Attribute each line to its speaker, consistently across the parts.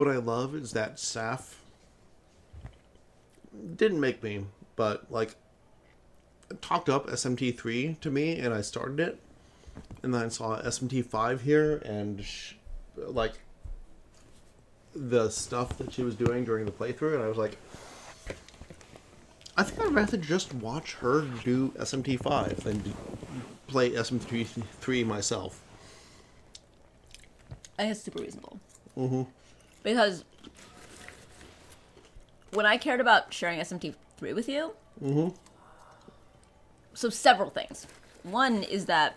Speaker 1: What I love is that Saph didn't make me, but like talked up SMT3 to me, and I started it, and then I saw SMT5 here, and like the stuff that she was doing during the playthrough, and I was like, I think I'd rather just watch her do SMT5 than play SMT3 myself.
Speaker 2: I think it's super reasonable.
Speaker 1: Mm-hmm.
Speaker 2: Because when I cared about sharing SMT3 with you, so several things. One is that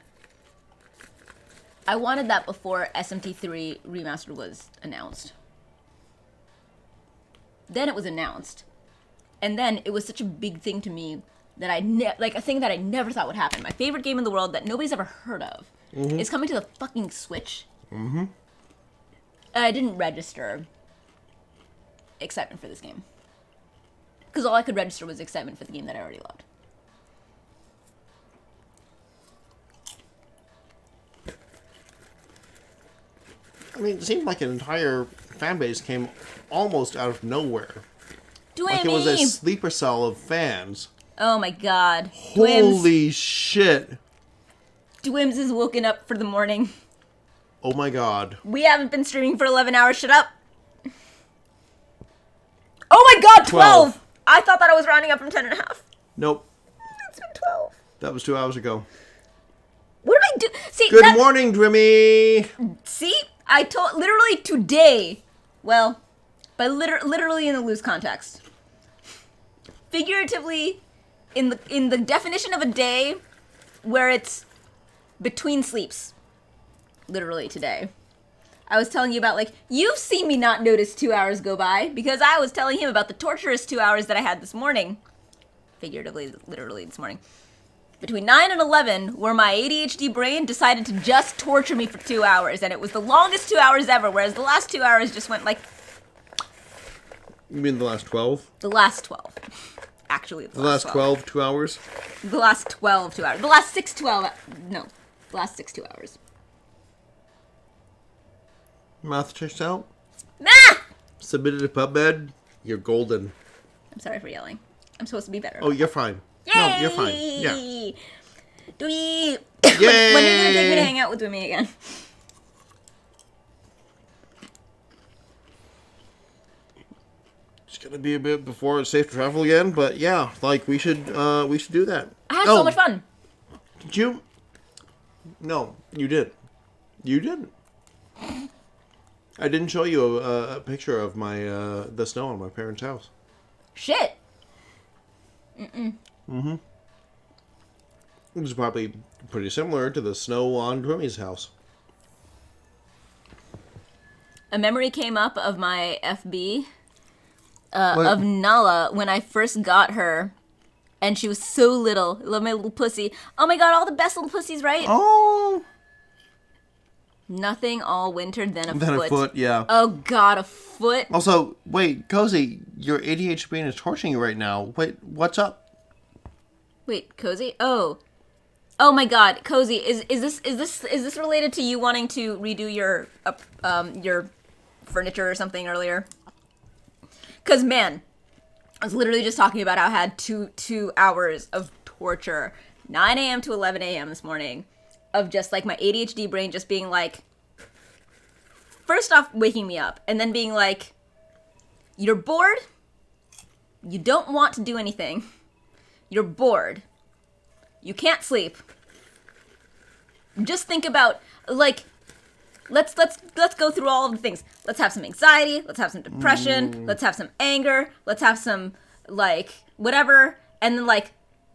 Speaker 2: I wanted that before SMT3 Remastered was announced. Then it was announced. And then it was such a big thing to me that a thing that I never thought would happen. My favorite game in the world that nobody's ever heard of is coming to the fucking Switch. And I didn't register excitement for this game. Because all I could register was excitement for the game that I already loved.
Speaker 1: I mean, it seemed like an entire fan base came almost out of nowhere.
Speaker 2: Dwayne!
Speaker 1: Like it was a sleeper cell of fans.
Speaker 2: Oh my god.
Speaker 1: Holy shit.
Speaker 2: Dwims is woken up for the morning.
Speaker 1: Oh my god.
Speaker 2: We haven't been streaming for 11 hours. Shut up. Oh my god, 12! I thought that I was rounding up from 10 and a half.
Speaker 1: Nope.
Speaker 2: It's been 12.
Speaker 1: That was 2 hours ago.
Speaker 2: What did I do? See,
Speaker 1: Good morning, Drimmy!
Speaker 2: See? I told, literally today, well, by literally in the loose context. Figuratively, in the definition of a day where it's between sleeps. Literally today. I was telling you about, like, you've seen me not notice 2 hours go by because I was telling him about the torturous 2 hours that I had this morning. Figuratively, literally this morning. Between 9 and 11, where my ADHD brain decided to just torture me for 2 hours, and it was the longest 2 hours ever, whereas the last 2 hours just went like...
Speaker 1: You mean the last 12?
Speaker 2: The last 12. Actually,
Speaker 1: the last 12 2 hours?
Speaker 2: The last 12 2 hours. The last 6 12... No. The last 6 2 hours.
Speaker 1: Math checks out.
Speaker 2: Math!
Speaker 1: Submitted to PubMed. You're golden.
Speaker 2: I'm sorry for yelling. I'm supposed to be better.
Speaker 1: Oh, you're fine.
Speaker 2: Yay!
Speaker 1: No, you're fine. Yeah.
Speaker 2: Dwee!
Speaker 1: Yay!
Speaker 2: When are you going to take me to hang out with Dwee again?
Speaker 1: It's gonna be a bit before it's safe to travel again, but yeah, like we should do that.
Speaker 2: I had so much fun.
Speaker 1: Did you? No, you did. You didn't. I didn't show you a picture of my the snow on my parents' house.
Speaker 2: Shit.
Speaker 1: It was probably pretty similar to the snow on Dwimmy's house.
Speaker 2: A memory came up of my FB of Nala when I first got her, and she was so little. I love my little pussy. Oh my god, all the best little pussies, right?
Speaker 1: Oh.
Speaker 2: Nothing all winter than a foot.
Speaker 1: Then a foot, yeah.
Speaker 2: Oh god, a foot.
Speaker 1: Also, wait, Cozy, your ADHD brain is torturing you right now. Wait, what's up?
Speaker 2: Wait, Cozy? Oh my god, Cozy, is this related to you wanting to redo your furniture or something earlier? Cause man, I was literally just talking about how I had two hours of torture, 9 a.m. to 11 a.m. this morning, of just like my ADHD brain just being like, first off waking me up, and then being like, you're bored, you don't want to do anything, you're bored, you can't sleep. Just think about, like, let's go through all of the things. Let's have some anxiety, let's have some depression, let's have some anger, let's have some, like, whatever, and then, like,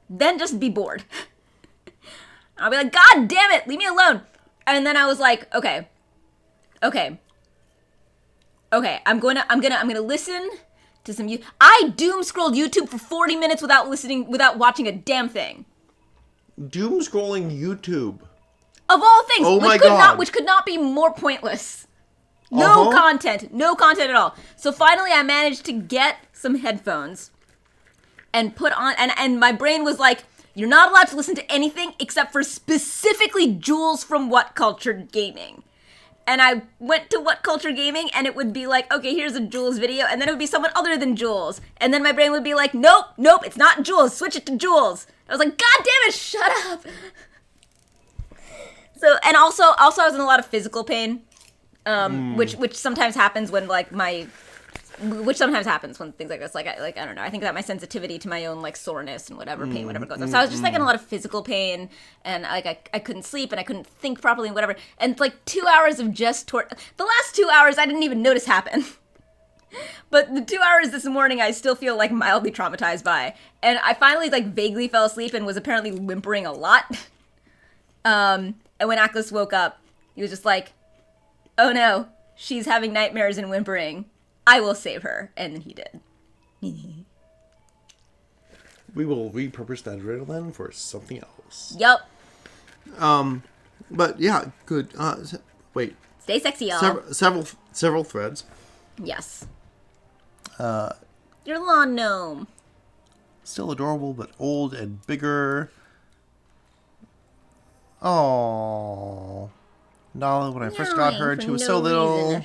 Speaker 2: then just be bored. I'll be like, God damn it, leave me alone. And then I was like, okay, I'm gonna listen to some I doom scrolled YouTube for 40 minutes without watching a damn thing.
Speaker 1: Doom scrolling YouTube.
Speaker 2: Of all things,
Speaker 1: oh my God.
Speaker 2: Which could not be more pointless. No content at all. So finally I managed to get some headphones and put on, and my brain was like, you're not allowed to listen to anything except for specifically Jules from What Cultured Gaming. and I went to What Culture Gaming, and it would be like, okay, here's a Jules video, and then it would be someone other than Jules. And then my brain would be like, nope, it's not Jules, switch it to Jules. I was like, God damn it, shut up. So, and also I was in a lot of physical pain, which sometimes happens when like which sometimes happens when things like this, I don't know. I think that my sensitivity to my own like soreness and whatever pain, whatever goes on. So I was just like in a lot of physical pain, and like I couldn't sleep and I couldn't think properly and whatever. And like 2 hours of just the last 2 hours I didn't even notice happen. But the 2 hours this morning I still feel like mildly traumatized by. And I finally like vaguely fell asleep and was apparently whimpering a lot. And when Aclus woke up, he was just like, oh no, she's having nightmares and whimpering. I will save her. And then he did.
Speaker 1: We will repurpose that adrenaline for something else.
Speaker 2: Yup.
Speaker 1: But yeah, good. Wait.
Speaker 2: Stay sexy, y'all.
Speaker 1: Several threads.
Speaker 2: Yes. Your lawn gnome.
Speaker 1: Still adorable, but old and bigger. Oh, Nala, when I first got her, she was so little.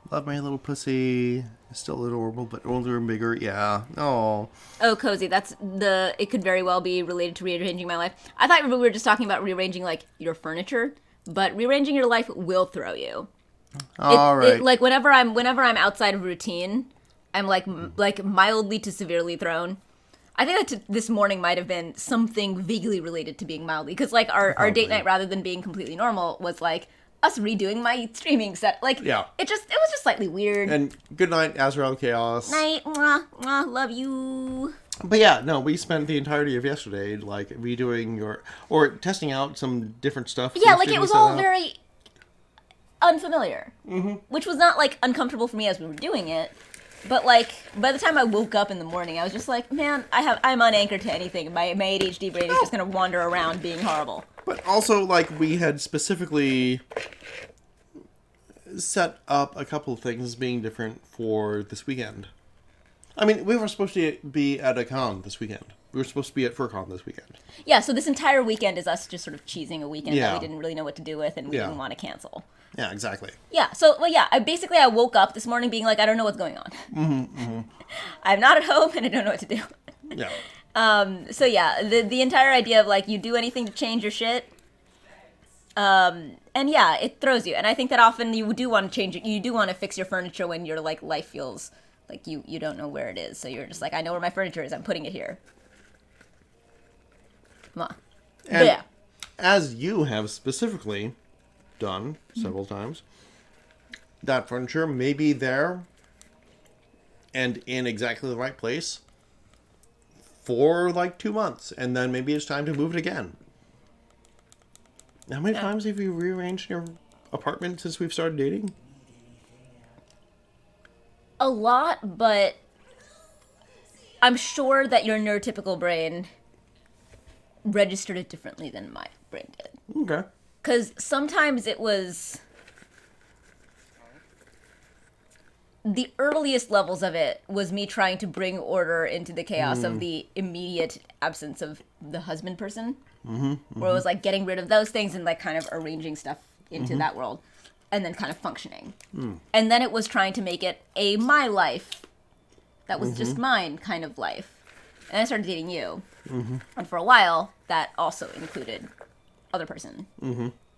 Speaker 1: Love my little pussy. Still adorable, but older and bigger. Yeah. Oh.
Speaker 2: Oh, Cozy, it could very well be related to rearranging my life. I thought we were just talking about rearranging, like, your furniture, but rearranging your life will throw you.
Speaker 1: All right.
Speaker 2: Like, whenever I'm outside of routine, I'm, like mildly to severely thrown. I think that this morning might have been something vaguely related to being mildly, because, like, our date night, rather than being completely normal, was, like, us redoing my streaming set. Like,
Speaker 1: yeah.
Speaker 2: It was just slightly weird.
Speaker 1: And good night, Azrael Chaos.
Speaker 2: Night. Mwah, mwah, love you.
Speaker 1: But yeah, no, we spent the entirety of yesterday, like, redoing or testing out some different stuff.
Speaker 2: Yeah, like, it was all very unfamiliar. Mm-hmm. Which was not, like, uncomfortable for me as we were doing it. But, like, by the time I woke up in the morning, I was just like, man, I'm unanchored to anything. My ADHD brain is just going to wander around being horrible. But
Speaker 1: also, like, we had specifically set up a couple of things being different for this weekend. I mean, we were supposed to be at a con this weekend. We were supposed to be at FurCon this weekend.
Speaker 2: Yeah, so this entire weekend is us just sort of cheesing a weekend that we didn't really know what to do with and we didn't want to cancel.
Speaker 1: Yeah, exactly.
Speaker 2: Yeah, so, well, yeah, I woke up this morning being like, I don't know what's going on. Mm-hmm, mm-hmm. I'm not at home and I don't know what to do.
Speaker 1: Yeah.
Speaker 2: So yeah, the entire idea of like you do anything to change your shit, and yeah, it throws you. And I think that often you do want to change it. You do want to fix your furniture when your like life feels like you don't know where it is. So you're just like, I know where my furniture is. I'm putting it here. Come on.
Speaker 1: And
Speaker 2: yeah,
Speaker 1: as you have specifically done several times, that furniture may be there and in exactly the right place for like 2 months, and then maybe it's time to move it again. How many times have you rearranged your apartment since we've started dating?
Speaker 2: a lot, but I'm sure that your neurotypical brain registered it differently than my brain did.
Speaker 1: Okay.
Speaker 2: Because sometimes it was... The earliest levels of it was me trying to bring order into the chaos of the immediate absence of the husband person. Where it was like getting rid of those things and like kind of arranging stuff into that world. And then kind of functioning. And then it was trying to make it a my life that was just mine kind of life. And I started dating you. And for a while, that also included other person.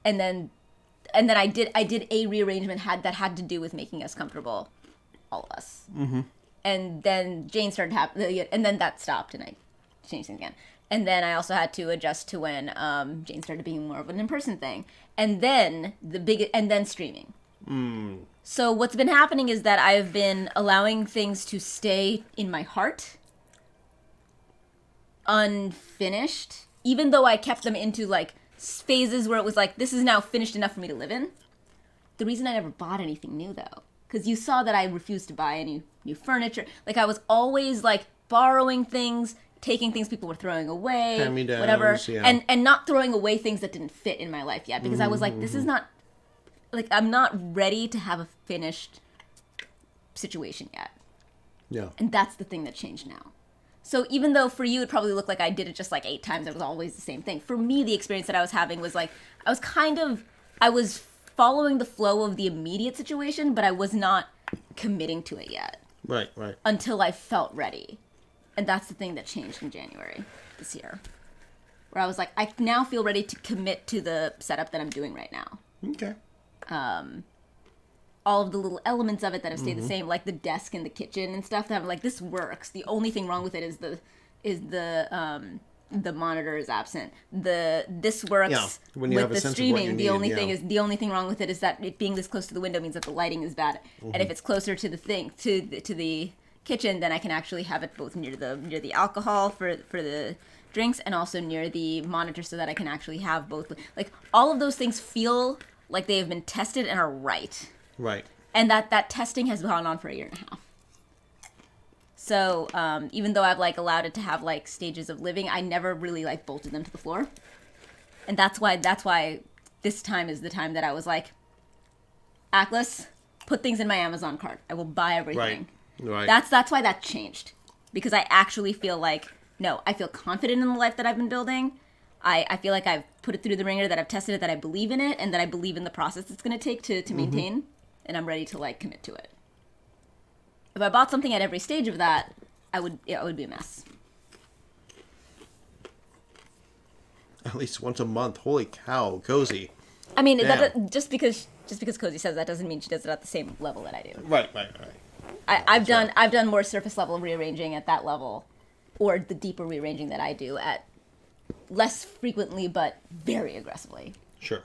Speaker 2: And then I did a rearrangement that had to do with making us comfortable, all of us. And then Jane started happening, and then that stopped, and I changed things again. And then I also had to adjust to when Jane started being more of an in-person thing, and then streaming. So what's been happening is that I've been allowing things to stay in my heart, unfinished, even though I kept them into like phases where it was like, this is now finished enough for me to live in. The reason I never bought anything new, though, because you saw that I refused to buy any new furniture. Like, I was always like borrowing things, taking things people were throwing away,
Speaker 1: hand-me-downs,
Speaker 2: whatever,
Speaker 1: yeah.
Speaker 2: and not throwing away things that didn't fit in my life yet, because I was like, this is not, like, I'm not ready to have a finished situation yet.
Speaker 1: Yeah.
Speaker 2: And that's the thing that changed now. So even though for you it probably looked like I did it just like 8 times, it was always the same thing. For me, the experience that I was having was like, I was following the flow of the immediate situation, but I was not committing to it yet
Speaker 1: Right, right.
Speaker 2: until I felt ready. And that's the thing that changed in January this year. Where I was like, I now feel ready to commit to the setup that I'm doing right now.
Speaker 1: Okay.
Speaker 2: All of the little elements of it that have stayed the same, like the desk and the kitchen and stuff, that I'm like, this works. The only thing wrong with it is the monitor is absent. This works
Speaker 1: when you
Speaker 2: with
Speaker 1: have a
Speaker 2: the
Speaker 1: sense of what
Speaker 2: streaming.
Speaker 1: you need,
Speaker 2: The only thing wrong with it is that it being this close to the window means that the lighting is bad. And if it's closer to the to the kitchen, then I can actually have it both near the alcohol for the drinks and also near the monitor, so that I can actually have both. Like, all of those things feel like they have been tested and are right.
Speaker 1: Right.
Speaker 2: And that testing has gone on for a year and a half. So even though I've like allowed it to have like stages of living, I never really like bolted them to the floor. And that's why this time is the time that I was like, Aclus, put things in my Amazon cart. I will buy everything.
Speaker 1: Right.
Speaker 2: That's why that changed. Because I actually feel like, no, I feel confident in the life that I've been building. I feel like I've put it through the ringer, that I've tested it, that I believe in it, and that I believe in the process it's going to take to maintain. And I'm ready to like commit to it. If I bought something at every stage of that, it would be a mess.
Speaker 1: At least once a month. Holy cow, Cozy.
Speaker 2: I mean,
Speaker 1: Damn.
Speaker 2: just because Cozy says that doesn't mean she does it at the same level that I do.
Speaker 1: Right.
Speaker 2: I've done more surface level rearranging at that level, or the deeper rearranging that I do at less frequently but very aggressively.
Speaker 1: Sure.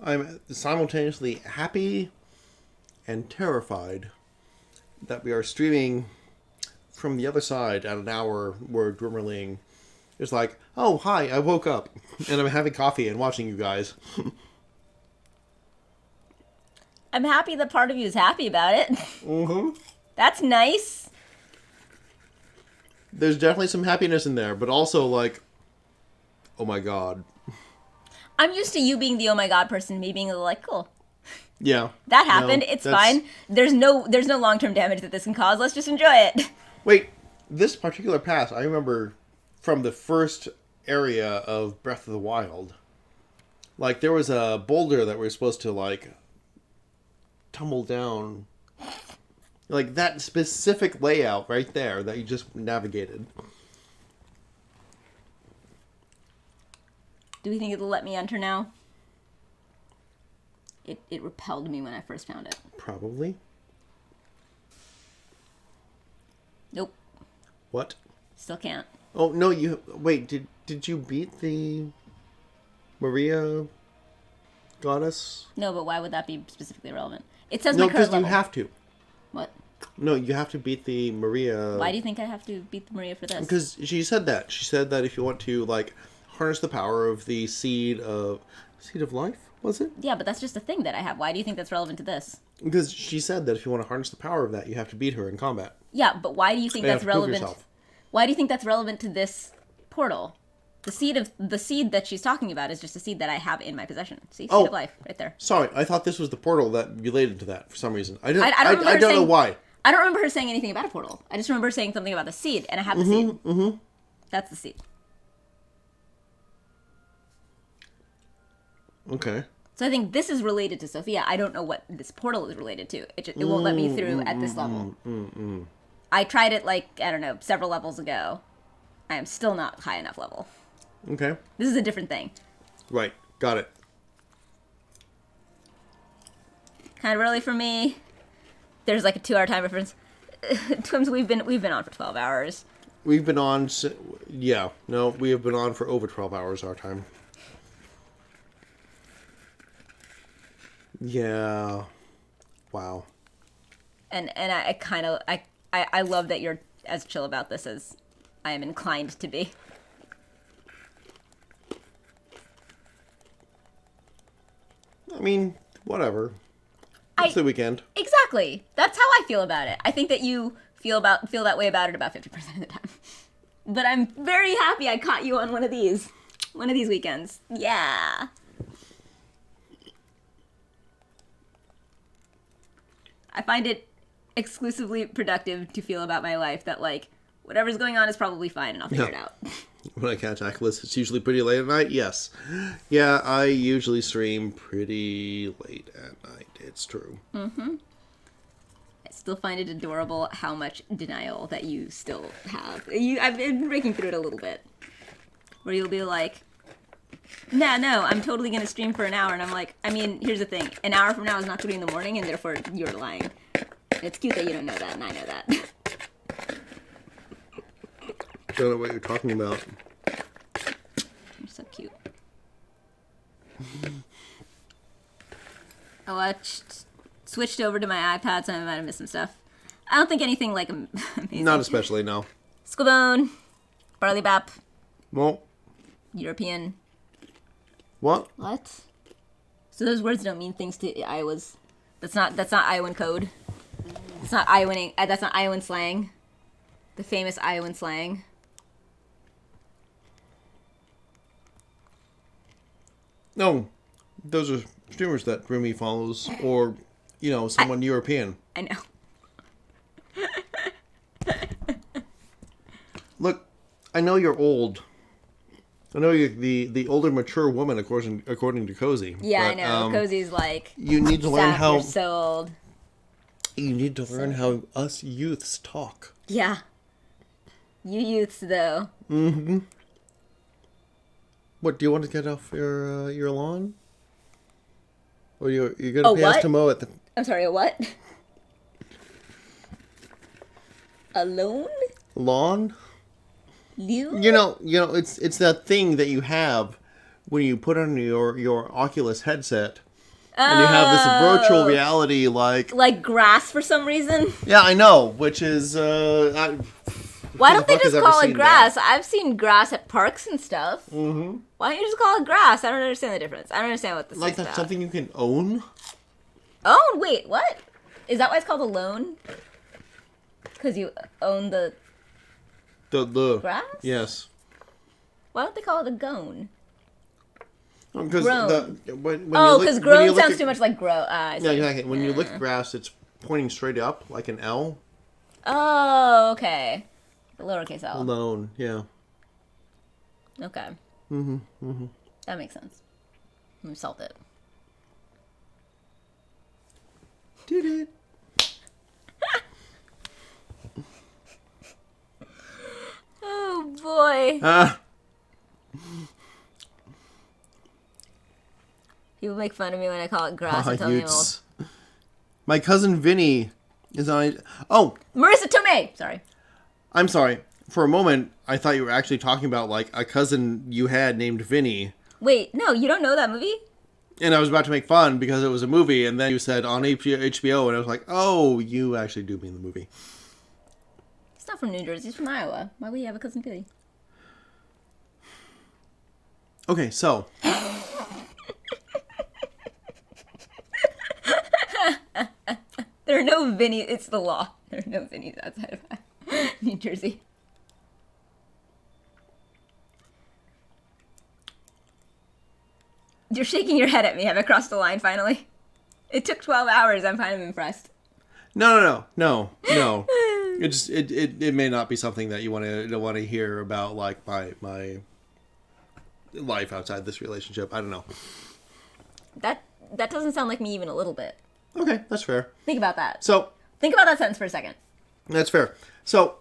Speaker 1: I'm simultaneously happy and terrified that we are streaming from the other side at an hour where Grimmerling is like, oh, hi, I woke up and I'm having coffee and watching you guys.
Speaker 2: I'm happy that part of you is happy about it. Mm-hmm. That's nice.
Speaker 1: There's definitely some happiness in there, but also like, oh my god.
Speaker 2: I'm used to you being the oh my god person, me being like, cool.
Speaker 1: Yeah.
Speaker 2: That happened. It's fine. There's no long-term damage that this can cause. Let's just enjoy it.
Speaker 1: Wait, this particular pass, I remember from the first area of Breath of the Wild. Like, there was a boulder that we were supposed to, like, tumble down. Like, that specific layout right there that you just navigated.
Speaker 2: Do we think it'll let me enter now? It repelled me when I first found it.
Speaker 1: Probably.
Speaker 2: Nope.
Speaker 1: What?
Speaker 2: Still can't.
Speaker 1: Oh, no, wait, did you beat the Maria goddess?
Speaker 2: No, but why would that be specifically relevant? It says
Speaker 1: No,
Speaker 2: my current
Speaker 1: because you
Speaker 2: level.
Speaker 1: have to.
Speaker 2: What?
Speaker 1: No, you have to beat the Maria.
Speaker 2: Why do you think I have to beat the Maria for this?
Speaker 1: Because she said that. She said that if you want to, like, harness the power of the seed of life, was it?
Speaker 2: Yeah, but that's just a thing that I have. Why do you think that's relevant to this?
Speaker 1: Because she said that if you want to harness the power of that, you have to beat her in combat.
Speaker 2: Yeah, but why do you think
Speaker 1: You have
Speaker 2: that's
Speaker 1: to prove
Speaker 2: relevant?
Speaker 1: yourself.
Speaker 2: Why do you think that's relevant to this portal? The seed that she's talking about is just a seed that I have in my possession. See, seed of life, right there.
Speaker 1: Sorry, I thought this was the portal that related to that for some reason. I
Speaker 2: don't remember her
Speaker 1: don't know
Speaker 2: saying-
Speaker 1: why.
Speaker 2: I don't remember her saying anything about a portal. I just remember her saying something about the seed, and I have the seed. Mm-hmm. That's the seed.
Speaker 1: Okay.
Speaker 2: So I think this is related to Sophia. I don't know what this portal is related to. It won't let me through at this level. I tried it like, I don't know, several levels ago. I am still not high enough level.
Speaker 1: Okay.
Speaker 2: This is a different thing.
Speaker 1: Right. Got it.
Speaker 2: Kind of early for me. There's like a 2-hour time difference. Twims, we've been on for 12 hours.
Speaker 1: We've been on... Yeah. No, we have been on for over 12 hours our time. Yeah. Wow.
Speaker 2: And I love that you're as chill about this as I am inclined to be.
Speaker 1: I mean, whatever. It's the weekend.
Speaker 2: Exactly. That's how I feel about it. I think that you feel that way about it about 50% of the time. But I'm very happy I caught you on one of these weekends. Yeah. I find it exclusively productive to feel about my life that, like, whatever's going on is probably fine and I'll figure it out.
Speaker 1: When I catch Aclus, it's usually pretty late at night. Yes. Yeah, I usually stream pretty late at night. It's true.
Speaker 2: Mm-hmm. I still find it adorable how much denial that you still have. I've been breaking through it a little bit. Where you'll be like, no, I'm totally going to stream for an hour. And I'm like, I mean, here's the thing. An hour from now is not 3 in the morning, and therefore you're lying. It's cute that you don't know that, and I know that.
Speaker 1: Don't know what you're talking about.
Speaker 2: You're so cute. I switched over to my iPad, so I might have missed some stuff. I don't think anything, like, amazing.
Speaker 1: Not especially, no.
Speaker 2: Squabone. Barley Bap.
Speaker 1: Well.
Speaker 2: European.
Speaker 1: What?
Speaker 2: What? So those words don't mean things to Iowans. That's not Iowan code. It's not Iowan. That's not Iowan slang. The famous Iowan slang.
Speaker 1: No, those are streamers that Rumi follows, or, someone European.
Speaker 2: I know.
Speaker 1: Look, I know you're old. I know you're the older, mature woman, according to Cozy.
Speaker 2: Yeah,
Speaker 1: but,
Speaker 2: I know. Cozy's like,
Speaker 1: you need to learn
Speaker 2: Saph,
Speaker 1: how.
Speaker 2: You're so old.
Speaker 1: You need to learn how us youths talk.
Speaker 2: Yeah. You youths, though.
Speaker 1: Mm-hmm. What, do you want to get off your lawn? Or you're gonna pay us to mow it?
Speaker 2: I'm sorry, a what? A loan?
Speaker 1: Lawn?
Speaker 2: Loon?
Speaker 1: You know, it's that thing that you have when you put on your Oculus headset. And you have this virtual reality,
Speaker 2: like grass for some reason.
Speaker 1: Yeah, I know. Which is
Speaker 2: why don't they just call it grass? I've seen grass at parks and stuff.
Speaker 1: Mm-hmm.
Speaker 2: Why don't you just call it grass? I don't understand the difference. I don't understand what this is
Speaker 1: like that's
Speaker 2: about.
Speaker 1: something you can own.
Speaker 2: Own? Wait, what? Is that why it's called a loan? Because you own the grass?
Speaker 1: Yes.
Speaker 2: Why don't they call it a gone?
Speaker 1: Because
Speaker 2: because grown sounds too much like grow.
Speaker 1: Yeah, exactly. When you look at grass, it's pointing straight up like an L.
Speaker 2: Oh, okay. The lowercase L.
Speaker 1: Alone, yeah.
Speaker 2: Okay.
Speaker 1: Mm-hmm. Mm-hmm.
Speaker 2: That makes sense. Let me salt it.
Speaker 1: Did it.
Speaker 2: Oh boy. People make fun of me when I call it grass and tell me I'm old.
Speaker 1: My cousin Vinny is on. Oh,
Speaker 2: Marissa Tomei. Sorry.
Speaker 1: I'm sorry. For a moment, I thought you were actually talking about like a cousin you had named Vinny.
Speaker 2: Wait, no, you don't know that movie?
Speaker 1: And I was about to make fun because it was a movie, and then you said on HBO, and I was like, oh, you actually do mean the movie.
Speaker 2: He's not from New Jersey. He's from Iowa. Why would he have a cousin Billy?
Speaker 1: Okay, so.
Speaker 2: There are no Vinny. It's the law. There are no Vinnies outside of New Jersey. You're shaking your head at me. Have I crossed the line finally? It took 12 hours. I'm kind of impressed.
Speaker 1: No. It may not be something that you want to hear about, like my life outside this relationship. I don't know.
Speaker 2: That doesn't sound like me even a little bit.
Speaker 1: Okay, that's fair.
Speaker 2: Think about that.
Speaker 1: So
Speaker 2: think about that sentence for a second.
Speaker 1: That's fair. So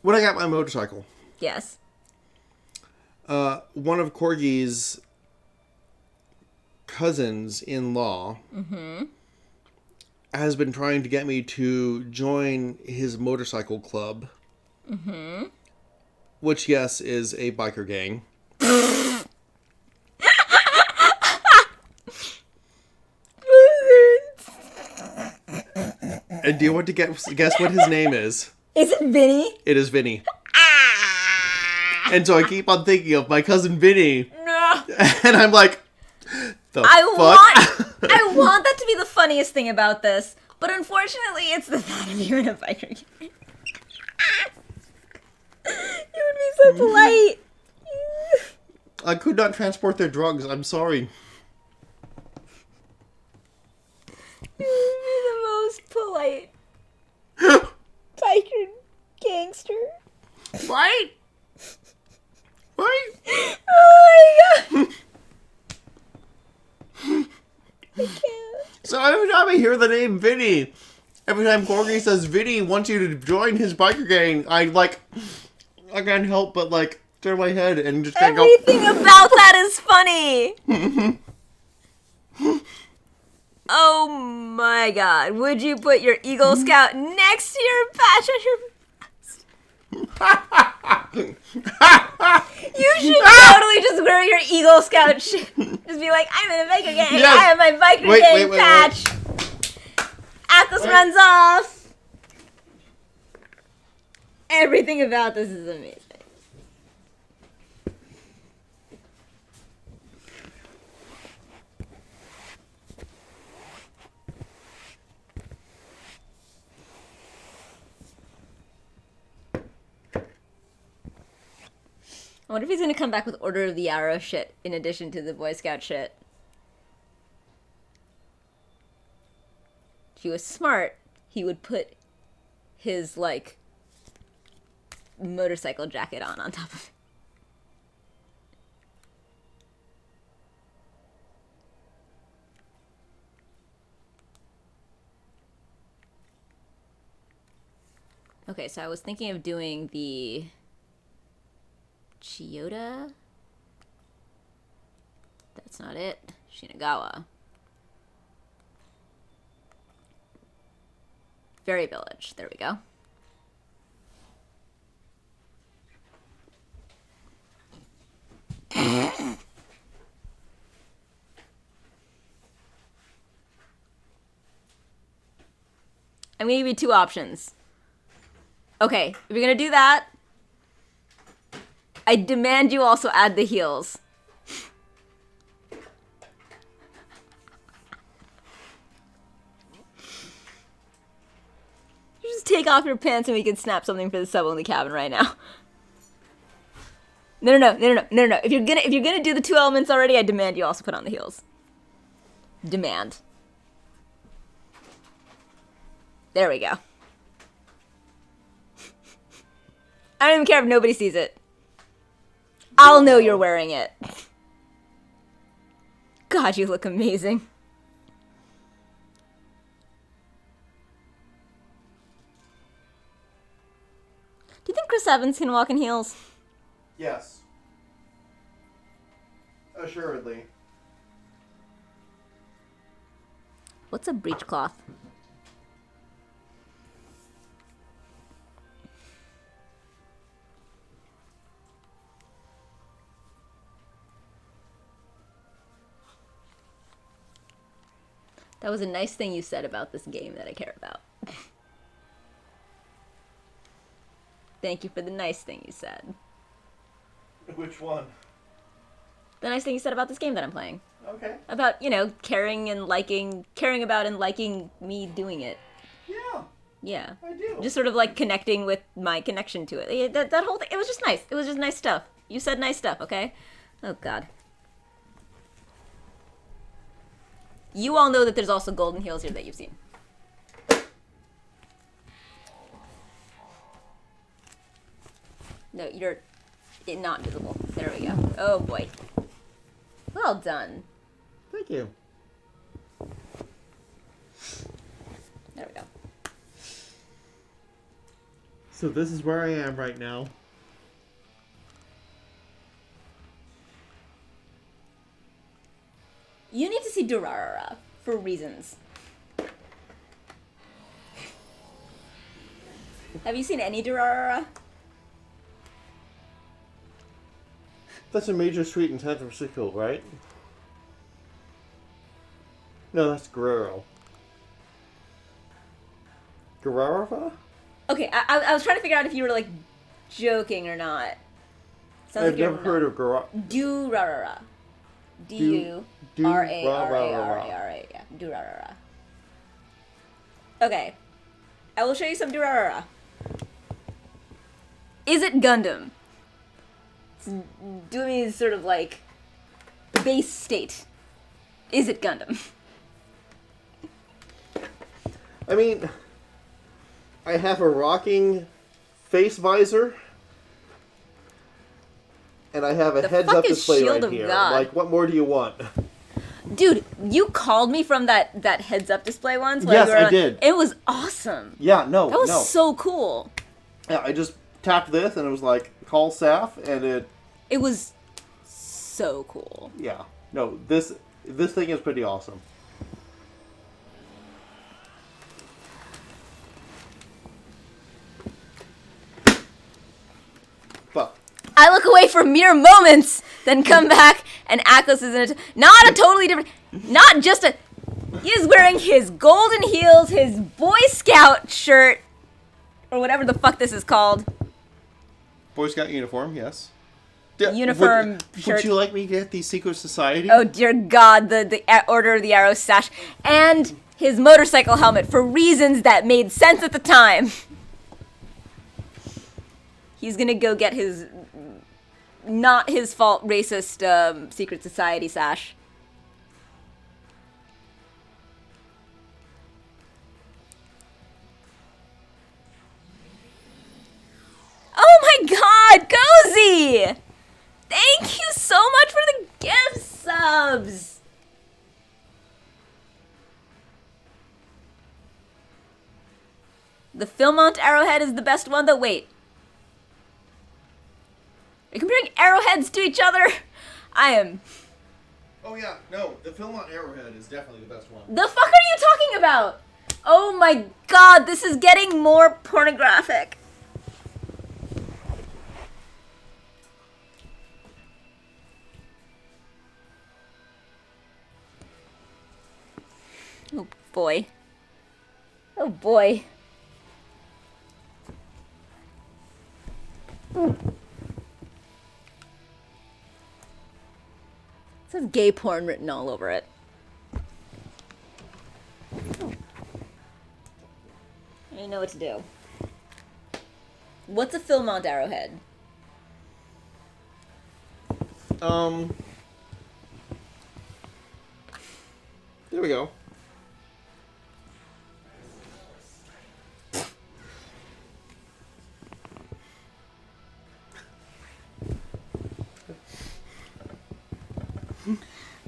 Speaker 1: when I got my motorcycle,
Speaker 2: yes,
Speaker 1: one of Corgi's cousins-in-law has been trying to get me to join his motorcycle club, which, yes, is a biker gang. And do you want to guess what his name is?
Speaker 2: Is it Vinny?
Speaker 1: It is Vinny. And so I keep on thinking of my cousin Vinny.
Speaker 2: No.
Speaker 1: And I'm like,
Speaker 2: I want that to be the funniest thing about this, but unfortunately, it's the thought of you in a biker gang. You would be so polite.
Speaker 1: I could not transport their drugs. I'm sorry.
Speaker 2: You would be the most gangster.
Speaker 1: Right? Right?
Speaker 2: Oh my god. I can't.
Speaker 1: So every time I hear the name Vinny, every time Corgi says Vinny wants you to join his biker gang, I can't help but like turn my head and just kind of go.
Speaker 2: Everything about that is funny. Oh my god. Would you put your Eagle Scout next to your patch on your You should totally just wear your Eagle Scout shit. Just be like, I'm in a biker gang.
Speaker 1: Yes.
Speaker 2: I have my biker gang patch. Aclus runs off. Everything about this is amazing. I wonder if he's gonna come back with Order of the Arrow shit in addition to the Boy Scout shit. If he was smart, he would put his, like, motorcycle jacket on top of it. Okay, so I was thinking of doing the Chiyoda. That's not it. Shinagawa. Fairy Village. There we go. I'm gonna give you two options. Okay, if you're gonna do that, I demand you also add the heels. You just take off your pants and we can snap something for the sub-only cabin right now. No. If you're gonna do the two elements already, I demand you also put on the heels. Demand. There we go. I don't even care if nobody sees it. I'll know you're wearing it. God, you look amazing. Do you think Chris Evans can walk in heels?
Speaker 1: Yes. Assuredly.
Speaker 2: What's a breechcloth? That was a nice thing you said about this game that I care about. Thank you for the nice thing you said.
Speaker 1: Which one?
Speaker 2: The nice thing you said about this game that I'm playing.
Speaker 1: Okay.
Speaker 2: About, caring about and liking me doing it.
Speaker 1: Yeah.
Speaker 2: Yeah.
Speaker 1: I do.
Speaker 2: Just sort of like connecting with my connection to it. That whole thing, it was just nice. It was just nice stuff. You said nice stuff, okay? Oh, God. You all know that there's also golden heels here that you've seen. No, you're not visible. There we go. Oh, boy. Well done.
Speaker 1: Thank you.
Speaker 2: There we go.
Speaker 1: So this is where I am right now.
Speaker 2: You need to see Durarara for reasons. Have you seen any Durarara?
Speaker 1: That's a major street in San Francisco, right? No, that's Guerrero. Guerrero?
Speaker 2: Okay, I was trying to figure out if you were, like, joking or not. Sounds
Speaker 1: I've
Speaker 2: like you're
Speaker 1: never heard of Guerrero.
Speaker 2: Durarara. D-U-R-A-R-A-R-A-R-A. Yeah, Durarara. Okay. I will show you some Durarara. Is it Gundam? Do me sort of like base state. Is it Gundam?
Speaker 1: I mean, I have a rocking face visor. And I have a
Speaker 2: The
Speaker 1: heads-up
Speaker 2: fuck is
Speaker 1: display
Speaker 2: Shield
Speaker 1: right
Speaker 2: of
Speaker 1: here.
Speaker 2: God?
Speaker 1: Like, what more do you want?
Speaker 2: Dude, you called me from that heads-up display once. While
Speaker 1: Yes,
Speaker 2: you were
Speaker 1: I did.
Speaker 2: It was awesome.
Speaker 1: Yeah, no,
Speaker 2: That was so cool.
Speaker 1: Yeah, I just tapped this, and it was like, call Saph, and
Speaker 2: It was so cool.
Speaker 1: yeah. No, this thing is pretty awesome. But
Speaker 2: I look away for mere moments, then come back, and Aclus is in not a totally different, not just a, he is wearing his golden heels, his Boy Scout shirt, or whatever the fuck this is called.
Speaker 1: Boy Scout uniform, yes.
Speaker 2: Uniform shirt.
Speaker 1: Would you like me to get the Secret Society?
Speaker 2: Oh dear God, the Order of the Arrow sash, and his motorcycle helmet for reasons that made sense at the time. He's gonna go get his, not his fault, racist Secret Society sash. Oh my God, Cozy! Thank you so much for the gift subs! The Philmont arrowhead is the best one, though. Wait. Are you comparing arrowheads to each other? I am.
Speaker 1: Oh yeah, no, the Philmont Arrowhead is definitely the best one.
Speaker 2: The fuck are you talking about? Oh my God, this is getting more pornographic. Oh boy. Oh boy. It says gay porn written all over it. I don't know what to do. What's a Philmont arrowhead?
Speaker 1: There we go.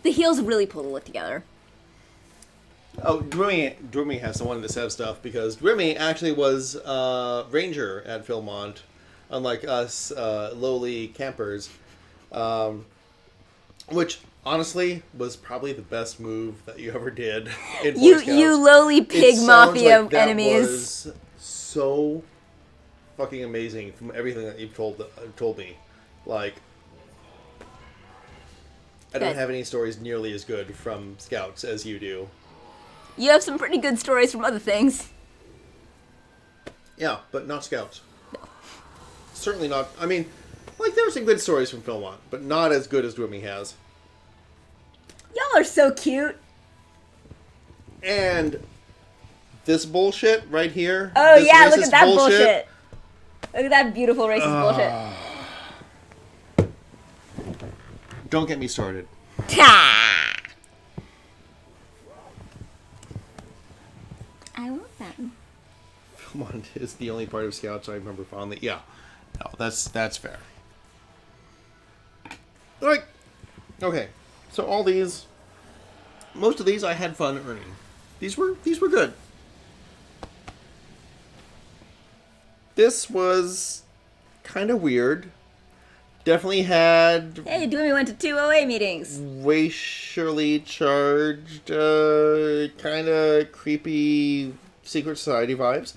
Speaker 2: The heels really pull the look together.
Speaker 1: Oh, Drimmy has someone to set stuff because Drimmy actually was ranger at Philmont, unlike us lowly campers, which honestly was probably the best move that you ever did in Boy Scouts.
Speaker 2: You lowly pig
Speaker 1: It sounds
Speaker 2: mafia
Speaker 1: like that
Speaker 2: enemies.
Speaker 1: was so fucking amazing from everything that you've told me. Like, I don't
Speaker 2: Good.
Speaker 1: have any stories nearly as good from Scouts as you do.
Speaker 2: You have some pretty good stories from other things.
Speaker 1: Yeah, but not Scouts. No. Certainly not. I mean, like, there were some good stories from Philmont, but not as good as Dwimmy has.
Speaker 2: Y'all are so cute.
Speaker 1: And this bullshit right here.
Speaker 2: Oh
Speaker 1: this
Speaker 2: yeah, look
Speaker 1: racist
Speaker 2: at that bullshit. Look at that beautiful racist bullshit.
Speaker 1: Don't get me started.
Speaker 2: Ta! I want that.
Speaker 1: Philmont is the only part of Scouts I remember fondly. Yeah. No, that's fair. Like, okay. So all these, most of these I had fun earning. These were good. This was kind of weird. Definitely had
Speaker 2: Hey, Doomy went to 2 OA meetings.
Speaker 1: racially charged, kind of creepy secret society vibes.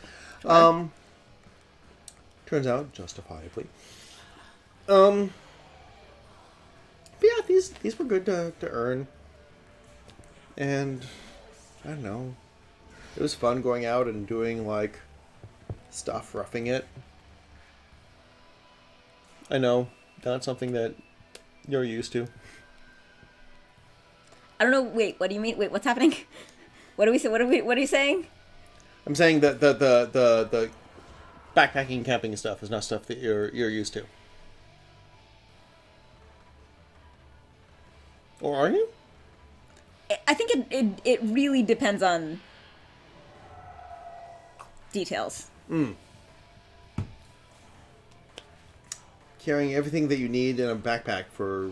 Speaker 1: Turns out justifiably. But yeah, these were good to earn, and I don't know. It was fun going out and doing like stuff, roughing it. I know. Not something that you're used to.
Speaker 2: I don't know. Wait, what do you mean? Wait, what's happening? What do we say? What are you saying?
Speaker 1: I'm saying that the backpacking, camping stuff is not stuff that you're used to. Or are you?
Speaker 2: I think it really depends on details.
Speaker 1: carrying everything that you need in a backpack for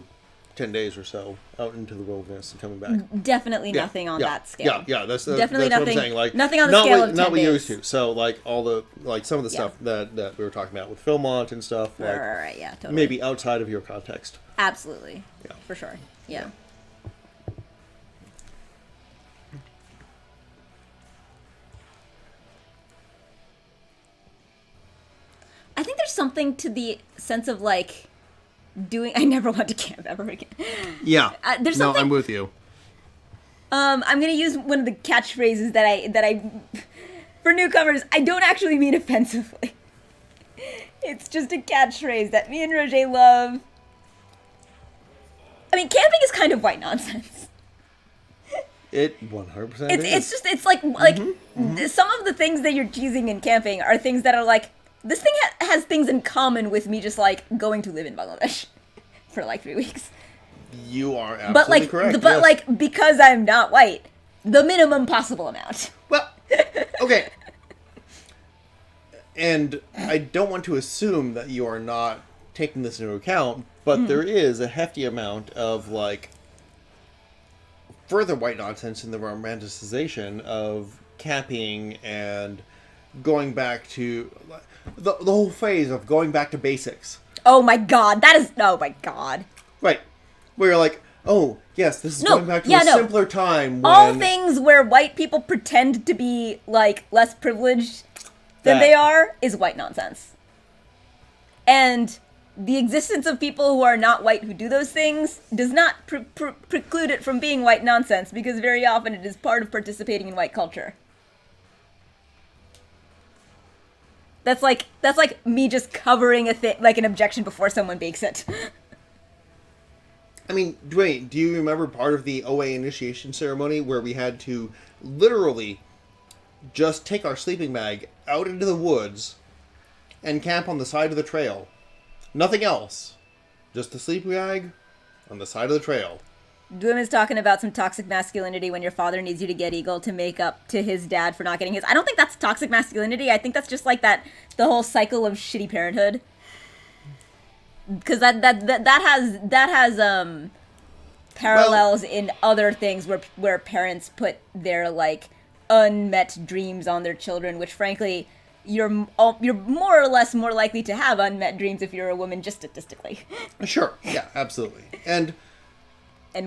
Speaker 1: 10 days or so out into the wilderness and coming back.
Speaker 2: Definitely nothing on that scale.
Speaker 1: Yeah. That's
Speaker 2: definitely
Speaker 1: that's
Speaker 2: nothing.
Speaker 1: What I'm saying. Like
Speaker 2: nothing on the scale of 10
Speaker 1: not what
Speaker 2: days.
Speaker 1: you're used to. So like all the some of the stuff that we were talking about with Philmont and stuff. Like,
Speaker 2: Right. Yeah. Totally.
Speaker 1: maybe outside of your context.
Speaker 2: Absolutely.
Speaker 1: Yeah.
Speaker 2: For sure. Yeah. I think there's something to the sense of like doing. I never want to camp ever again.
Speaker 1: Yeah.
Speaker 2: There's
Speaker 1: no,
Speaker 2: something.
Speaker 1: I'm with you.
Speaker 2: I'm gonna use one of the catchphrases that I for newcomers. I don't actually mean offensively. It's just a catchphrase that me and Roger love. I mean, camping is kind of white nonsense.
Speaker 1: It 100%
Speaker 2: It's
Speaker 1: is.
Speaker 2: just it's like some of the things that you're choosing in camping are things that are like this thing has things in common with me just like going to live in Bangladesh for like 3 weeks.
Speaker 1: You are absolutely
Speaker 2: But like
Speaker 1: correct.
Speaker 2: but
Speaker 1: yes.
Speaker 2: like because I'm not white, the minimum possible amount.
Speaker 1: Well, okay. And I don't want to assume that you are not taking this into account, but there is a hefty amount of like further white nonsense in the romanticization of camping and going back to the whole phase of going back to basics.
Speaker 2: Oh my god, that is oh my god.
Speaker 1: Right. Where you're like, oh, yes, this is
Speaker 2: No,
Speaker 1: going back to
Speaker 2: yeah,
Speaker 1: a
Speaker 2: no.
Speaker 1: simpler time when
Speaker 2: All things where white people pretend to be like less privileged than they are is white nonsense. And the existence of people who are not white who do those things does not preclude it from being white nonsense, because very often it is part of participating in white culture. That's like me just covering a thing like an objection before someone bakes it.
Speaker 1: I mean, Dwayne, do you remember part of the OA initiation ceremony where we had to literally just take our sleeping bag out into the woods and camp on the side of the trail? Nothing else. Just the sleeping bag on the side of the trail.
Speaker 2: Dwim is talking about some toxic masculinity when your father needs you to get eagle to make up to his dad for not getting his. I don't think that's toxic masculinity. I think that's just like the whole cycle of shitty parenthood. Because that has parallels in other things where parents put their like unmet dreams on their children, which frankly you're more or less more likely to have unmet dreams if you're a woman, just statistically.
Speaker 1: Sure. Yeah, absolutely. And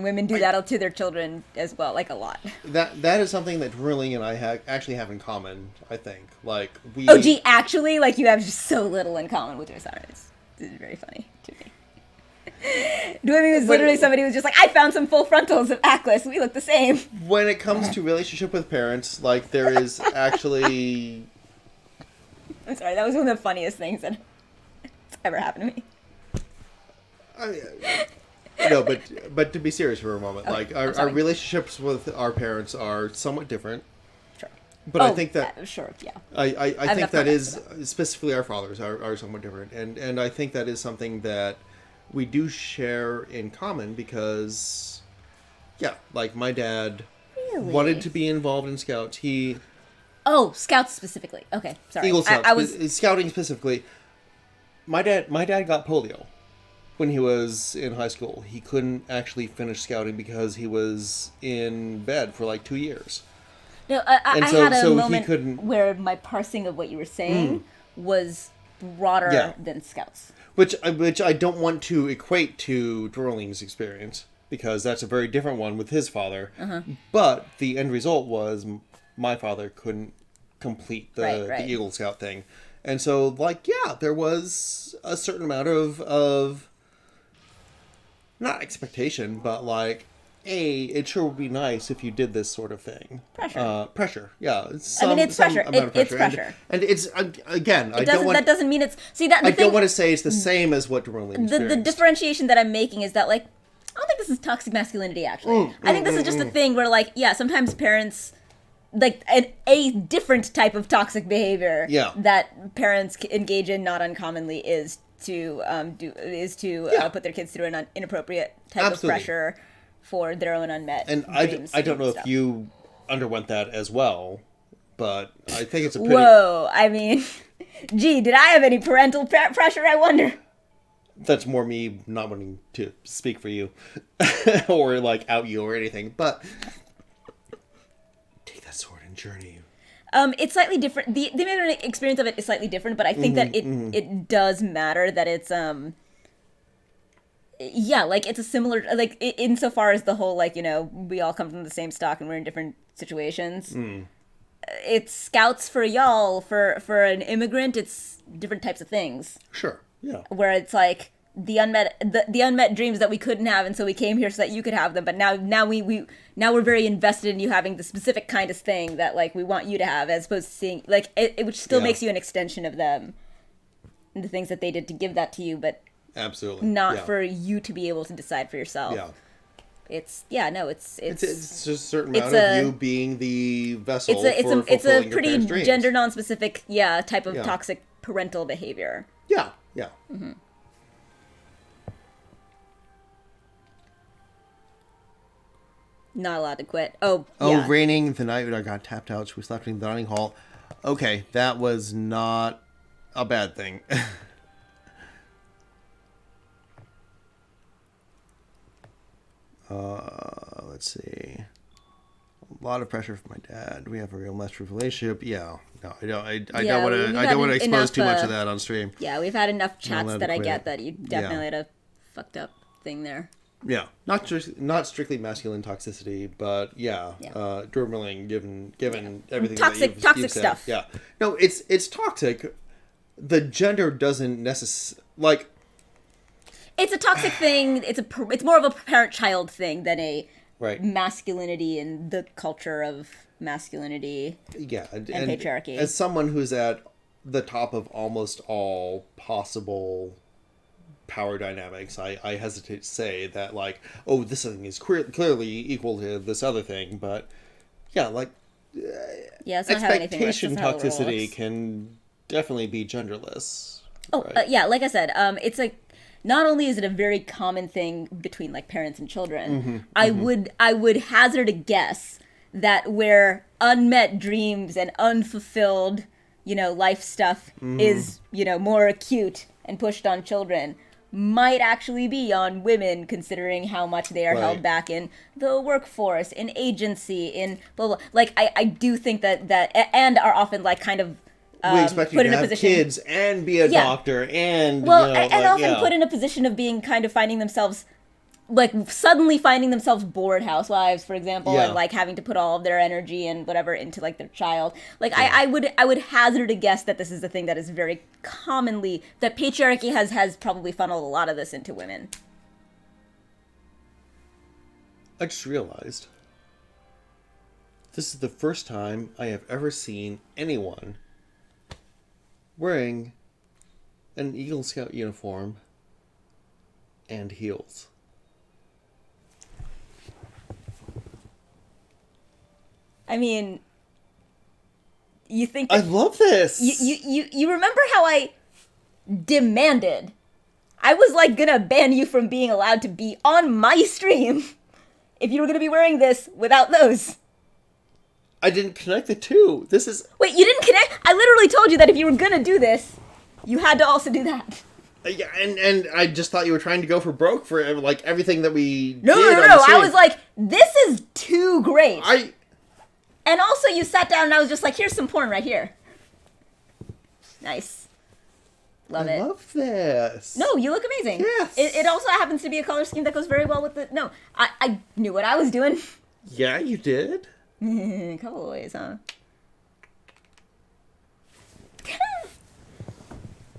Speaker 2: women do that to their children as well, like a lot.
Speaker 1: that is something that Drilling and I actually have in common, I think. Like we
Speaker 2: Oh gee, actually, like you have just so little in common with your son. It's very funny to me. Dwayne was literally somebody who was just like, I found some full frontals of Aclus. We look the same.
Speaker 1: When it comes to relationship with parents, like there is actually
Speaker 2: I'm sorry, that was one of the funniest things that ever happened to me.
Speaker 1: No, but to be serious for a moment,
Speaker 2: Okay,
Speaker 1: like
Speaker 2: I'm
Speaker 1: our
Speaker 2: sorry.
Speaker 1: relationships with our parents are somewhat different.
Speaker 2: Sure.
Speaker 1: But I think that
Speaker 2: sure, yeah.
Speaker 1: I think
Speaker 2: enough
Speaker 1: that
Speaker 2: context
Speaker 1: is specifically our fathers are somewhat different, and I think that is something that we do share in common because, yeah, like my dad
Speaker 2: Really?
Speaker 1: wanted to be involved in Scouts. He
Speaker 2: Oh, Scouts specifically. Okay, sorry.
Speaker 1: Eagle Scouts,
Speaker 2: I was
Speaker 1: scouting specifically. My dad got polio when he was in high school. He couldn't actually finish scouting because he was in bed for like 2 years.
Speaker 2: No, I
Speaker 1: And so-
Speaker 2: had a
Speaker 1: so he
Speaker 2: moment
Speaker 1: couldn't-
Speaker 2: where my parsing of what you were saying was broader
Speaker 1: Yeah.
Speaker 2: than Scouts.
Speaker 1: Which I don't want to equate to Dorling's experience, because that's a very different one with his father. But the end result was my father couldn't complete the
Speaker 2: Right.
Speaker 1: Eagle Scout thing. And so, like, yeah, there was a certain amount of not expectation, but like, it sure would be nice if you did this sort of thing. Pressure, yeah.
Speaker 2: It's pressure.
Speaker 1: amount of
Speaker 2: It's pressure.
Speaker 1: And it's, again,
Speaker 2: That doesn't mean it's... See, that the
Speaker 1: I
Speaker 2: thing,
Speaker 1: don't want to say it's the same as what Dorling experienced.
Speaker 2: the differentiation that I'm making is that, like, I don't think this is toxic masculinity, actually. I think this is just a thing where, like, yeah, sometimes parents... Like, a different type of toxic behavior that parents engage in not uncommonly is to put their kids through an inappropriate type of pressure for their own unmet
Speaker 1: And
Speaker 2: dreams.
Speaker 1: I don't know
Speaker 2: stuff.
Speaker 1: if you underwent that as well, but I think it's a pretty...
Speaker 2: Whoa, I mean, gee, did I have any parental pressure, I wonder?
Speaker 1: that's more me not wanting to speak for you or like out you or anything, but take that sword and journey.
Speaker 2: It's slightly different. The experience of it is slightly different, but I think that it does matter that it's yeah, like it's a similar, like insofar as the whole, like, you know, we all come from the same stock and we're in different situations. It's scouts for y'all, for an immigrant, it's different types of things.
Speaker 1: Sure. Yeah.
Speaker 2: Where it's like the unmet dreams that we couldn't have, and so we came here so that you could have them. But now we're very invested in you having the specific kind of thing that, like, we want you to have, as opposed to seeing, like, it which still makes you an extension of them and the things that they did to give that to you, but
Speaker 1: absolutely
Speaker 2: not for you to be able to decide for yourself.
Speaker 1: Yeah.
Speaker 2: It's
Speaker 1: just a certain amount of you being the vessel.
Speaker 2: It's a pretty
Speaker 1: dreams.
Speaker 2: gender non-specific type of toxic parental behavior.
Speaker 1: Yeah. Yeah.
Speaker 2: Mm-hmm. Not allowed to quit. Oh,
Speaker 1: raining the night I got tapped out. We slept in the dining hall. Okay, that was not a bad thing. Let's see. A lot of pressure from my dad. We have a real messed relationship. Yeah, no, I don't want to expose too much of that on stream.
Speaker 2: Yeah, we've had enough chats that I get that you definitely had a fucked up thing there.
Speaker 1: Yeah, not strictly masculine toxicity, but dwindling given everything
Speaker 2: toxic
Speaker 1: that you've
Speaker 2: stuff.
Speaker 1: Said. Yeah, no, it's toxic. The gender doesn't necessarily
Speaker 2: It's a toxic thing. It's more of a parent-child thing than a masculinity and the culture of masculinity.
Speaker 1: Yeah,
Speaker 2: and patriarchy.
Speaker 1: As someone who's at the top of almost all possible power dynamics, I hesitate to say that, like, oh, this thing is clearly equal to this other thing, but yeah, like,
Speaker 2: it's not
Speaker 1: expectation toxicity can definitely be genderless.
Speaker 2: Oh, like I said, it's like, not only is it a very common thing between, like, parents and children, I would hazard a guess that where unmet dreams and unfulfilled, life stuff is, more acute and pushed on children, might actually be on women, considering how much they are held back in the workforce, in agency, in blah, blah. Like, I do think that and are often, like, kind of
Speaker 1: we expect you to have kids and be a doctor and often
Speaker 2: put in a position of being kind of finding themselves, like, suddenly finding themselves bored housewives, for example, and, like, having to put all of their energy and whatever into, like, their child. Like, I would hazard a guess that this is a thing that is very commonly, that patriarchy has probably funneled a lot of this into women.
Speaker 1: I just realized this is the first time I have ever seen anyone wearing an Eagle Scout uniform and heels.
Speaker 2: I mean, you think
Speaker 1: I love this.
Speaker 2: You remember how I demanded? I was like gonna ban you from being allowed to be on my stream if you were gonna be wearing this without those.
Speaker 1: I didn't connect the two. This is...
Speaker 2: Wait, you didn't connect? I literally told you that if you were gonna do this, you had to also do that.
Speaker 1: Yeah, and I just thought you were trying to go for broke for, like, everything that we did.
Speaker 2: No. I was like, this is too great. And also, you sat down and I was just like, here's some porn right here. Nice. Love it.
Speaker 1: I love this.
Speaker 2: No, you look amazing.
Speaker 1: Yes.
Speaker 2: It also happens to be a color scheme that goes very well with the... No, I knew what I was doing.
Speaker 1: Yeah, you did.
Speaker 2: A couple of ways, huh?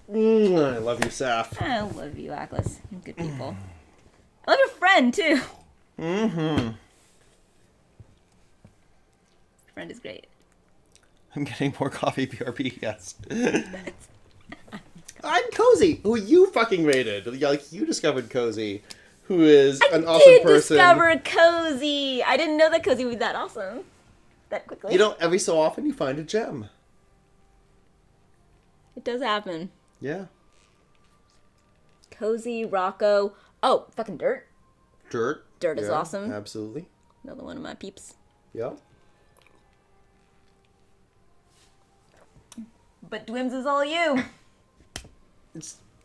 Speaker 1: I love you, Saph.
Speaker 2: I love you, Aclus. You're good people. I love your friend, too.
Speaker 1: Mm-hmm.
Speaker 2: Friend is great.
Speaker 1: I'm getting more coffee, BRB, yes. I'm Cozy, who you fucking rated. Like, you discovered Cozy, who is an awesome person.
Speaker 2: I did discover Cozy. I didn't know that Cozy would be that awesome. That quickly.
Speaker 1: Every so often you find a gem.
Speaker 2: It does happen.
Speaker 1: Yeah.
Speaker 2: Cozy, Rocco. Oh, fucking Dirt.
Speaker 1: Dirt
Speaker 2: is awesome.
Speaker 1: Absolutely.
Speaker 2: Another one of my peeps.
Speaker 1: Yeah.
Speaker 2: But Dwims is all you.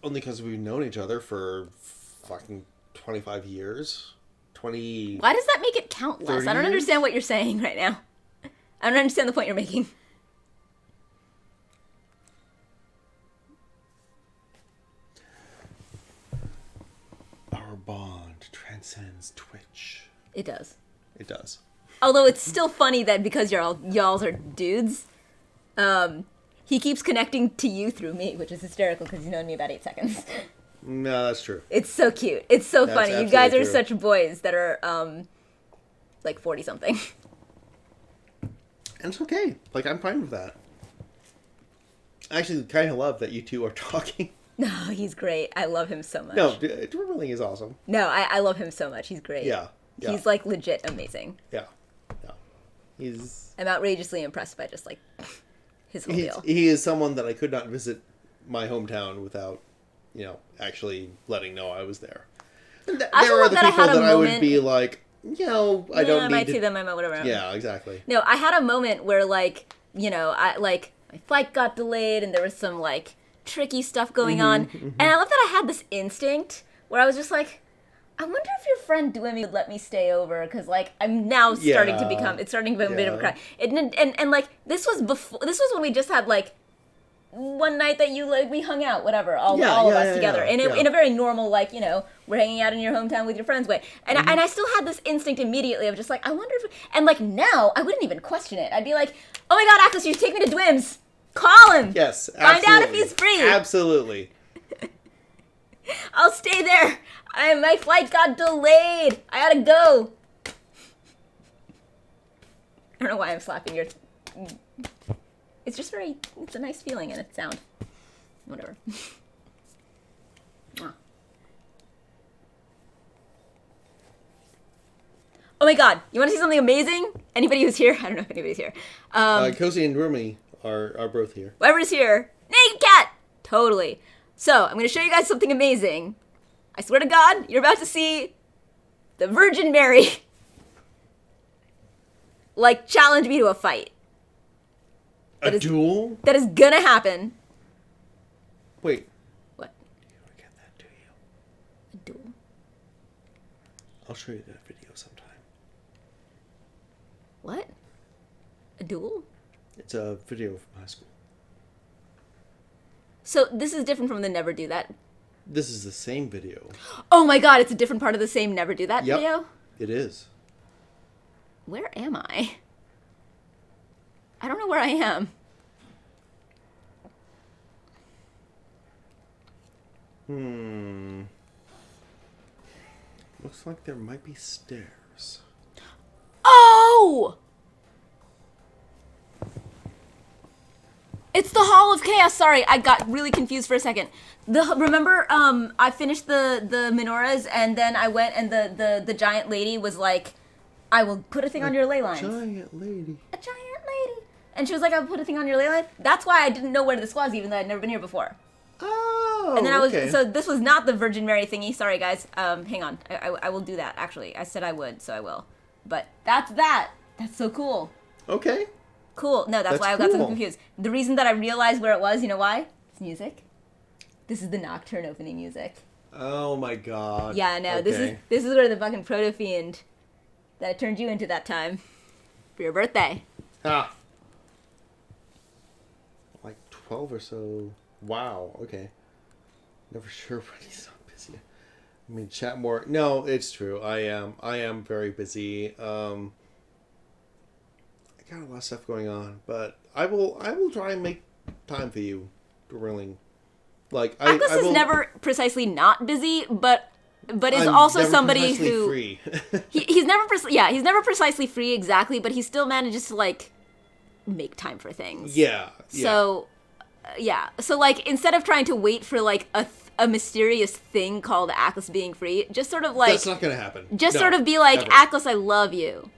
Speaker 1: Only because we've known each other for fucking 25 years. 20...
Speaker 2: Why does that make it count less?
Speaker 1: 30
Speaker 2: I don't
Speaker 1: years?
Speaker 2: understand what you're saying right now. I don't understand the point you're making.
Speaker 1: Our bond transcends Twitch.
Speaker 2: It does.
Speaker 1: It does.
Speaker 2: Although it's still funny that because y'all are dudes, he keeps connecting to you through me, which is hysterical because he's known me about 8 seconds.
Speaker 1: No, that's true.
Speaker 2: It's so cute. It's so
Speaker 1: That's
Speaker 2: funny. You guys are
Speaker 1: absolutely true.
Speaker 2: such boys that are like 40 something.
Speaker 1: And it's okay. Like, I'm fine with that. I actually kind of love that you two are talking.
Speaker 2: No, he's great. I love him so much.
Speaker 1: No, Dwarfling is awesome.
Speaker 2: No, I love him so much. He's great.
Speaker 1: Yeah.
Speaker 2: He's like legit amazing.
Speaker 1: Yeah. Yeah. He's...
Speaker 2: I'm outrageously impressed by just like his whole deal.
Speaker 1: He is someone that I could not visit my hometown without, actually letting know I was there. And
Speaker 2: I
Speaker 1: there are
Speaker 2: love
Speaker 1: other
Speaker 2: that I
Speaker 1: people
Speaker 2: had a
Speaker 1: that I would
Speaker 2: moment-
Speaker 1: be like, I don't
Speaker 2: I
Speaker 1: need
Speaker 2: might
Speaker 1: to...
Speaker 2: see them. I might whatever.
Speaker 1: Yeah, exactly.
Speaker 2: No, I had a moment where like I like my flight got delayed and there was some like tricky stuff going on, and I love that I had this instinct where I was just like, I wonder if your friend Dwayne would let me stay over because like I'm now starting to become it's starting to become a bit of a cry. And like this was when we just had like one night that we hung out, whatever, all of us together in a very normal like we're hanging out in your hometown with your friends way, and I still had this instinct immediately of just like I wonder if, and like now I wouldn't even question it. I'd be like, oh my god, Aclus, you should take me to Dwim's. Call him.
Speaker 1: Yes,
Speaker 2: find out if he's free.
Speaker 1: Absolutely.
Speaker 2: I'll stay there. My flight got delayed. I gotta go. I don't know why I'm slapping your... It's just it's a nice feeling and it's sound. Whatever. Mwah. Oh my god, you want to see something amazing? Anybody who's here? I don't know if anybody's here.
Speaker 1: Cozy and Rumi are both here.
Speaker 2: Whoever's here. Naked cat! Totally. So, I'm going to show you guys something amazing. I swear to God, you're about to see the Virgin Mary like challenge me to a fight.
Speaker 1: A duel?
Speaker 2: That is gonna happen.
Speaker 1: Wait.
Speaker 2: What?
Speaker 1: You ever get that, do you?
Speaker 2: A duel?
Speaker 1: I'll show you that video sometime.
Speaker 2: What? A duel?
Speaker 1: It's a video from high school.
Speaker 2: So this is different from the Never Do That.
Speaker 1: This is the same video.
Speaker 2: Oh my god, it's a different part of the same Never Do That video?
Speaker 1: It is.
Speaker 2: Where am I? I don't know where I am.
Speaker 1: Looks like there might be stairs.
Speaker 2: Oh! It's the Hall of Chaos. Sorry, I got really confused for a second. Remember, I finished the menorahs, and then I went, and the giant lady was like, I will put a thing on your ley lines.
Speaker 1: Giant lady.
Speaker 2: A giant lady. And she was like, I'll put a thing on your ley line. That's why I didn't know where this was, even though I'd never been here before.
Speaker 1: Oh,
Speaker 2: And then
Speaker 1: okay.
Speaker 2: so this was not the Virgin Mary thingy. Sorry, guys. Hang on. I will do that, actually. I said I would, so I will. But that's that. That's so cool.
Speaker 1: Okay.
Speaker 2: Cool. No, that's why I got so confused. The reason that I realized where it was, you know why? It's music. This is the Nocturne opening music.
Speaker 1: Oh my god.
Speaker 2: Yeah, no,
Speaker 1: okay.
Speaker 2: this is where the fucking proto-fiend that I turned you into that time for your birthday.
Speaker 1: Ah. Like 12 or so. Wow, okay. Never sure when he's not busy. I mean, chat more. No, it's true. I am very busy. I got a lot of stuff going on, but I will try and make time for you, Drilling. Like
Speaker 2: Aclus is never precisely not busy, but is also somebody who
Speaker 1: free.
Speaker 2: he's never precisely free exactly, but he still manages to like make time for things.
Speaker 1: Yeah.
Speaker 2: So so like instead of trying to wait for like a mysterious thing called Aclus being free, just sort of like
Speaker 1: that's not gonna happen.
Speaker 2: Just
Speaker 1: No,
Speaker 2: sort of be like,
Speaker 1: ever.
Speaker 2: Aclus, I love you.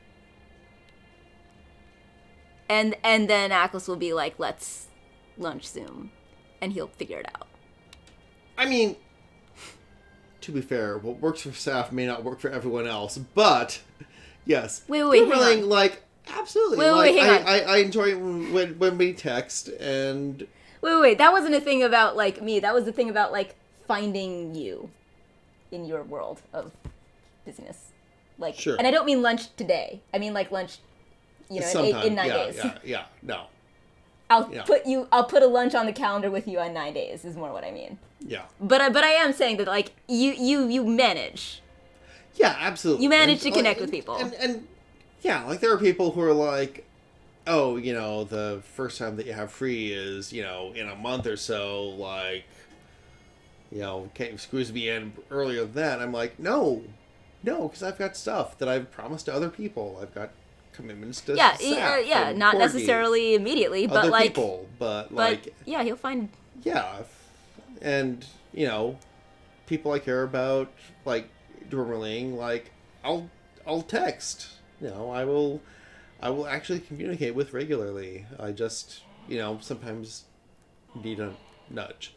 Speaker 2: And then Aclus will be like, let's lunch Zoom, and he'll figure it out.
Speaker 1: I mean, to be fair, what works for Saph may not work for everyone else, but yes.
Speaker 2: Wait, hang
Speaker 1: Drilling,
Speaker 2: on.
Speaker 1: like, absolutely.
Speaker 2: Wait, hang on.
Speaker 1: I enjoy it when we text and
Speaker 2: Wait. That wasn't a thing about like me. That was the thing about like finding you in your world of busyness. Like,
Speaker 1: Sure.
Speaker 2: And I don't mean lunch today. I mean like lunch, in
Speaker 1: Sometime.
Speaker 2: 9 days.
Speaker 1: Yeah, no.
Speaker 2: I'll
Speaker 1: Yeah.
Speaker 2: put a lunch on the calendar with you on 9 days is more what I mean.
Speaker 1: Yeah.
Speaker 2: But I am saying that like you manage.
Speaker 1: Yeah, absolutely.
Speaker 2: You manage to connect with people.
Speaker 1: And yeah, like there are people who are like, oh, the first time that you have free is, in a month or so, like, can't you squeeze me in earlier than that? I'm like, no, because I've got stuff that I've promised to other people. I've got commitments to
Speaker 2: Saph
Speaker 1: and
Speaker 2: not
Speaker 1: Corgi,
Speaker 2: necessarily immediately, but
Speaker 1: other
Speaker 2: like
Speaker 1: people, but
Speaker 2: but
Speaker 1: like,
Speaker 2: yeah, he'll find.
Speaker 1: yeah, and people I care about, like Dormerling, like I'll text. I will actually communicate with regularly. I just sometimes need a nudge.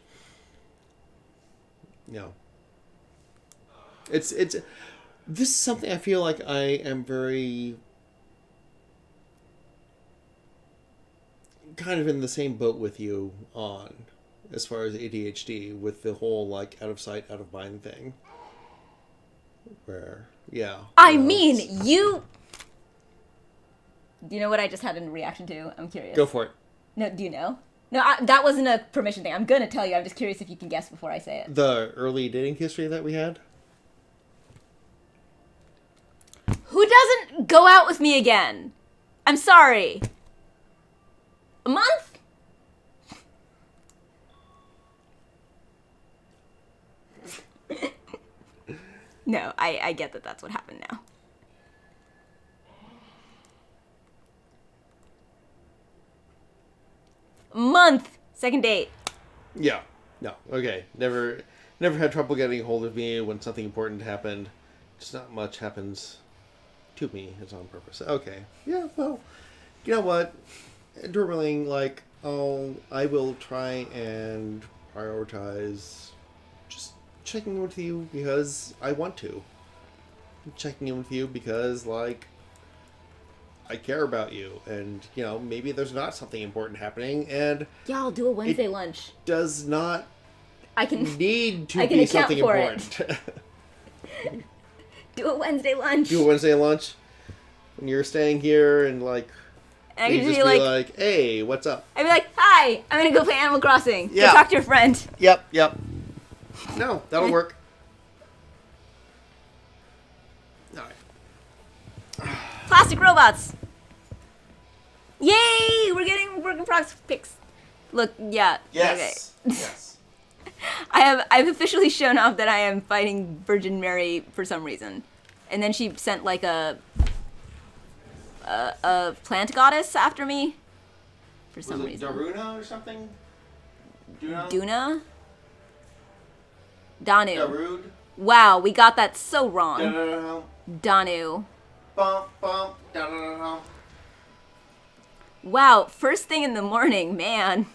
Speaker 1: It's this is something I feel like I am very kind of in the same boat with you on, as far as ADHD, with the whole like out of sight, out of mind thing. Where, yeah.
Speaker 2: I mean, you. Do you know what I just had a reaction to? I'm curious.
Speaker 1: Go for it.
Speaker 2: No, do you know? No, that wasn't a permission thing. I'm gonna tell you. I'm just curious if you can guess before I say it.
Speaker 1: The early dating history that we had?
Speaker 2: Who doesn't go out with me again? I'm sorry. A month? No, I get that that's what happened now. Month. Second date.
Speaker 1: Yeah. No. Okay. Never had trouble getting a hold of me when something important happened. Just not much happens to me. It's on purpose. Okay. Yeah, well, you know what? Dormerling, like, I will try and prioritize just checking in with you because I want to. Checking in with you because, like, I care about you, and maybe there's not something important happening, and
Speaker 2: Yeah, I'll do a Wednesday lunch.
Speaker 1: does not
Speaker 2: I can
Speaker 1: need to
Speaker 2: I can
Speaker 1: be
Speaker 2: account
Speaker 1: something
Speaker 2: for
Speaker 1: important.
Speaker 2: do a Wednesday lunch.
Speaker 1: Do a Wednesday lunch when you're staying here, and like,
Speaker 2: And I
Speaker 1: you
Speaker 2: can
Speaker 1: just
Speaker 2: just
Speaker 1: be
Speaker 2: be like,
Speaker 1: like, "Hey, what's up?"
Speaker 2: I'd be like, "Hi, I'm gonna go play Animal Crossing.
Speaker 1: Yeah.
Speaker 2: Go talk to your friend."
Speaker 1: Yep. No, that'll work. All right.
Speaker 2: Plastic robots. Yay! We're getting work in progress pics. Look, yeah.
Speaker 1: Yes.
Speaker 2: Okay.
Speaker 1: Yes.
Speaker 2: I've officially shown off that I am fighting Virgin Mary for some reason, and then she sent like a plant goddess after me for some reason.
Speaker 1: Daruna or something?
Speaker 2: Duna? Danu.
Speaker 1: Darude?
Speaker 2: Wow, we got that so wrong.
Speaker 1: Da-da-da-da.
Speaker 2: Danu.
Speaker 1: Bump, bump, da-da-da-da.
Speaker 2: Wow, first thing in the morning, man.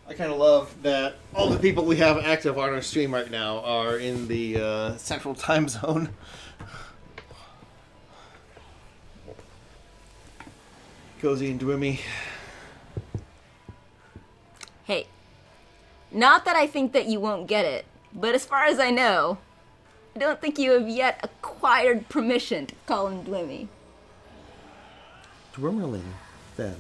Speaker 1: I kind of love that all the people we have active on our stream right now are in the central time zone. Cozy and Dwimmy.
Speaker 2: Hey, not that I think that you won't get it, but as far as I know, I don't think you have yet acquired permission to call him Dwimmy.
Speaker 1: Dwimmerling, then.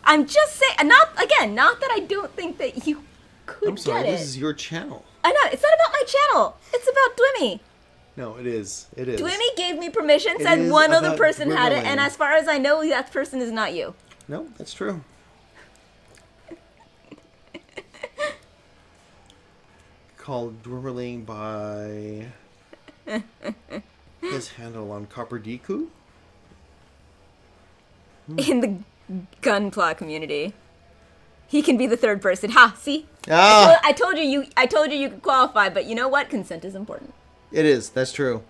Speaker 2: I'm just saying, not that I don't think that you could
Speaker 1: I'm sorry,
Speaker 2: get it.
Speaker 1: this is your channel.
Speaker 2: I know, it's not about my channel. It's about Dwimmy.
Speaker 1: No, it is. It is.
Speaker 2: Dwimmy gave me permission,
Speaker 1: It
Speaker 2: said
Speaker 1: is
Speaker 2: one other
Speaker 1: about
Speaker 2: person had it,
Speaker 1: Dwimmerling.
Speaker 2: and as far as I know, that person is not you.
Speaker 1: No, that's true. Called Dwimmerling by his handle on Copper Deku.
Speaker 2: In the Gunpla community. He can be the third person. Ha, see?
Speaker 1: Ah,
Speaker 2: I told you could qualify, but you know what? Consent is important.
Speaker 1: it is. That's true.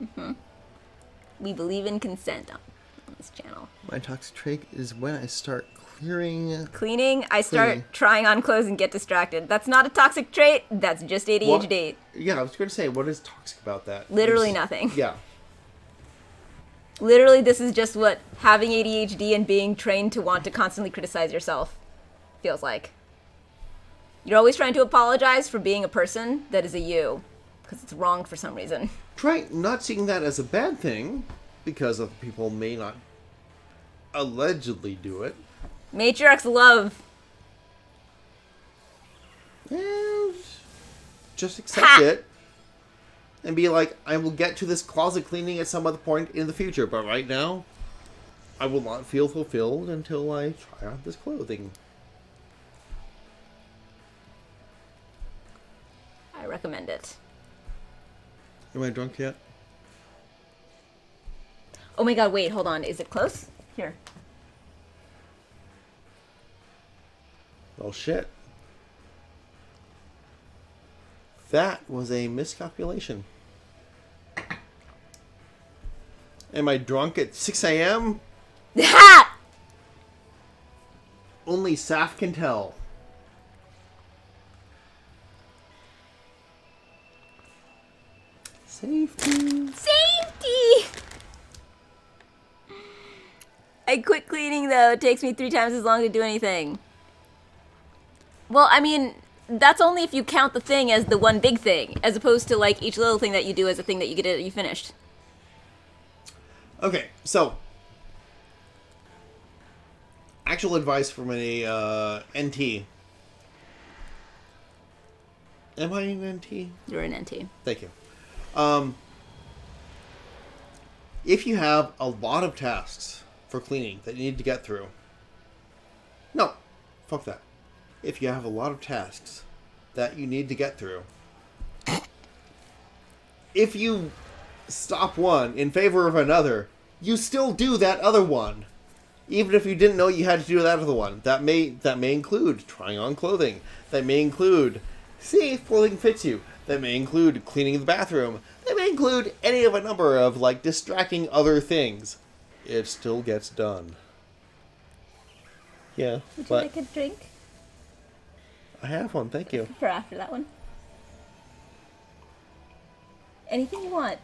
Speaker 2: We believe in consent on this channel.
Speaker 1: My toxic trait is when I start clearing.
Speaker 2: Cleaning, I start
Speaker 1: Cleaning.
Speaker 2: trying on clothes and get distracted. That's not a toxic trait, that's just ADHD.
Speaker 1: Yeah, I was going to say, what is toxic about that?
Speaker 2: Literally
Speaker 1: There's-
Speaker 2: nothing.
Speaker 1: Yeah.
Speaker 2: Literally, this is just what having ADHD and being trained to want to constantly criticize yourself feels like. You're always trying to apologize for being a person that is a you, because it's wrong for some reason.
Speaker 1: Try not seeing that as a bad thing, because other people may not allegedly do it.
Speaker 2: Matriarch's love.
Speaker 1: And just accept it. And be like, I will get to this closet cleaning at some other point in the future, but right now, I will not feel fulfilled until I try on this clothing.
Speaker 2: I recommend it.
Speaker 1: Am I drunk yet?
Speaker 2: Oh my god, wait, hold on. Is it close? Here.
Speaker 1: Oh shit. That was a miscalculation. Am I drunk at 6 a.m.?
Speaker 2: Ha!
Speaker 1: Only Saph can tell. Safety.
Speaker 2: Safety! I quit cleaning though. It takes me 3 times as long to do anything. Well, I mean, that's only if you count the thing as the one big thing, as opposed to like each little thing that you do as a thing that you finished.
Speaker 1: Okay, so actual advice from a NT. Am I an NT?
Speaker 2: You're an NT.
Speaker 1: Thank you. If you have a lot of tasks for cleaning that you need to get through, no, fuck that. If you have a lot of tasks that you need to get through, if you stop one in favor of another, you still do that other one, even if you didn't know you had to do that other one. That may include trying on clothing. That may include seeing if clothing fits you. That may include cleaning the bathroom. That may include any of a number of like distracting other things. It still gets done. Yeah,
Speaker 2: Would you
Speaker 1: but
Speaker 2: like a drink?
Speaker 1: I have one. Thank you.
Speaker 2: For after that one. Anything you want.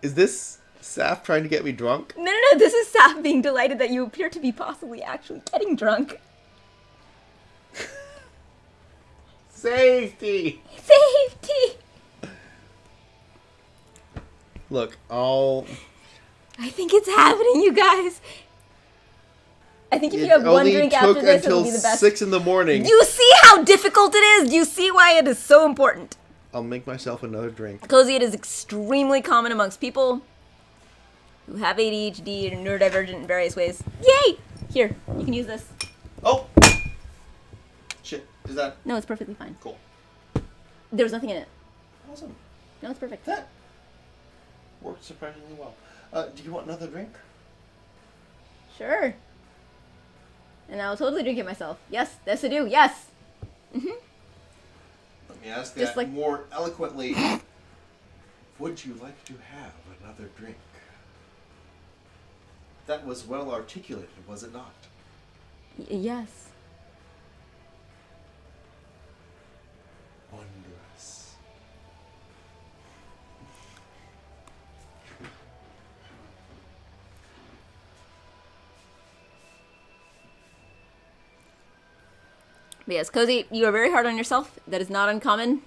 Speaker 1: Is this Saph trying to get me drunk?
Speaker 2: No, this is Saph being delighted that you appear to be possibly actually getting drunk.
Speaker 1: Safety!
Speaker 2: Safety!
Speaker 1: Look,
Speaker 2: I think it's happening, you guys. I think if you
Speaker 1: it
Speaker 2: have one
Speaker 1: only
Speaker 2: drink
Speaker 1: took
Speaker 2: after this, it'll
Speaker 1: until
Speaker 2: be the best.
Speaker 1: 6 in the morning.
Speaker 2: You see how difficult it is? Do you see why it is so important?
Speaker 1: I'll make myself another drink.
Speaker 2: Cozy, it is extremely common amongst people who have ADHD and neurodivergent in various ways. Yay! Here, you can use this.
Speaker 1: Oh! Shit, is that...
Speaker 2: No, it's perfectly fine.
Speaker 1: Cool.
Speaker 2: There was nothing in it.
Speaker 1: Awesome.
Speaker 2: No, it's perfect.
Speaker 1: That worked surprisingly well. Do you want another drink?
Speaker 2: Sure. And I'll totally drink it myself. Yes, I do. Yes.
Speaker 1: Let me ask
Speaker 2: Just
Speaker 1: that
Speaker 2: like-
Speaker 1: more eloquently. Would you like to have another drink? That was well articulated, was it not?
Speaker 2: Yes.
Speaker 1: Wondrous.
Speaker 2: But yes, Cozy, you are very hard on yourself. That is not uncommon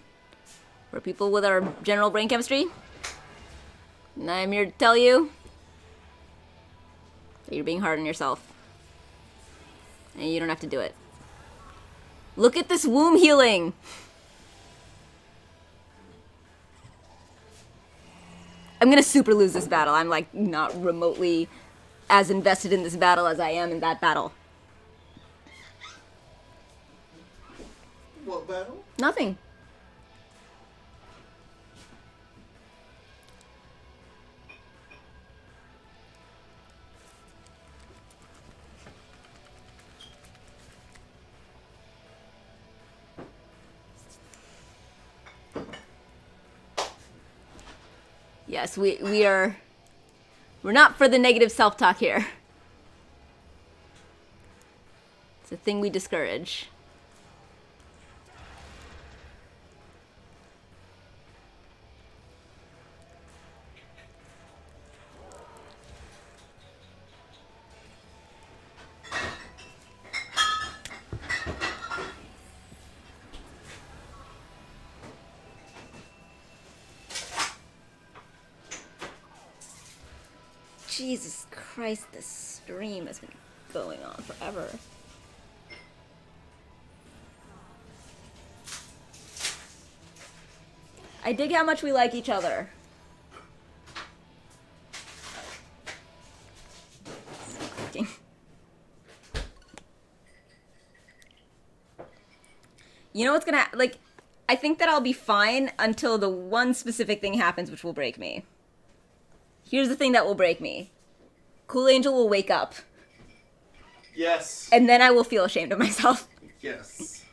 Speaker 2: for people with our general brain chemistry. And I'm here to tell you that you're being hard on yourself. And you don't have to do it. Look at this womb healing. I'm gonna super lose this battle. I'm like not remotely as invested in this battle as I am in that battle.
Speaker 1: What battle?
Speaker 2: Nothing. Yes, we're not for the negative self-talk here. It's a thing we discourage. Jesus Christ, this stream has been going on forever. I dig how much we like each other. You know what's gonna, like, I think that I'll be fine until the one specific thing happens which will break me. Here's the thing that will break me. Cool Angel will wake up.
Speaker 1: Yes.
Speaker 2: And then I will feel ashamed of myself.
Speaker 1: Yes.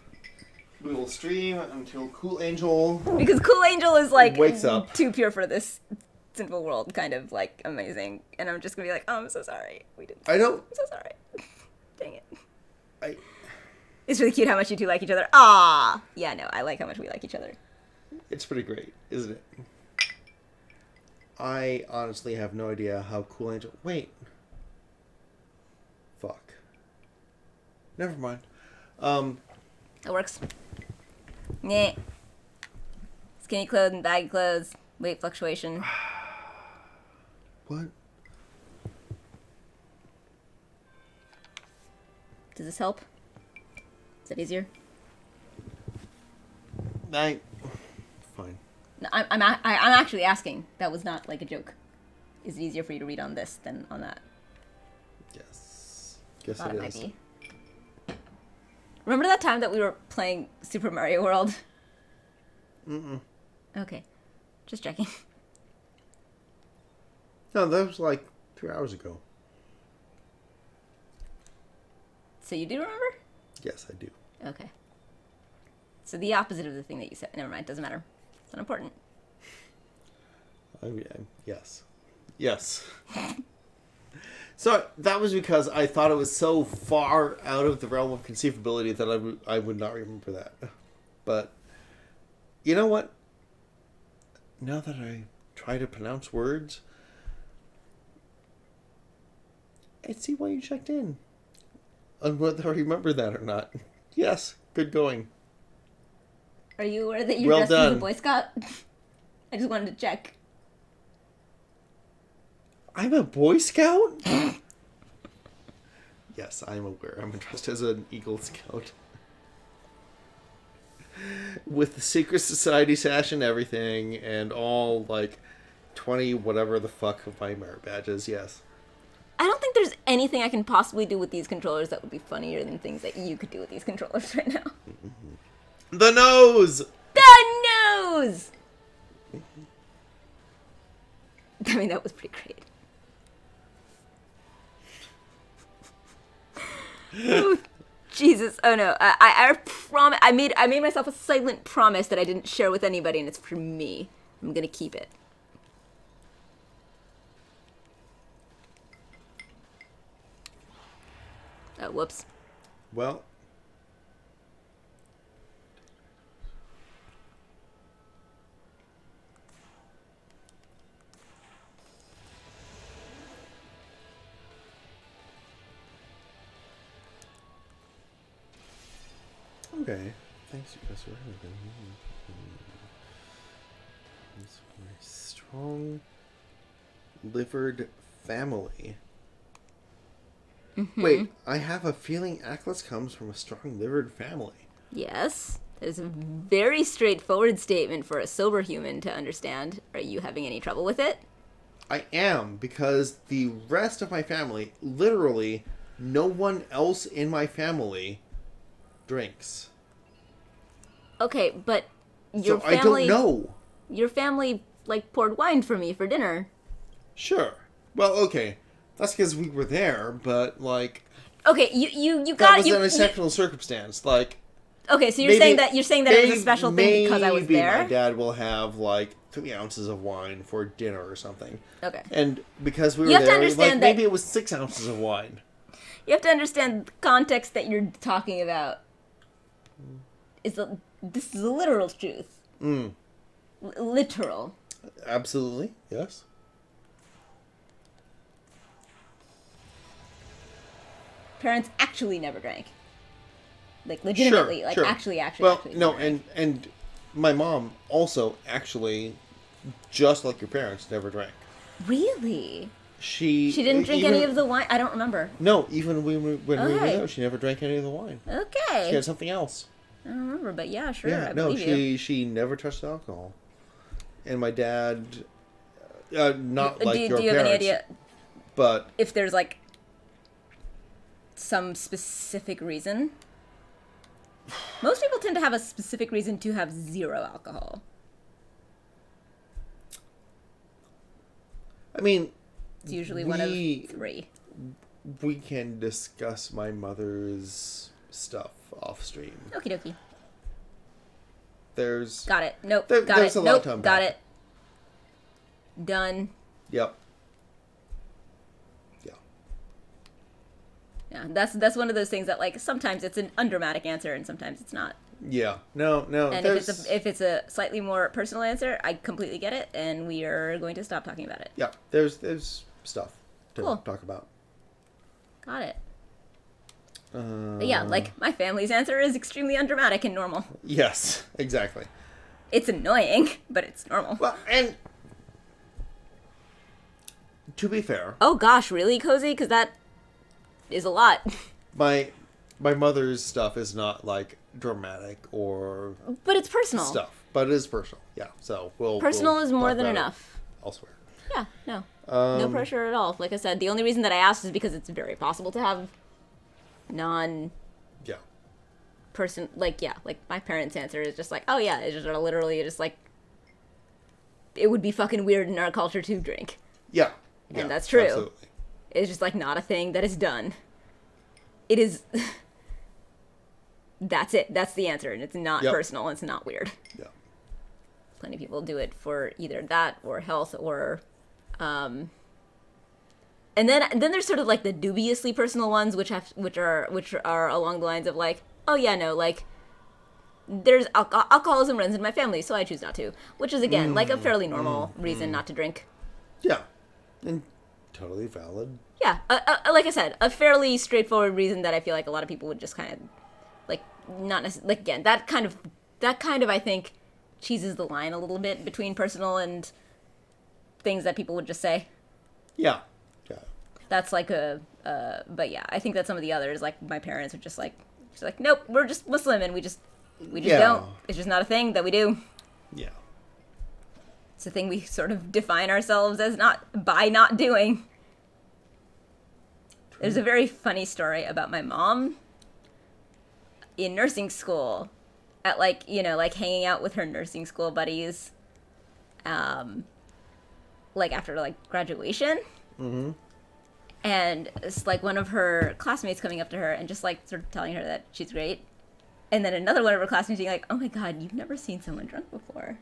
Speaker 1: We will stream until Cool Angel...
Speaker 2: Because Cool Angel is, like,
Speaker 1: wakes up.
Speaker 2: Too pure for this simple world, kind of, like, amazing. And I'm just gonna be like, oh, I'm so sorry. We didn't...
Speaker 1: I don't...
Speaker 2: I'm so sorry. Dang it.
Speaker 1: I...
Speaker 2: It's really cute how much you two like each other. Ah, yeah, no, I like how much we like each other.
Speaker 1: It's pretty great, isn't it? I honestly have no idea how Cool Angel... Wait. Fuck. Never mind.
Speaker 2: That works. Nah. Skinny clothes and baggy clothes. Weight fluctuation.
Speaker 1: What?
Speaker 2: Does this help? Is that easier?
Speaker 1: Fine.
Speaker 2: No, I'm actually asking. That was not like a joke. Is it easier for you to read on this than on that?
Speaker 1: Yes. Guess
Speaker 2: Thought
Speaker 1: it
Speaker 2: it might
Speaker 1: is.
Speaker 2: be. Remember that time that we were playing Super Mario World?
Speaker 1: Mm-mm.
Speaker 2: Okay. Just checking.
Speaker 1: No, that was like 2 hours ago.
Speaker 2: So you do remember?
Speaker 1: Yes, I do.
Speaker 2: Okay. So the opposite of the thing that you said. Never mind. Doesn't matter. It's not important.
Speaker 1: Yes. Yes. So that was because I thought it was so far out of the realm of conceivability that I would not remember that. But you know what? Now that I try to pronounce words, I see why you checked in. On whether I remember that or not. Yes, good going.
Speaker 2: Are you aware that you're
Speaker 1: Well
Speaker 2: dressed as a
Speaker 1: done.
Speaker 2: Boy Scout? I just wanted to check.
Speaker 1: I'm a Boy Scout? Yes, I'm aware. I'm dressed as an Eagle Scout. With the Secret Society sash and everything, and all, like, 20 whatever the fuck of my merit badges, yes.
Speaker 2: I don't think there's anything I can possibly do with these controllers that would be funnier than things that you could do with these controllers right now.
Speaker 1: The nose!
Speaker 2: The nose! I mean, that was pretty great. Oh, Jesus. Oh no. I made myself a silent promise that I didn't share with anybody, and it's for me. I'm gonna keep it. Oh, whoops.
Speaker 1: Well. Okay. Thanks, you guys, for having me. It's a very strong livered family.
Speaker 2: Mm-hmm.
Speaker 1: Wait, I have a feeling Aclus comes from a strong livered family.
Speaker 2: Yes. That is a very straightforward statement for a sober human to understand. Are you having any trouble with it?
Speaker 1: I am, because the rest of my family, literally, no one else in my family drinks.
Speaker 2: Okay, but your
Speaker 1: so
Speaker 2: family...
Speaker 1: I don't know.
Speaker 2: Your family, like, poured wine for me for dinner.
Speaker 1: Sure. Well, okay. That's because we were there, but, like...
Speaker 2: Okay, you
Speaker 1: that
Speaker 2: got...
Speaker 1: was an exceptional circumstance. Like...
Speaker 2: Okay, so you're saying that it was a special thing because I was there?
Speaker 1: Maybe my dad will have, like, 3 ounces of wine for dinner or something.
Speaker 2: Okay.
Speaker 1: And because we were
Speaker 2: You have to
Speaker 1: there,
Speaker 2: understand
Speaker 1: like,
Speaker 2: that-
Speaker 1: maybe it was 6 ounces of wine.
Speaker 2: You have to understand the context that you're talking about. This is a literal truth.
Speaker 1: Mm.
Speaker 2: Literal.
Speaker 1: Absolutely, yes.
Speaker 2: Parents actually never drank. Like, legitimately.
Speaker 1: Sure.
Speaker 2: Actually.
Speaker 1: Well,
Speaker 2: actually
Speaker 1: no,
Speaker 2: never drank.
Speaker 1: and my mom also actually, just like your parents, never drank.
Speaker 2: Really?
Speaker 1: She
Speaker 2: didn't drink any of the wine? I don't remember.
Speaker 1: No, even when we were
Speaker 2: Okay.
Speaker 1: there, she never drank any of the wine.
Speaker 2: Okay.
Speaker 1: She had something else.
Speaker 2: I don't remember, but yeah, sure.
Speaker 1: Yeah,
Speaker 2: I
Speaker 1: no,
Speaker 2: believe
Speaker 1: she never touched alcohol. And my dad, not like your
Speaker 2: do you have
Speaker 1: parents,
Speaker 2: any idea
Speaker 1: but
Speaker 2: if there's like some specific reason? Most people tend to have a specific reason to have zero alcohol.
Speaker 1: I mean,
Speaker 2: It's usually one of three.
Speaker 1: we can discuss my mother's stuff off stream.
Speaker 2: Okie dokie.
Speaker 1: There's
Speaker 2: Got it. Nope.
Speaker 1: There-
Speaker 2: got
Speaker 1: there's
Speaker 2: it.
Speaker 1: a lot
Speaker 2: Nope.
Speaker 1: to unpack.
Speaker 2: Got it. Done.
Speaker 1: Yep. Yeah.
Speaker 2: Yeah, that's one of those things that like sometimes it's an undramatic answer and sometimes it's not.
Speaker 1: Yeah. No.
Speaker 2: And if it's a slightly more personal answer, I completely get it, and we are going to stop talking about it.
Speaker 1: yeah, there's stuff to
Speaker 2: Cool.
Speaker 1: talk about.
Speaker 2: Got it. But yeah, like my family's answer is extremely undramatic and normal.
Speaker 1: Yes, exactly.
Speaker 2: It's annoying, but it's normal.
Speaker 1: Well, and to be fair,
Speaker 2: Oh gosh, really, Cozy? Because that is a lot.
Speaker 1: my mother's stuff is not like dramatic or
Speaker 2: But it's personal.
Speaker 1: stuff, but it is personal. Yeah, so
Speaker 2: Personal
Speaker 1: we'll
Speaker 2: is more
Speaker 1: talk
Speaker 2: than
Speaker 1: about it
Speaker 2: enough.
Speaker 1: elsewhere.
Speaker 2: Yeah, no. No pressure at all. Like I said, the only reason that I asked is because it's very possible to have
Speaker 1: Yeah.
Speaker 2: like my parents' answer is just like, oh yeah, it's just literally just like, it would be fucking weird in our culture to drink.
Speaker 1: Yeah.
Speaker 2: And
Speaker 1: yeah,
Speaker 2: that's true.
Speaker 1: Absolutely.
Speaker 2: It's just like not a thing that is done. It is. That's it. That's the answer, and it's not
Speaker 1: Yep.
Speaker 2: personal. It's not weird.
Speaker 1: Yeah.
Speaker 2: Plenty of people do it for either that or health or, and then there's sort of like the dubiously personal ones, which are along the lines of like, oh yeah, no, like there's alcoholism runs in my family, so I choose not to, which is again like a fairly normal reason not to drink.
Speaker 1: Yeah. And totally valid.
Speaker 2: Yeah, like I said, a fairly straightforward reason that I feel like a lot of people would just kind of like not necessarily like again that kind of I think cheeses the line a little bit between personal and things that people would just say.
Speaker 1: Yeah. Yeah.
Speaker 2: That's like but yeah, I think that some of the others, like my parents, are just like nope, we're just Muslim and we just
Speaker 1: Yeah.
Speaker 2: don't. It's just not a thing that we do.
Speaker 1: Yeah.
Speaker 2: It's a thing we sort of define ourselves as not doing. There's a very funny story about my mom in nursing school at like hanging out with her nursing school buddies like after like graduation.
Speaker 1: Mm-hmm.
Speaker 2: And it's like one of her classmates coming up to her and just like sort of telling her that she's great. And then another one of her classmates being like, "Oh my god, you've never seen someone drunk before."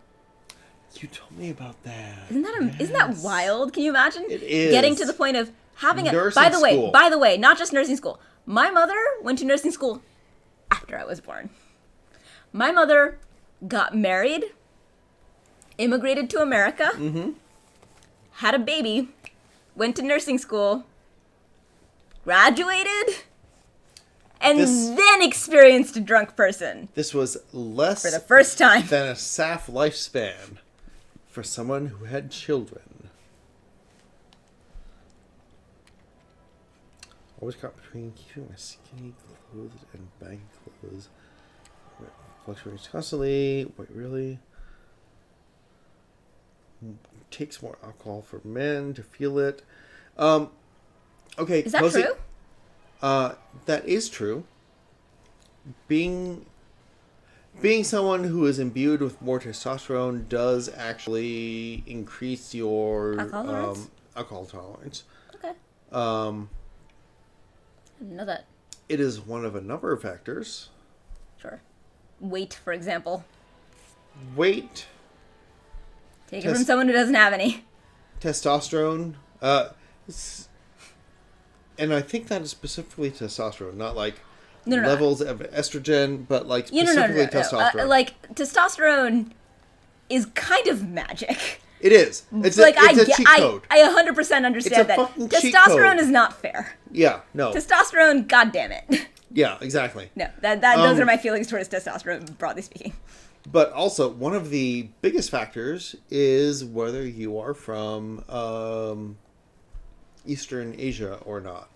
Speaker 1: You told me about that.
Speaker 2: Isn't that wild? Can you imagine?
Speaker 1: It is.
Speaker 2: Getting to the point of having a
Speaker 1: Nursing school.
Speaker 2: By the way, not just nursing school. My mother went to nursing school after I was born. My mother got married, immigrated to America, had a baby, went to nursing school, graduated, and then experienced a drunk person
Speaker 1: This was less
Speaker 2: for the first time.
Speaker 1: than a Saph lifespan for someone who had children. Always caught between keeping my skinny clothes and baggy clothes. Fluctuates constantly. Wait, really? Takes more alcohol for men to feel it. Okay.
Speaker 2: Is that
Speaker 1: Cozy,
Speaker 2: true?
Speaker 1: That is true. Being someone who is imbued with more testosterone does actually increase your
Speaker 2: Alcohol tolerance?
Speaker 1: Alcohol tolerance.
Speaker 2: Okay.
Speaker 1: I
Speaker 2: didn't know that.
Speaker 1: It is one of a number of factors.
Speaker 2: Sure. Weight, for example.
Speaker 1: Weight,
Speaker 2: Take it from someone who doesn't have any.
Speaker 1: testosterone, and I think that is specifically testosterone, not like
Speaker 2: No.
Speaker 1: levels of estrogen, but like
Speaker 2: No.
Speaker 1: specifically testosterone.
Speaker 2: Like testosterone is kind of magic.
Speaker 1: It is. It's
Speaker 2: Like
Speaker 1: a cheat code.
Speaker 2: I 100% understand that.
Speaker 1: fucking cheat
Speaker 2: Testosterone
Speaker 1: code.
Speaker 2: is not fair.
Speaker 1: Yeah. No.
Speaker 2: Testosterone, goddamn it.
Speaker 1: Yeah. Exactly.
Speaker 2: No, those are my feelings towards testosterone, broadly speaking.
Speaker 1: But also, one of the biggest factors is whether you are from Eastern Asia or not.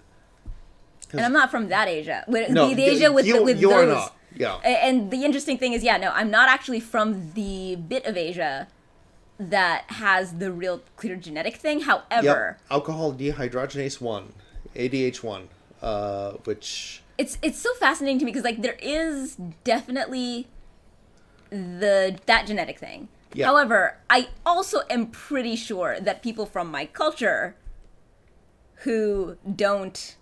Speaker 2: And I'm not from that Asia.
Speaker 1: No,
Speaker 2: the Asia with
Speaker 1: you
Speaker 2: those.
Speaker 1: are not. Yeah.
Speaker 2: And the interesting thing is, no, I'm not actually from the bit of Asia that has the real clear genetic thing. However,
Speaker 1: alcohol dehydrogenase 1, ADH1, which
Speaker 2: it's so fascinating to me because like there is definitely that genetic thing.
Speaker 1: Yeah.
Speaker 2: However, I also am pretty sure that people from my culture who don't,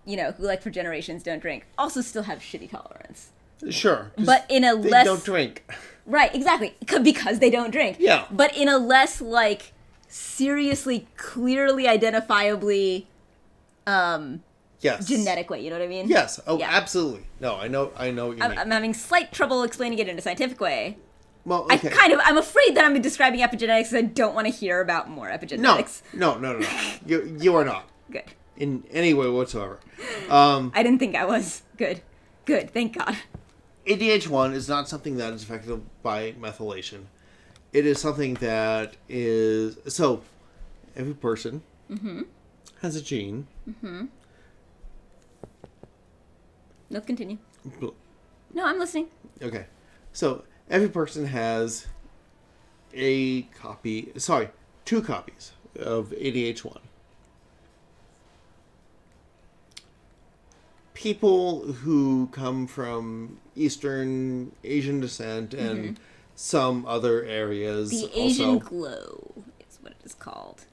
Speaker 2: who like for generations don't drink, also still have shitty tolerance.
Speaker 1: Sure.
Speaker 2: But in a
Speaker 1: they
Speaker 2: less...
Speaker 1: don't drink.
Speaker 2: Right, exactly. Because they don't drink.
Speaker 1: Yeah.
Speaker 2: But in a less, like, seriously, clearly identifiably
Speaker 1: Yes.
Speaker 2: genetic way, you know what I mean?
Speaker 1: Yes. Oh,
Speaker 2: Yeah.
Speaker 1: absolutely. No, I know what you mean.
Speaker 2: I'm having slight trouble explaining it in a scientific way.
Speaker 1: Well, okay.
Speaker 2: I'm afraid that I'm describing epigenetics because I don't want to hear about more epigenetics.
Speaker 1: No. You are not.
Speaker 2: Good.
Speaker 1: In any way whatsoever.
Speaker 2: I didn't think I was. Good, thank God.
Speaker 1: ADH1 is not something that is affected by methylation. It is something that is... So, every person has a gene.
Speaker 2: No, continue. No, I'm listening.
Speaker 1: Okay. So, every person has two copies of ADH1. People who come from Eastern Asian descent and some other areas.
Speaker 2: The Asian glow is what it is called.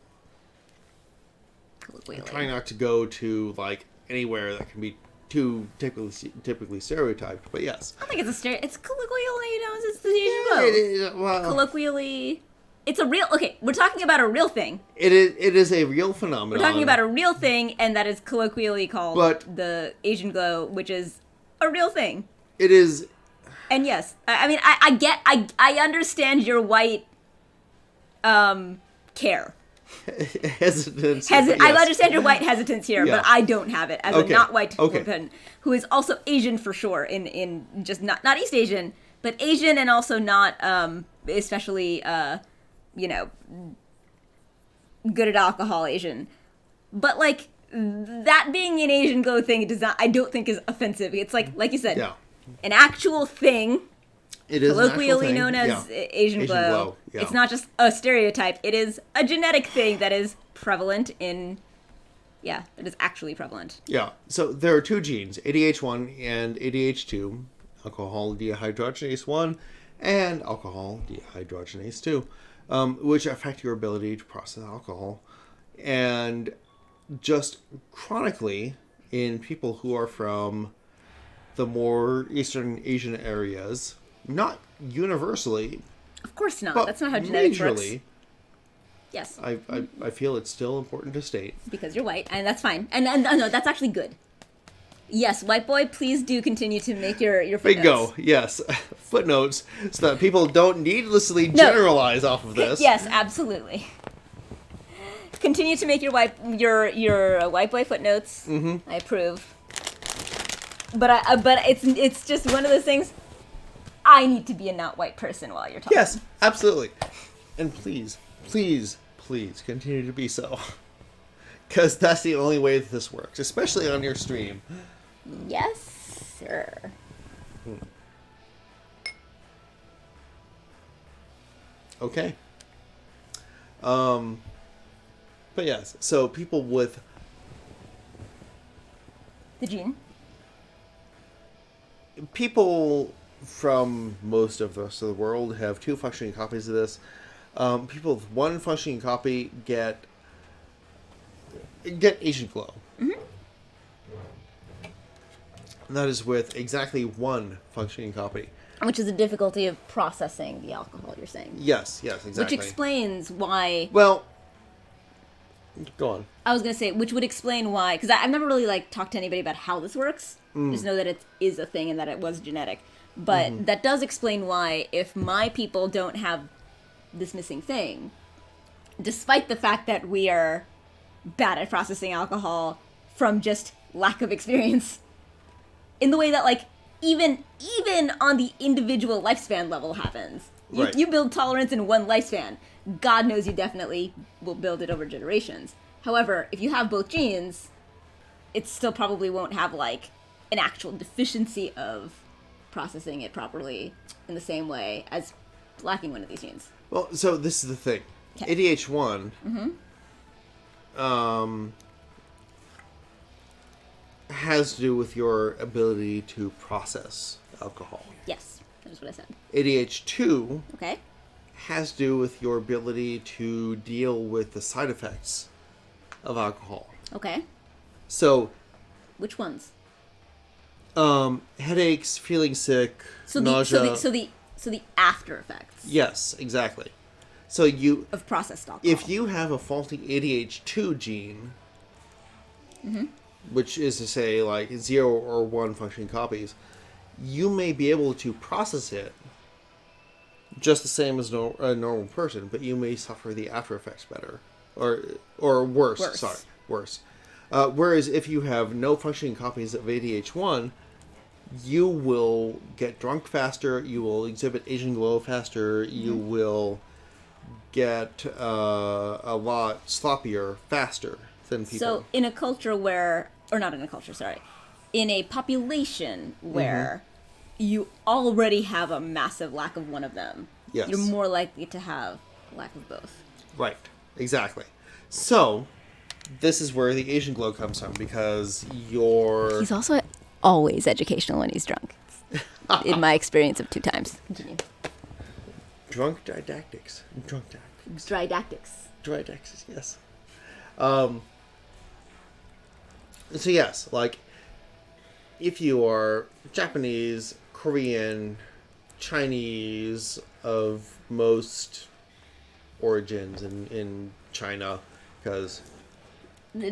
Speaker 1: I'm trying not to go to like anywhere that can be too typically stereotyped, but yes.
Speaker 2: I don't think it's a it's colloquially known as the Asian glow.
Speaker 1: Well,
Speaker 2: colloquially, it's a real... Okay, we're talking about a real thing.
Speaker 1: It is a real phenomenon.
Speaker 2: We're talking about a real thing, and that is colloquially called the Asian glow, which is a real thing.
Speaker 1: It is...
Speaker 2: And yes, I mean, I understand your white care.
Speaker 1: Hesitance.
Speaker 2: I understand your white hesitance here,
Speaker 1: Yeah.
Speaker 2: but I don't have it as a not white
Speaker 1: Okay.
Speaker 2: woman who is also Asian for sure, in just not East Asian, but Asian and also not especially good at alcohol Asian. But like that being an Asian glow thing I don't think is offensive. It's like you said, an actual thing.
Speaker 1: It is
Speaker 2: colloquially known as Asian glow.
Speaker 1: Yeah.
Speaker 2: It's not just a stereotype. It is a genetic thing that is prevalent in... Yeah, it is actually prevalent.
Speaker 1: Yeah. So there are two genes, ADH1 and ADH2, alcohol dehydrogenase 1 and alcohol dehydrogenase 2, which affect your ability to process alcohol. And just chronically, in people who are from the more Eastern Asian areas, not universally,
Speaker 2: Of course not.
Speaker 1: but
Speaker 2: That's not how genetics
Speaker 1: majorly,
Speaker 2: works. Yes.
Speaker 1: I feel it's still important to state.
Speaker 2: Because you're white, and that's fine. And no, that's actually good. Yes, white boy, please do continue to make your footnotes.
Speaker 1: Bingo, yes. Footnotes, so that people don't needlessly generalize off of this.
Speaker 2: Yes, absolutely. Continue to make your white boy footnotes. Mm-hmm. I approve. But it's just one of those things. I need to be a not white person while you're talking.
Speaker 1: Yes, absolutely. And please continue to be so. Because that's the only way that this works, especially on your stream.
Speaker 2: Yes, sir.
Speaker 1: Okay. But yes, so people with
Speaker 2: The gene.
Speaker 1: People from most of the rest of the world have two functioning copies of this. People with one functioning copy get Asian glow.
Speaker 2: Mm-hmm.
Speaker 1: And that is with exactly one functioning copy.
Speaker 2: Which is the difficulty of processing the alcohol, you're saying.
Speaker 1: Yes, exactly.
Speaker 2: Which explains why...
Speaker 1: Well, go on.
Speaker 2: I was going to say, which would explain why... Because I've never really talked to anybody about how this works. Just know that it is a thing and that it was genetic. But that does explain why, if my people don't have this missing thing, despite the fact that we are bad at processing alcohol from just lack of experience, in the way that, even on the individual lifespan level happens.
Speaker 1: Right.
Speaker 2: You build tolerance in one lifespan. God knows you definitely will build it over generations. However, if you have both genes, it still probably won't have like an actual deficiency of processing it properly in the same way as lacking one of these genes.
Speaker 1: Well, so this is the thing.
Speaker 2: Okay.
Speaker 1: ADH1 has to do with your ability to process alcohol.
Speaker 2: Yes, that is what I said.
Speaker 1: ADH2
Speaker 2: Okay.
Speaker 1: has to do with your ability to deal with the side effects of alcohol.
Speaker 2: Okay.
Speaker 1: So,
Speaker 2: Which ones?
Speaker 1: headaches, feeling sick,
Speaker 2: So
Speaker 1: nausea.
Speaker 2: So the after effects
Speaker 1: Yes, exactly. So you,
Speaker 2: of processed alcohol.
Speaker 1: if you have a faulty ADH2 gene, which is to say like 0 or 1 functioning copies, you may be able to process it just the same as a normal person, but you may suffer the after effects better, or worse.
Speaker 2: Worse.
Speaker 1: Sorry, worse. Whereas if you have no functioning copies of ADH1, you will get drunk faster, you will exhibit Asian glow faster, you will get a lot sloppier faster than people.
Speaker 2: So in a culture where, or not in a culture, sorry, in a population where you already have a massive lack of one of them,
Speaker 1: Yes.
Speaker 2: you're more likely to have a lack of both.
Speaker 1: Right, exactly. So, this is where the Asian glow comes from, because you're...
Speaker 2: He's also always educational when he's drunk. In my experience of 2 times. Continue.
Speaker 1: Drunk didactics. Drunk didactics.
Speaker 2: Didactics.
Speaker 1: Didactics, yes. So yes, like, if you are Japanese, Korean, Chinese of most origins in China, because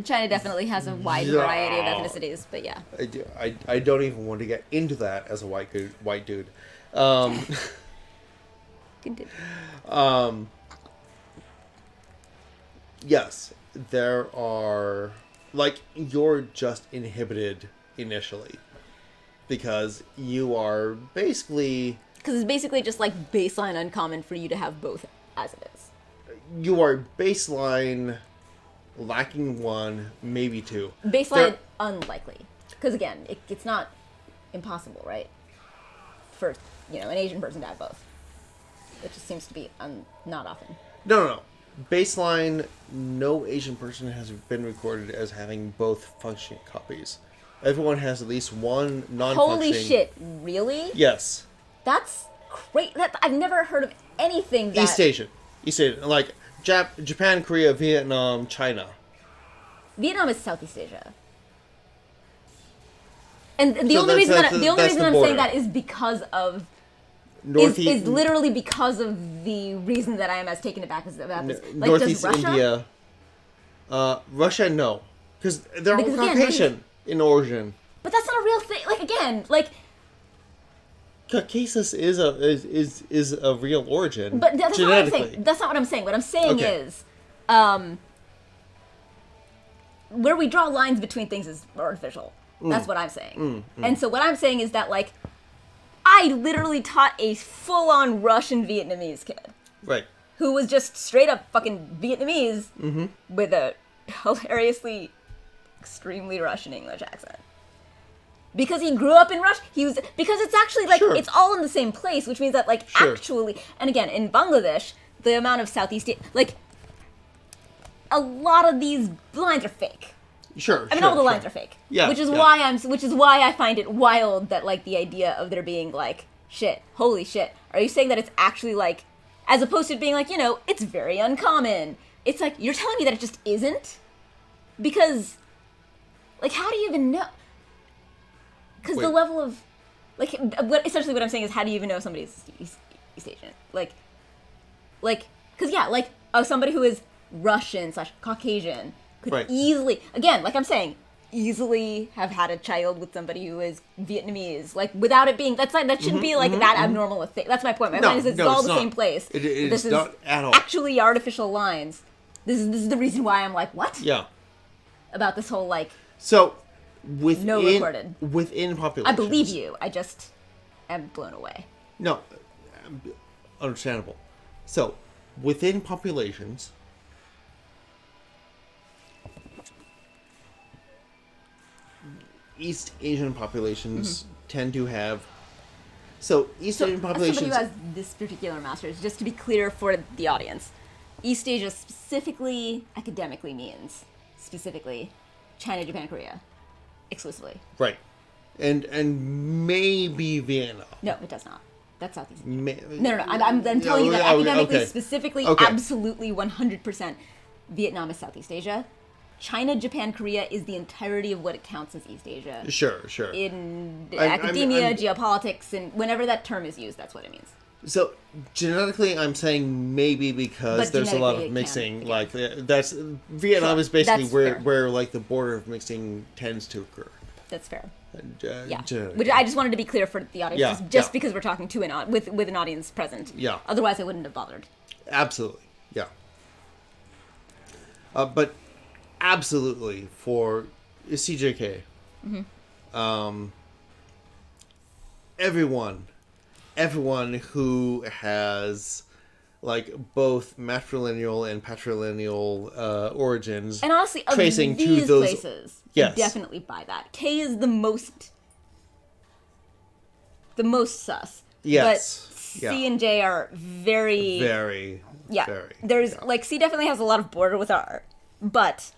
Speaker 2: China definitely has a wide variety of ethnicities, but yeah.
Speaker 1: I don't even want to get into that as a white dude.
Speaker 2: Continue.
Speaker 1: Yes, there are, like, you're just inhibited initially because you are basically...
Speaker 2: Because it's basically just like baseline uncommon for you to have both as it is.
Speaker 1: You are baseline lacking 1, maybe 2.
Speaker 2: Baseline unlikely. Because again, it's not impossible, right? For, an Asian person to have both. It just seems to be not often.
Speaker 1: No. Baseline, no Asian person has been recorded as having both functioning copies. Everyone has at least one non-functioning...
Speaker 2: Holy shit, really?
Speaker 1: Yes.
Speaker 2: That's great. I've never heard of anything that...
Speaker 1: East Asian, like Japan, Korea, Vietnam, China.
Speaker 2: Vietnam is Southeast Asia. And the
Speaker 1: So
Speaker 2: only reason
Speaker 1: that's
Speaker 2: I'm
Speaker 1: the
Speaker 2: saying
Speaker 1: border.
Speaker 2: that is because of...
Speaker 1: Northeast,
Speaker 2: is literally because of the reason that I am as taken aback as about this. Like,
Speaker 1: Northeast
Speaker 2: does Russia?
Speaker 1: India. Russia, no. Because they're all
Speaker 2: Because again,
Speaker 1: Caucasian in origin.
Speaker 2: But that's not a real thing. Like, again, like...
Speaker 1: Caucasus is a real origin.
Speaker 2: But that's not what I'm
Speaker 1: genetically.
Speaker 2: saying. That's not what I'm saying. What I'm saying
Speaker 1: Okay.
Speaker 2: is... where we draw lines between things is artificial. That's what I'm saying. And so what I'm saying is that, like, I literally taught a full-on Russian Vietnamese kid
Speaker 1: Right.
Speaker 2: who was just straight up fucking Vietnamese with a hilariously extremely Russian English accent. Because he grew up in Russia, because it's actually like,
Speaker 1: Sure.
Speaker 2: it's all in the same place, which means that, like,
Speaker 1: Sure.
Speaker 2: actually, and again, in Bangladesh, the amount of Southeast, like, a lot of these lines are fake.
Speaker 1: Sure.
Speaker 2: I mean, all the lines are fake.
Speaker 1: Yeah,
Speaker 2: Which is
Speaker 1: yeah.
Speaker 2: why I find it wild that, like, the idea of there being, like, shit, holy shit. Are you saying that it's actually, like, as opposed to being like, it's very uncommon. It's like, you're telling me that it just isn't? Because, like, how do you even know? Because the
Speaker 1: Wait.
Speaker 2: level of, like, essentially what I'm saying is, how do you even know somebody's East Asian? Like, because, yeah, like, somebody who is Russian/Caucasian could
Speaker 1: Right.
Speaker 2: easily, again, like I'm saying, easily have had a child with somebody who is Vietnamese, like, without it being, that shouldn't be, like, that abnormal a thing. That's my point. My
Speaker 1: No,
Speaker 2: point is it's
Speaker 1: no,
Speaker 2: all
Speaker 1: it's
Speaker 2: the
Speaker 1: not.
Speaker 2: same place.
Speaker 1: It
Speaker 2: This
Speaker 1: is not at all.
Speaker 2: actually artificial lines. This is the reason why I'm like, what?
Speaker 1: Yeah.
Speaker 2: About this whole, like,
Speaker 1: So, within
Speaker 2: No recorded.
Speaker 1: within populations,
Speaker 2: I believe you. I just am blown away.
Speaker 1: No, understandable. So, within populations, East Asian populations tend to have. So East Asian
Speaker 2: As somebody
Speaker 1: populations.
Speaker 2: who has this particular master's, just to be clear for the audience, East Asia specifically, academically means specifically China, Japan, Korea, exclusively.
Speaker 1: Right. And maybe Vietnam.
Speaker 2: No, it does not. That's Southeast Asia.
Speaker 1: No.
Speaker 2: I'm telling you that academically,
Speaker 1: okay.
Speaker 2: specifically,
Speaker 1: Okay.
Speaker 2: absolutely 100%, Vietnam is Southeast Asia. China, Japan, Korea is the entirety of what it counts as East Asia.
Speaker 1: Sure.
Speaker 2: In
Speaker 1: I'm-
Speaker 2: academia,
Speaker 1: I'm-
Speaker 2: geopolitics, and whenever that term is used, that's what it means.
Speaker 1: So genetically, I'm saying maybe because
Speaker 2: But
Speaker 1: there's a lot
Speaker 2: genetically
Speaker 1: of
Speaker 2: it
Speaker 1: mixing.
Speaker 2: can,
Speaker 1: Like that's Vietnam
Speaker 2: Sure,
Speaker 1: is basically
Speaker 2: that's
Speaker 1: where
Speaker 2: fair.
Speaker 1: where like the border of mixing tends to occur.
Speaker 2: That's fair.
Speaker 1: Yeah.
Speaker 2: Which I just wanted to be clear for the audience,
Speaker 1: Yeah,
Speaker 2: just
Speaker 1: yeah.
Speaker 2: because we're talking to with an audience present.
Speaker 1: Yeah.
Speaker 2: Otherwise, I wouldn't have bothered.
Speaker 1: Absolutely. Yeah. But absolutely for CJK. Everyone who has like both matrilineal and patrilineal origins,
Speaker 2: And honestly, of
Speaker 1: tracing to
Speaker 2: these
Speaker 1: those-
Speaker 2: places, I
Speaker 1: Yes.
Speaker 2: definitely buy that. K is the most sus.
Speaker 1: Yes.
Speaker 2: But C
Speaker 1: Yeah.
Speaker 2: and J are very
Speaker 1: very,
Speaker 2: yeah.
Speaker 1: very.
Speaker 2: There's
Speaker 1: yeah.
Speaker 2: like C definitely has a lot of border with R, but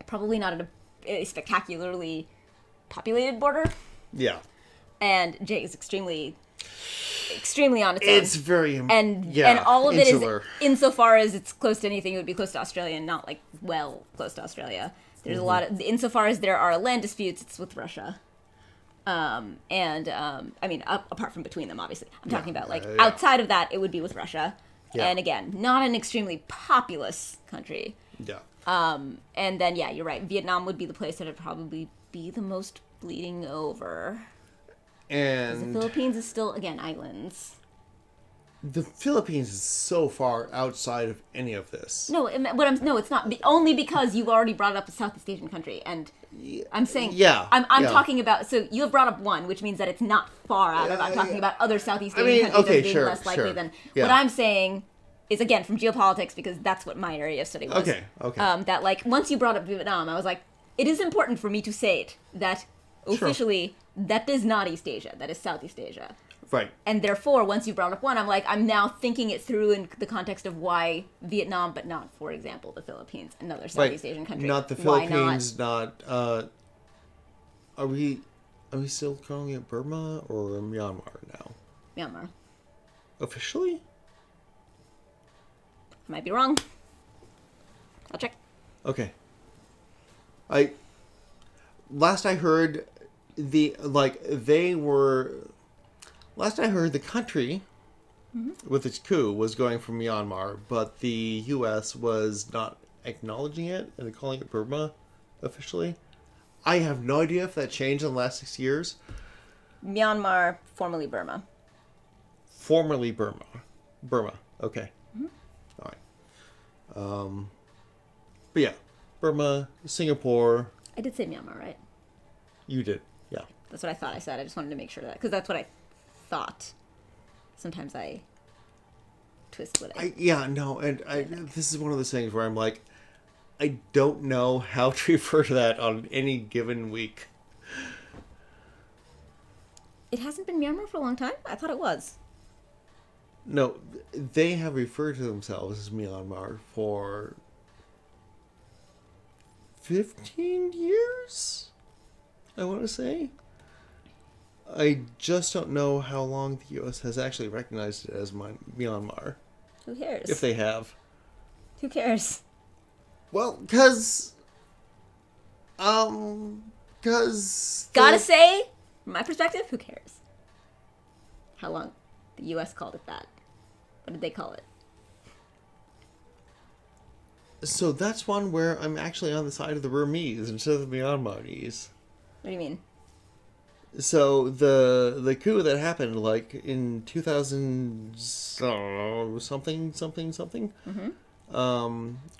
Speaker 2: probably not a spectacularly populated border.
Speaker 1: Yeah.
Speaker 2: And J is extremely on its own.
Speaker 1: It's very
Speaker 2: And all of
Speaker 1: insular.
Speaker 2: it is, insofar as it's close to anything, it would be close to Australia, and not like close to Australia. There's a lot of, insofar as there are land disputes, it's with Russia. I mean, apart from between them, obviously. I'm talking about like
Speaker 1: yeah.
Speaker 2: outside of that, it would be with Russia.
Speaker 1: Yeah.
Speaker 2: And again, not an extremely populous country.
Speaker 1: Yeah.
Speaker 2: And then, yeah, you're right. Vietnam would be the place that would probably be the most bleeding over. The
Speaker 1: And
Speaker 2: Philippines is still, again, islands.
Speaker 1: the Philippines is so far outside of any of this.
Speaker 2: No, it's not. Only because you already brought up a Southeast Asian country, and I'm saying,
Speaker 1: Yeah,
Speaker 2: I'm
Speaker 1: yeah.
Speaker 2: talking about. So you have brought up one, which means that it's not far out of. I'm talking about other Southeast
Speaker 1: I
Speaker 2: Asian
Speaker 1: mean,
Speaker 2: countries
Speaker 1: okay,
Speaker 2: as being
Speaker 1: sure,
Speaker 2: less likely
Speaker 1: sure.
Speaker 2: than.
Speaker 1: Yeah.
Speaker 2: What I'm saying is again from geopolitics, because that's what my area of study was.
Speaker 1: Okay.
Speaker 2: That like once you brought up Vietnam, I was like, it is important for me to say it that officially that is not East Asia, that is Southeast Asia.
Speaker 1: Right.
Speaker 2: And therefore, once you brought up one, I'm now thinking it through in the context of why Vietnam, but not, for example, the Philippines, another Southeast Asian country.
Speaker 1: Not the
Speaker 2: Why
Speaker 1: Philippines, not are we still calling it Burma or Myanmar now?
Speaker 2: Myanmar?
Speaker 1: Officially?
Speaker 2: I might be wrong. I'll check.
Speaker 1: Okay. Last I heard the country with its coup was going for Myanmar, but the US was not acknowledging it and calling it Burma officially. I have no idea if that changed in the last 6 years.
Speaker 2: Myanmar, formerly Burma.
Speaker 1: Formerly Burma. Burma. Okay. All right. But yeah, Burma, Singapore.
Speaker 2: I did say Myanmar, right?
Speaker 1: You did. Yeah.
Speaker 2: That's what I thought I said. I just wanted to make sure that, because that's what I thought. Sometimes I twist what I...
Speaker 1: This is one of those things where I'm like, I don't know how to refer to that on any given week.
Speaker 2: It hasn't been Myanmar for a long time? I thought it was.
Speaker 1: No, they have referred to themselves as Myanmar for 15 years, I want to say. I just don't know how long the U.S. has actually recognized it as Myanmar.
Speaker 2: Who cares?
Speaker 1: If they have.
Speaker 2: Who cares?
Speaker 1: Well, because...
Speaker 2: Gotta say, from my perspective, who cares? How long the U.S. called it that? What did they call it?
Speaker 1: So that's one where I'm actually on the side of the Burmese instead of the Myanmarese.
Speaker 2: What do you mean?
Speaker 1: So the coup that happened like in 2000 something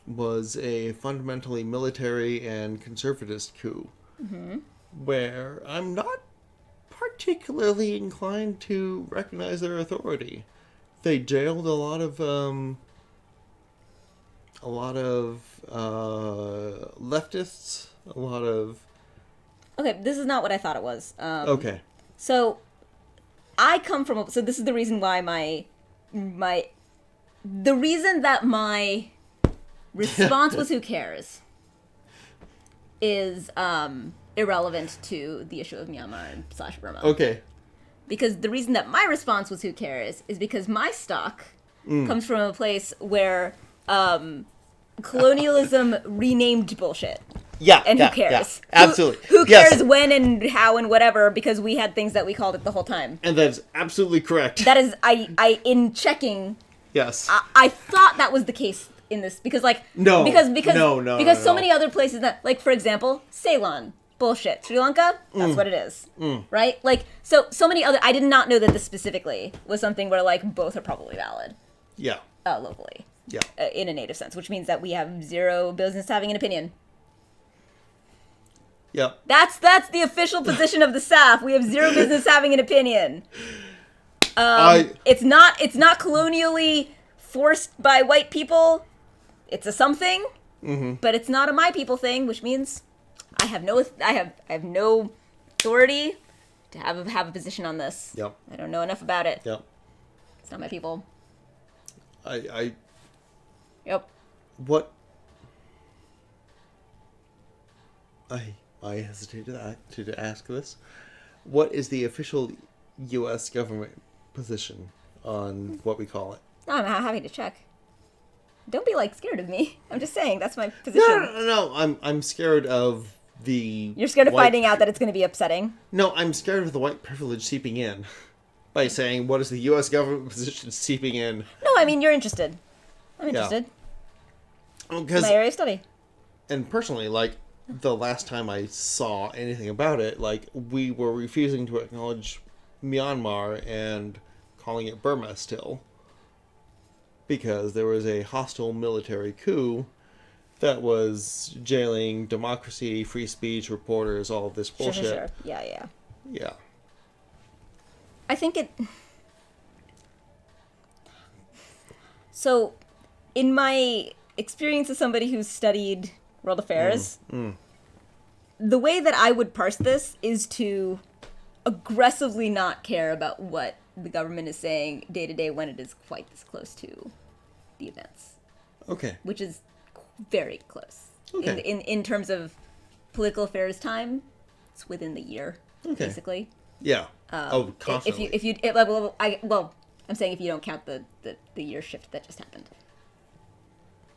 Speaker 1: was a fundamentally military and conservatist coup, where I'm not particularly inclined to recognize their authority. They jailed a lot of leftists, a lot of
Speaker 2: Okay, this is not what I thought it was.
Speaker 1: Okay.
Speaker 2: So, I come from so this is the reason why the reason that my response was who cares is irrelevant to the issue of Myanmar and / Burma.
Speaker 1: Okay.
Speaker 2: Because the reason that my response was who cares is because my stock comes from a place where colonialism renamed bullshit.
Speaker 1: Yeah.
Speaker 2: And
Speaker 1: yeah,
Speaker 2: who cares?
Speaker 1: Yeah, absolutely.
Speaker 2: Who
Speaker 1: Yes.
Speaker 2: cares when and how and whatever, because we had things that we called it the whole time.
Speaker 1: And that's absolutely correct.
Speaker 2: That is, I in checking,
Speaker 1: Yes.
Speaker 2: I thought that was the case in this, because like,
Speaker 1: No.
Speaker 2: because
Speaker 1: No,
Speaker 2: so many other places that, like, for example, Ceylon, bullshit. Sri Lanka, that's what it is. Right? Like, so many other, I did not know that this specifically was something where, like, both are probably valid.
Speaker 1: Yeah.
Speaker 2: Locally.
Speaker 1: Yeah.
Speaker 2: In a native sense, which means that we have zero business having an opinion.
Speaker 1: Yep.
Speaker 2: That's the official position of the Saph. We have zero business having an opinion. It's not colonially forced by white people. It's a something, but it's not a my people thing, which means I have no authority to have a position on this.
Speaker 1: Yep.
Speaker 2: I don't know enough about it.
Speaker 1: Yep.
Speaker 2: It's not my people.
Speaker 1: What I hesitate to ask this. What is the official U.S. government position on what we call it?
Speaker 2: No, I'm happy to check. Don't be like scared of me. I'm just saying that's my position.
Speaker 1: No. I'm scared of the.
Speaker 2: You're scared of finding out that it's going to be upsetting.
Speaker 1: No, I'm scared of the white privilege seeping in by saying what is the U.S. government position seeping in.
Speaker 2: No, I mean you're interested. I'm interested.
Speaker 1: Because
Speaker 2: my area of study.
Speaker 1: And personally, like, the last time I saw anything about it, like, we were refusing to acknowledge Myanmar and calling it Burma still. Because there was a hostile military coup that was jailing democracy, free speech, reporters, all of this bullshit.
Speaker 2: Sure. Yeah.
Speaker 1: Yeah.
Speaker 2: I think it... So, in my experience as somebody who's studied world affairs, the way that I would parse this is to aggressively not care about what the government is saying day to day when it is quite this close to the events.
Speaker 1: Okay.
Speaker 2: Which is very close.
Speaker 1: Okay.
Speaker 2: In terms of political affairs time, it's within the year, basically.
Speaker 1: Yeah. Constantly.
Speaker 2: I'm saying if you don't count the year shift that just happened.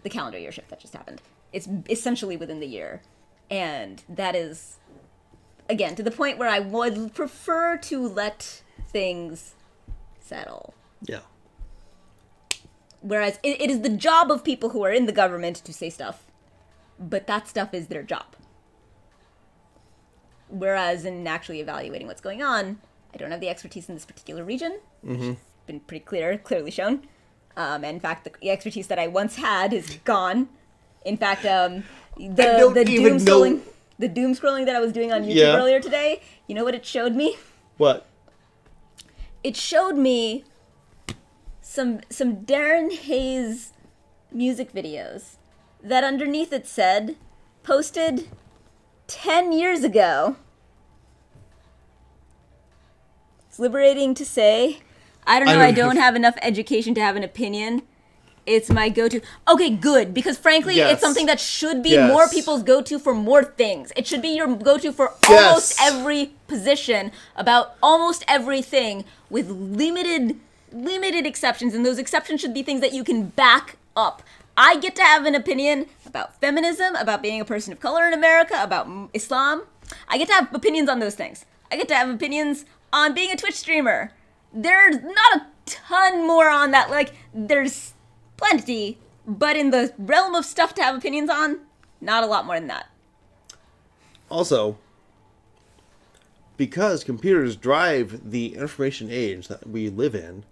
Speaker 2: The calendar year shift that just happened. It's essentially within the year. And that is, again, to the point where I would prefer to let things settle.
Speaker 1: Yeah.
Speaker 2: Whereas it is the job of people who are in the government to say stuff, but that stuff is their job. Whereas in actually evaluating what's going on, I don't have the expertise in this particular region, which has been pretty clearly shown. And in fact, the expertise that I once had is gone. In fact, the doom scrolling that I was doing on YouTube earlier today, you know what it showed me?
Speaker 1: What?
Speaker 2: It showed me some Darren Hayes music videos that underneath it said, posted 10 years ago. It's liberating to say, I don't know, I don't have enough education to have an opinion. It's my go-to. Okay, good, because frankly, it's something that should be more people's go-to for more things. It should be your go-to for almost every position, about almost everything, with limited exceptions, and those exceptions should be things that you can back up. I get to have an opinion about feminism, about being a person of color in America, about Islam. I get to have opinions on those things. I get to have opinions on being a Twitch streamer. There's not a ton more on that. Like, there's plenty, but in the realm of stuff to have opinions on, not a lot more than that.
Speaker 1: Also, because computers drive the information age that we live in,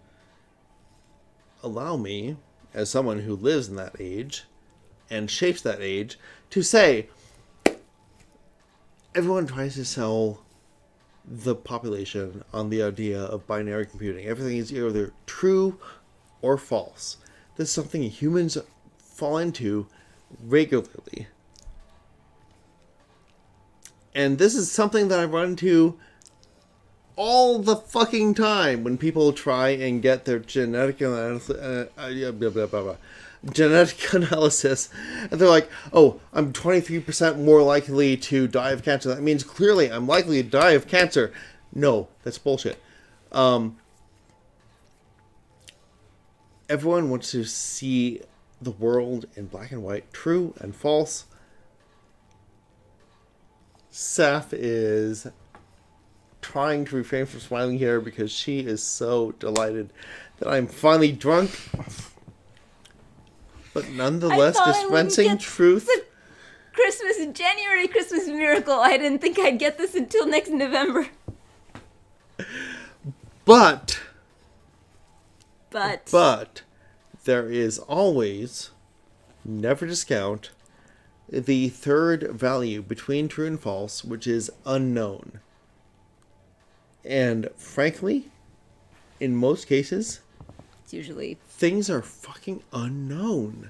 Speaker 1: allow me, as someone who lives in that age and shapes that age, to say, everyone tries to sell the population on the idea of binary computing. Everything is either true or false. This is something humans fall into regularly. And this is something that I run into all the fucking time when people try and get their genetic analysis, and they're like, oh, I'm 23% more likely to die of cancer. That means clearly I'm likely to die of cancer. No, that's bullshit. Everyone wants to see the world in black and white, true and false. Saph is trying to refrain from smiling here because she is so delighted that I'm finally drunk. But nonetheless, dispensing truth.
Speaker 2: January Christmas miracle. I didn't think I'd get this until next November.
Speaker 1: But
Speaker 2: But
Speaker 1: there is always, never discount, the third value between true and false, which is unknown. And frankly, in most cases,
Speaker 2: it's usually...
Speaker 1: things are fucking unknown.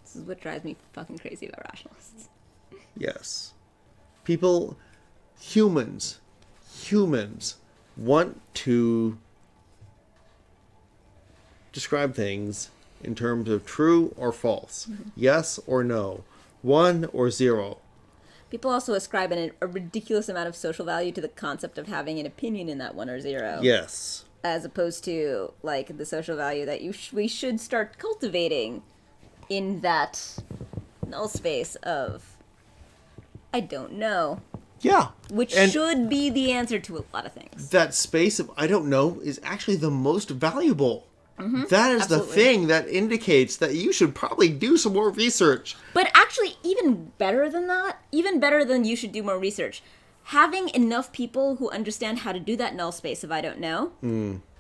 Speaker 2: This is what drives me fucking crazy about rationalists.
Speaker 1: Yes. Humans want to describe things in terms of true or false, yes or no, 1 or 0.
Speaker 2: People also ascribe a ridiculous amount of social value to the concept of having an opinion in that 1 or 0.
Speaker 1: Yes.
Speaker 2: As opposed to, like, the social value that we should start cultivating in that null space of, I don't know.
Speaker 1: Yeah.
Speaker 2: Which should be the answer to a lot of things.
Speaker 1: That space of I don't know is actually the most valuable.
Speaker 2: Mm-hmm.
Speaker 1: That is
Speaker 2: Absolutely.
Speaker 1: the thing that indicates that you should probably do some more research.
Speaker 2: But actually, even better than that, even better than you should do more research, having enough people who understand how to do that null space of I don't know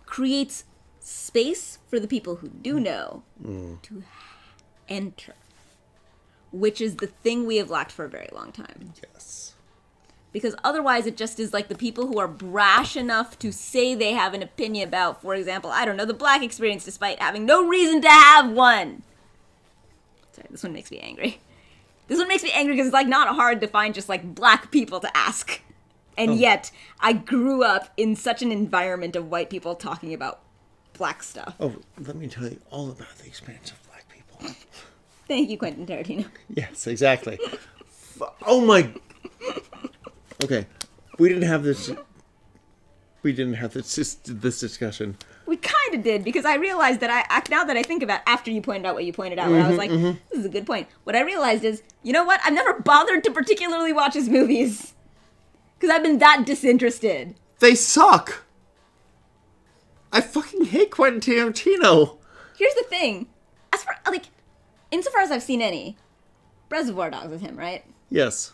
Speaker 2: creates space for the people who do know to enter, which is the thing we have lacked for a very long time.
Speaker 1: Yes.
Speaker 2: Because otherwise it just is like the people who are brash enough to say they have an opinion about, for example, I don't know, the black experience despite having no reason to have one. Sorry, this one makes me angry. This one makes me angry because it's like not hard to find just like black people to ask. And yet I grew up in such an environment of white people talking about black stuff.
Speaker 1: Oh, let me tell you all about the experience of black people.
Speaker 2: Thank you, Quentin Tarantino.
Speaker 1: Yes, exactly. Oh my... Okay, we didn't have this this discussion.
Speaker 2: We kind of did, because I realized that now that I think about after you pointed out what you pointed out, where I was like, this is a good point. What I realized is, you know what? I've never bothered to particularly watch his movies. Because I've been that disinterested.
Speaker 1: They suck! I fucking hate Quentin Tarantino!
Speaker 2: Here's the thing. Insofar as I've seen any, Reservoir Dogs is him, right?
Speaker 1: Yes.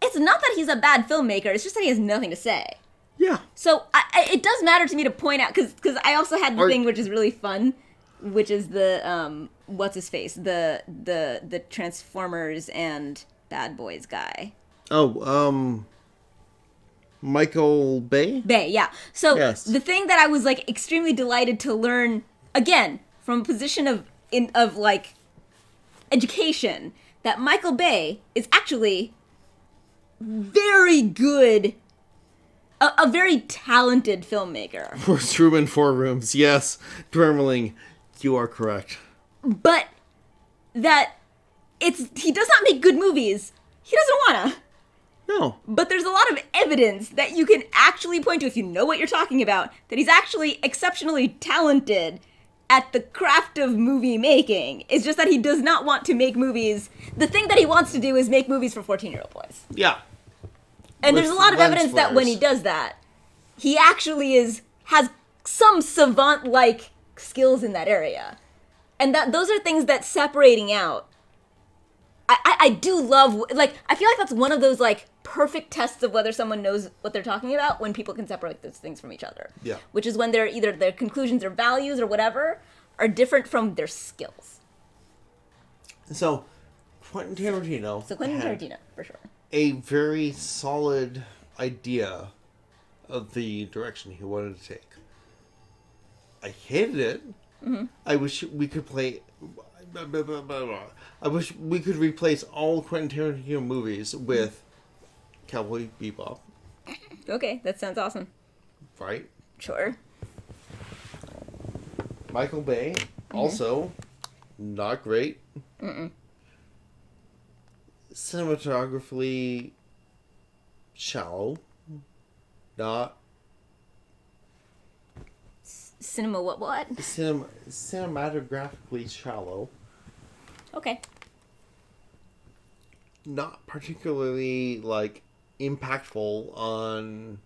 Speaker 2: It's not that he's a bad filmmaker, it's just that he has nothing to say.
Speaker 1: Yeah.
Speaker 2: So it does matter to me to point out, because I also had the thing which is really fun, which is the, what's his face? The Transformers and Bad Boys guy.
Speaker 1: Oh, Michael Bay?
Speaker 2: Bay, yeah. So
Speaker 1: yes.
Speaker 2: The thing that I was like extremely delighted to learn, again, from a position of education, that Michael Bay is actually very good, a very talented filmmaker.
Speaker 1: Worst room in 4 rooms. Yes, Dwermeling, you are correct.
Speaker 2: But that he does not make good movies. He doesn't wanna.
Speaker 1: No.
Speaker 2: But there's a lot of evidence that you can actually point to if you know what you're talking about, that he's actually exceptionally talented at the craft of movie making. It's just that he does not want to make movies. The thing that he wants to do is make movies for 14-year-old boys.
Speaker 1: Yeah.
Speaker 2: And there's a lot of evidence that when he does that, he actually has some savant-like skills in that area. And that those are things that separating out. I do love, like, I feel like that's one of those, like, perfect tests of whether someone knows what they're talking about when people can separate those things from each other.
Speaker 1: Yeah.
Speaker 2: Which is when they're either their conclusions or values or whatever are different from their skills.
Speaker 1: So, Quentin Tarantino.
Speaker 2: So Quentin Tarantino, for sure.
Speaker 1: A very solid idea of the direction he wanted to take. I hated it. Mm-hmm. I wish we could play... I wish we could replace all Quentin Tarantino movies with Cowboy Bebop,
Speaker 2: Okay, that sounds awesome.
Speaker 1: right?
Speaker 2: Sure.
Speaker 1: Michael Bay, also not great. Cinematographically shallow, not
Speaker 2: Cinema what?
Speaker 1: cinematographically shallow,
Speaker 2: Okay.
Speaker 1: not particularly like impactful on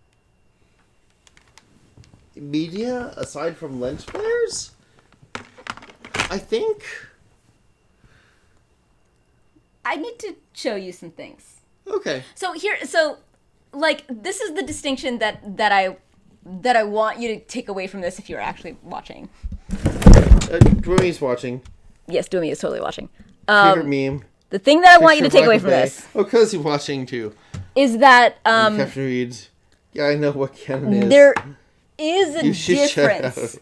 Speaker 1: media aside from lens flares. I think.
Speaker 2: I need to show you some things.
Speaker 1: Okay.
Speaker 2: So like this is the distinction that I want you to take away from this if you're actually watching.
Speaker 1: Dwayne's watching.
Speaker 2: Yes, Doomy is totally watching.
Speaker 1: Favorite meme.
Speaker 2: The thing that I want you to
Speaker 1: Picture
Speaker 2: take away
Speaker 1: Michael
Speaker 2: from
Speaker 1: Bay.
Speaker 2: this
Speaker 1: Oh, because he's watching too.
Speaker 2: is that
Speaker 1: Captain reads, "Yeah, I know what canon is."
Speaker 2: there is a
Speaker 1: You should shut up.
Speaker 2: difference.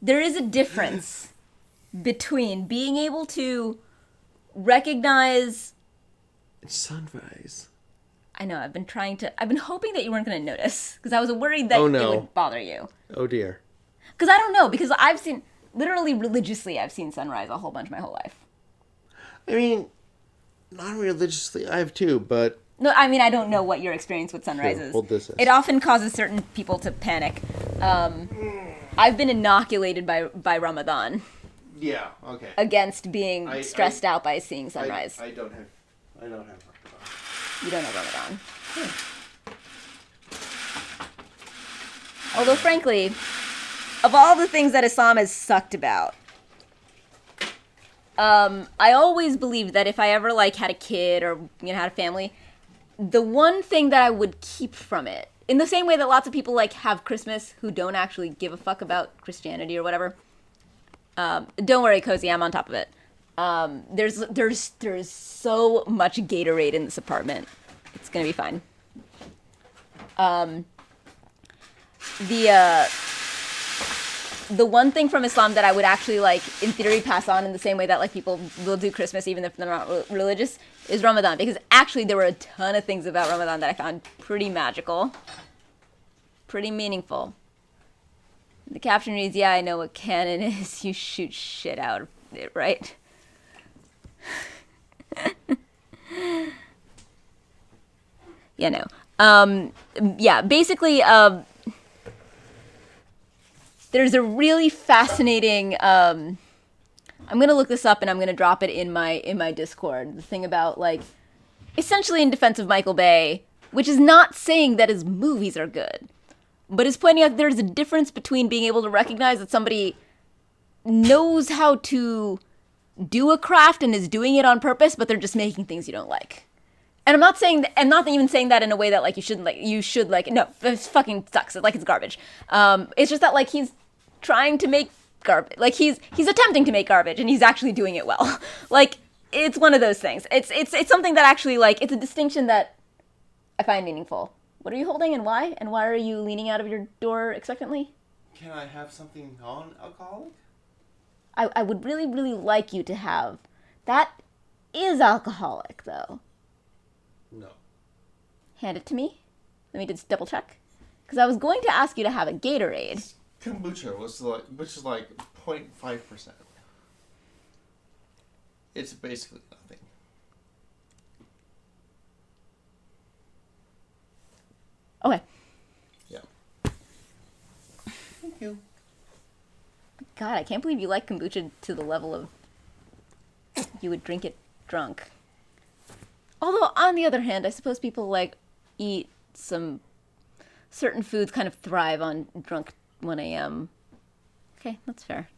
Speaker 2: There is a difference between being able to recognize.
Speaker 1: It's sunrise.
Speaker 2: I know, I've been hoping that you weren't going to notice because I was worried that
Speaker 1: Oh, no.
Speaker 2: it would bother you.
Speaker 1: Oh dear.
Speaker 2: Because I don't know, because I've seen, literally religiously, I've seen sunrise a whole bunch my whole life.
Speaker 1: I mean, not religiously. I have too, but
Speaker 2: No, I mean, I don't know what your experience with sunrise
Speaker 1: Here,
Speaker 2: is.
Speaker 1: hold this.
Speaker 2: It often causes certain people to panic. I've been inoculated by Ramadan
Speaker 1: yeah, okay.
Speaker 2: against being stressed out by seeing sunrise.
Speaker 1: I don't have.
Speaker 2: You don't have Ramadan. Although, frankly, of all the things that Islam has sucked about, I always believed that if I ever like had a kid or had a family, the one thing that I would keep from it, in the same way that lots of people like have Christmas who don't actually give a fuck about Christianity or whatever. Don't worry, Cozy, I'm on top of it. There's so much Gatorade in this apartment. It's gonna be fine. The one thing from Islam that I would actually like, in theory, pass on in the same way that like people will do Christmas even if they're not religious is Ramadan, because actually there were a ton of things about Ramadan that I found pretty magical, pretty meaningful. The caption reads, "Yeah, I know what canon is. You shoot shit out of it, right?" Yeah, no. Yeah, basically, there's a really fascinating. I'm gonna look this up and I'm gonna drop it in my Discord. The thing about like, essentially in defense of Michael Bay, which is not saying that his movies are good, but is pointing out there's a difference between being able to recognize that somebody knows how to do a craft and is doing it on purpose, but they're just making things you don't like. And I'm not even saying that in a way that like you should like, no, this fucking sucks. It's garbage. It's just that like he's trying to make garbage. Like he's attempting to make garbage and he's actually doing it well. Like it's one of those things. It's something that actually like, it's a distinction that I find meaningful. What are you holding and why? And why are you leaning out of your door expectantly?
Speaker 1: Can I have something non-alcoholic?
Speaker 2: I would really, really like you to have. That is alcoholic, though.
Speaker 1: No.
Speaker 2: Hand it to me. Let me just double check. Because I was going to ask you to have a Gatorade.
Speaker 1: Kombucha which is like 0.5%. It's basically nothing.
Speaker 2: Okay.
Speaker 1: Yeah. Thank you.
Speaker 2: God, I can't believe you like kombucha to the level of you would drink it drunk. Although, on the other hand, I suppose people like eat some certain foods kind of thrive on drunk 1 a.m. Okay, that's fair.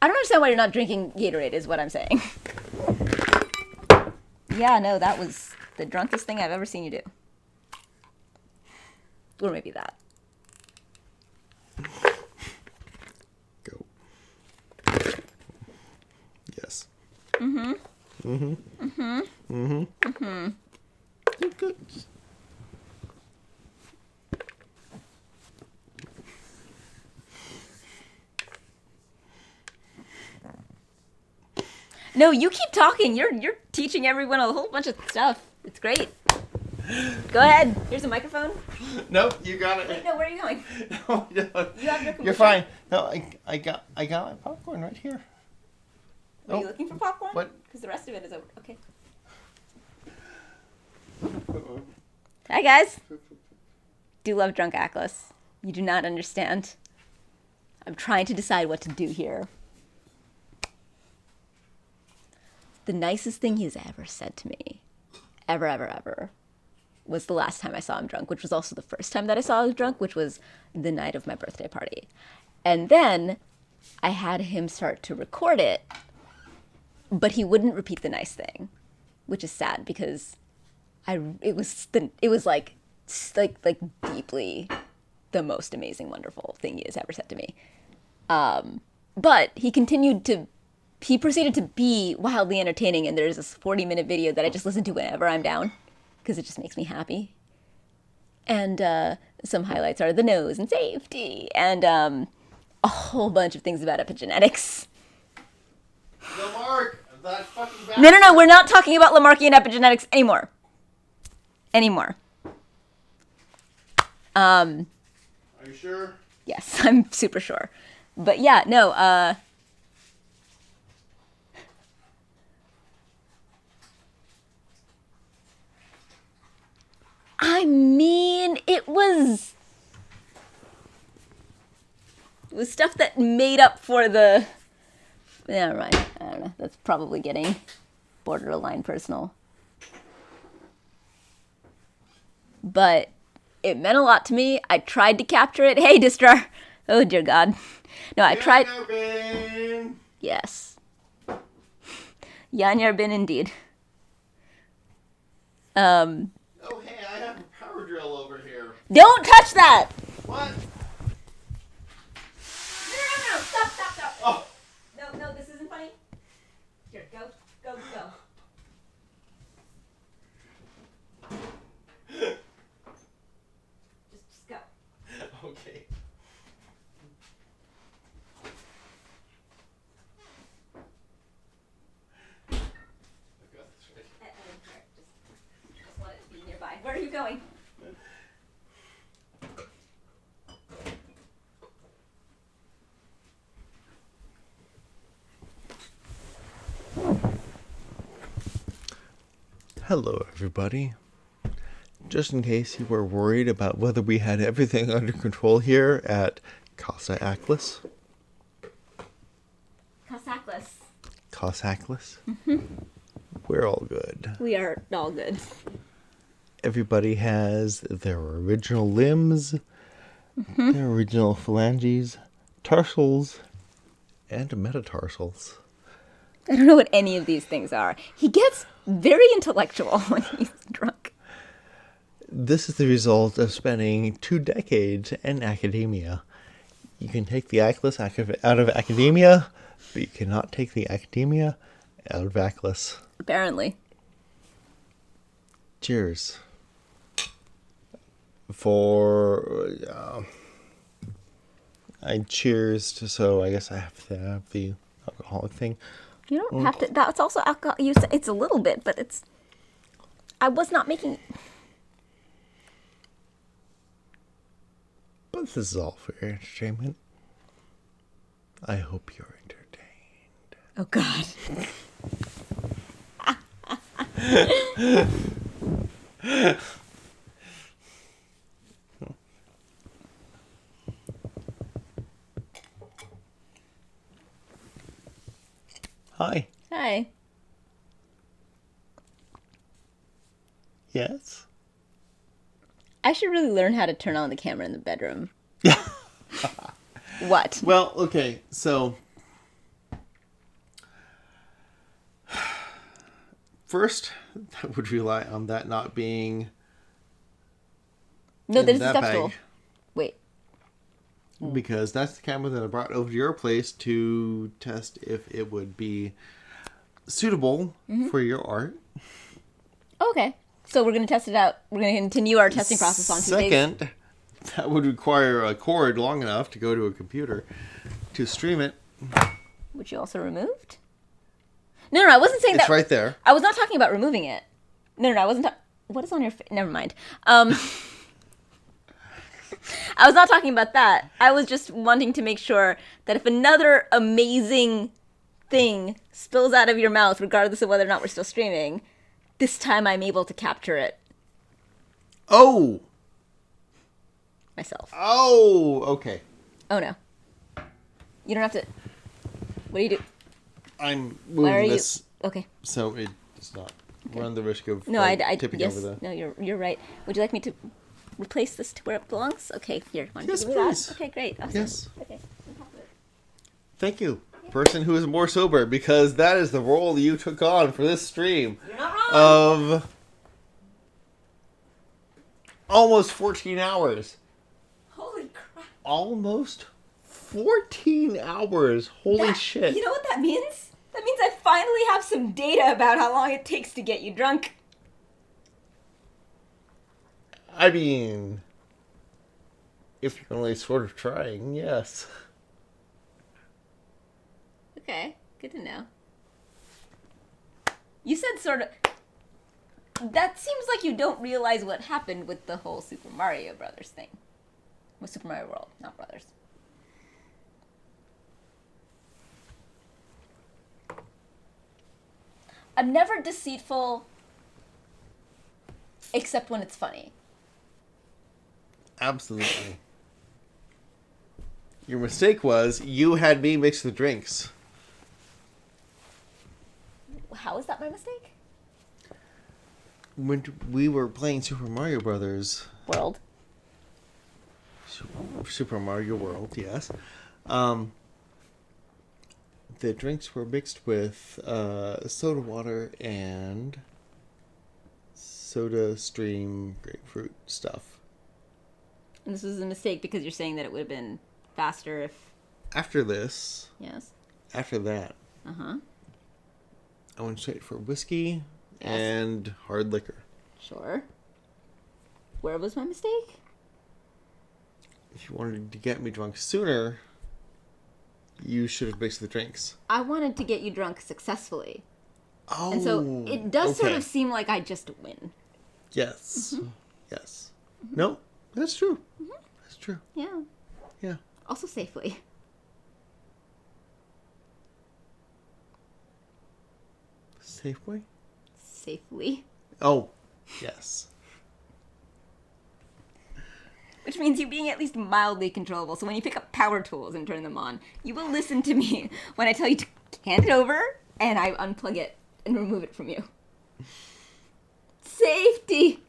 Speaker 2: I don't understand why you're not drinking Gatorade is what I'm saying. Yeah, no, that was the drunkest thing I've ever seen you do. Or maybe that.
Speaker 1: Go. Yes. Good.
Speaker 2: No, you keep talking. You're teaching everyone a whole bunch of stuff. It's great. Go ahead. Here's a microphone.
Speaker 1: Nope, you got it.
Speaker 2: Wait, no, where are you going?
Speaker 1: No, no.
Speaker 2: You have your
Speaker 1: You're fine. No, I got my popcorn right here.
Speaker 2: Are you looking for popcorn?
Speaker 1: What?
Speaker 2: Because the rest of it is over. Okay. Hi, guys. Do love drunk Aclus. You do not understand. I'm trying to decide what to do here. The nicest thing he's ever said to me, ever, was the last time I saw him drunk, which was also the first time that I saw him drunk, which was the night of my birthday party. And then I had him start to record it, but he wouldn't repeat the nice thing, which is sad because it was like deeply the most amazing, wonderful thing he has ever said to me. But he proceeded to be wildly entertaining, and there's this 40-minute video that I just listen to whenever I'm down, because it just makes me happy. And some highlights are the nose and safety, and a whole bunch of things about epigenetics.
Speaker 1: Lamarck, that fucking bastard.
Speaker 2: No, we're not talking about Lamarckian epigenetics anymore.
Speaker 1: Are you sure?
Speaker 2: Yes, I'm super sure. But yeah, no, I mean, it was stuff that made up for the... Never mind. I don't know. That's probably getting borderline personal. But it meant a lot to me. I tried to capture it. Hey, Distra. Oh, dear God. No, I tried... Yes. Yanyar bin indeed.
Speaker 1: Oh, hey, I have a power drill over here.
Speaker 2: Don't touch that!
Speaker 1: What?
Speaker 2: No. Stop.
Speaker 1: Oh.
Speaker 2: No, this isn't funny. Here, go. Just go.
Speaker 1: Okay. I got this right.
Speaker 2: Just want it to be nearby. Where are you going?
Speaker 1: Hello, everybody. Just in case you were worried about whether we had everything under control here at Casa Aclus. Aclus. We're all good.
Speaker 2: We are all good.
Speaker 1: Everybody has their original limbs, their original phalanges, tarsals, and metatarsals.
Speaker 2: I don't know what any of these things are. He gets very intellectual when he's drunk.
Speaker 1: This is the result of spending 2 decades in academia. You can take the Aclus out of academia, but you cannot take the academia out of Aclus.
Speaker 2: Apparently.
Speaker 1: Cheers. For... I cheers to, so I guess I have to have the alcoholic thing.
Speaker 2: You don't have to. That's also alcohol. You said it's a little bit, but it's... I was not making...
Speaker 1: But this is all for your entertainment. I hope you're entertained.
Speaker 2: Oh, God.
Speaker 1: Hi.
Speaker 2: Hi.
Speaker 1: Yes?
Speaker 2: I should really learn how to turn on the camera in the bedroom.
Speaker 1: Yeah.
Speaker 2: What?
Speaker 1: Well, okay, so... First, I would rely on that not being...
Speaker 2: No,
Speaker 1: in
Speaker 2: there's a
Speaker 1: that
Speaker 2: step
Speaker 1: bag.
Speaker 2: stool. Wait.
Speaker 1: Because that's the camera that I brought over to your place to test if it would be suitable for your art.
Speaker 2: Okay. So we're going to test it out. We're going to continue our testing process on Tuesdays.
Speaker 1: Second, that would require a cord long enough to go to a computer to stream it.
Speaker 2: Which you also removed? No, I wasn't saying that.
Speaker 1: It's right there.
Speaker 2: I was not talking about removing it. No, I wasn't. What is on your face? Never mind. I was not talking about that. I was just wanting to make sure that if another amazing thing spills out of your mouth, regardless of whether or not we're still streaming, this time I'm able to capture it
Speaker 1: Oh!
Speaker 2: myself.
Speaker 1: Oh! Okay.
Speaker 2: Oh no. You don't have to. What do you do?
Speaker 1: I'm
Speaker 2: Why are
Speaker 1: moving
Speaker 2: you?
Speaker 1: this
Speaker 2: Okay.
Speaker 1: so it's not run the risk of
Speaker 2: No,
Speaker 1: tipping
Speaker 2: yes.
Speaker 1: over the...
Speaker 2: No, you're right. Would you like me to replace this to where it belongs? Okay, here. Why don't
Speaker 1: Yes,
Speaker 2: you give me
Speaker 1: please.
Speaker 2: that? Okay, great. Awesome.
Speaker 1: Yes.
Speaker 2: Okay.
Speaker 1: Thank you, person who is more sober, because that is the role you took on for this stream
Speaker 2: You're not wrong.
Speaker 1: of almost 14 hours.
Speaker 2: Holy crap.
Speaker 1: Almost 14 hours. Holy shit.
Speaker 2: You know what that means? That means I finally have some data about how long it takes to get you drunk.
Speaker 1: I mean, if you're only sort of trying, yes.
Speaker 2: Okay, good to know. You said sort of... That seems like you don't realize what happened with the whole Super Mario Brothers thing. With Super Mario World, not Brothers. I'm never deceitful except when it's funny.
Speaker 1: Absolutely. Your mistake was you had me mix the drinks.
Speaker 2: How is that my mistake?
Speaker 1: When we were playing Super Mario Brothers,
Speaker 2: World.
Speaker 1: Super Mario World, yes. The drinks were mixed with soda water and soda stream grapefruit stuff.
Speaker 2: And this was a mistake because you're saying that it would have been faster if...
Speaker 1: After this,
Speaker 2: Yes.
Speaker 1: after that,
Speaker 2: Uh-huh.
Speaker 1: I went straight for whiskey
Speaker 2: Yes.
Speaker 1: and hard liquor.
Speaker 2: Sure. Where was my mistake?
Speaker 1: If you wanted to get me drunk sooner, you should have mixed the drinks.
Speaker 2: I wanted to get you drunk successfully.
Speaker 1: Oh,
Speaker 2: And so it does sort
Speaker 1: okay.
Speaker 2: of seem like I just win.
Speaker 1: Yes.
Speaker 2: Mm-hmm.
Speaker 1: Yes. No, that's true. That's true.
Speaker 2: Yeah.
Speaker 1: Yeah.
Speaker 2: Also safely.
Speaker 1: Safeway?
Speaker 2: Safely.
Speaker 1: Oh, yes.
Speaker 2: Which means you being at least mildly controllable. So when you pick up power tools and turn them on, you will listen to me when I tell you to hand it over and I unplug it and remove it from you. Safety!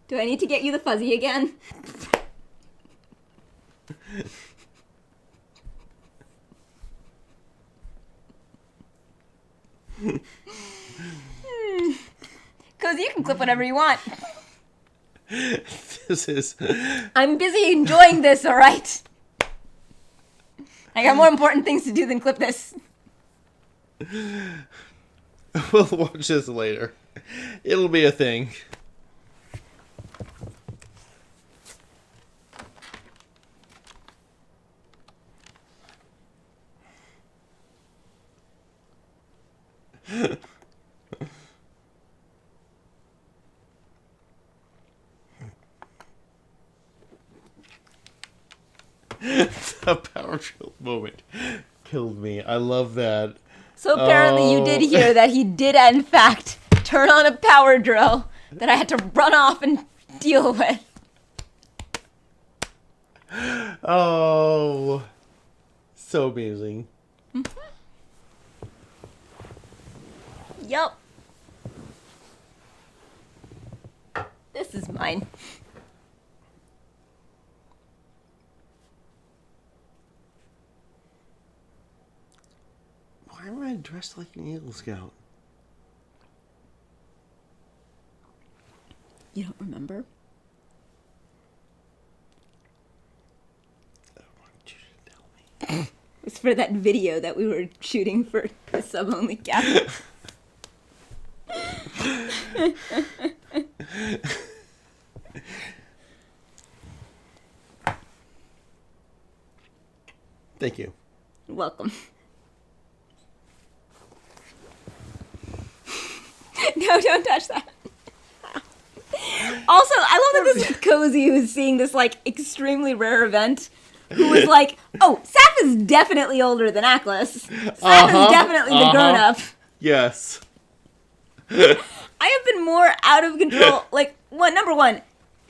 Speaker 2: Do I need to get you the fuzzy again? Cozy, you can clip whatever you want.
Speaker 1: This is...
Speaker 2: I'm busy enjoying this, alright? I got more important things to do than clip this.
Speaker 1: We'll watch this later. It'll be a thing. The power drill moment killed me. I love that.
Speaker 2: So apparently you did hear that he did, in fact, turn on a power drill that I had to run off and deal with.
Speaker 1: Oh, so amazing.
Speaker 2: Yup. This is mine.
Speaker 1: Why am I dressed like an Eagle Scout?
Speaker 2: You don't remember?
Speaker 1: I want you to tell me.
Speaker 2: It's for that video that we were shooting for the sub-only cast.
Speaker 1: Thank you.
Speaker 2: Welcome. No, don't touch that. Also, I love that this is Cozy who's seeing this, like, extremely rare event, who was like, oh, Saph is definitely older than Aclus. Saph is definitely the grown-up.
Speaker 1: Yes.
Speaker 2: I have been more out of control, like, number one,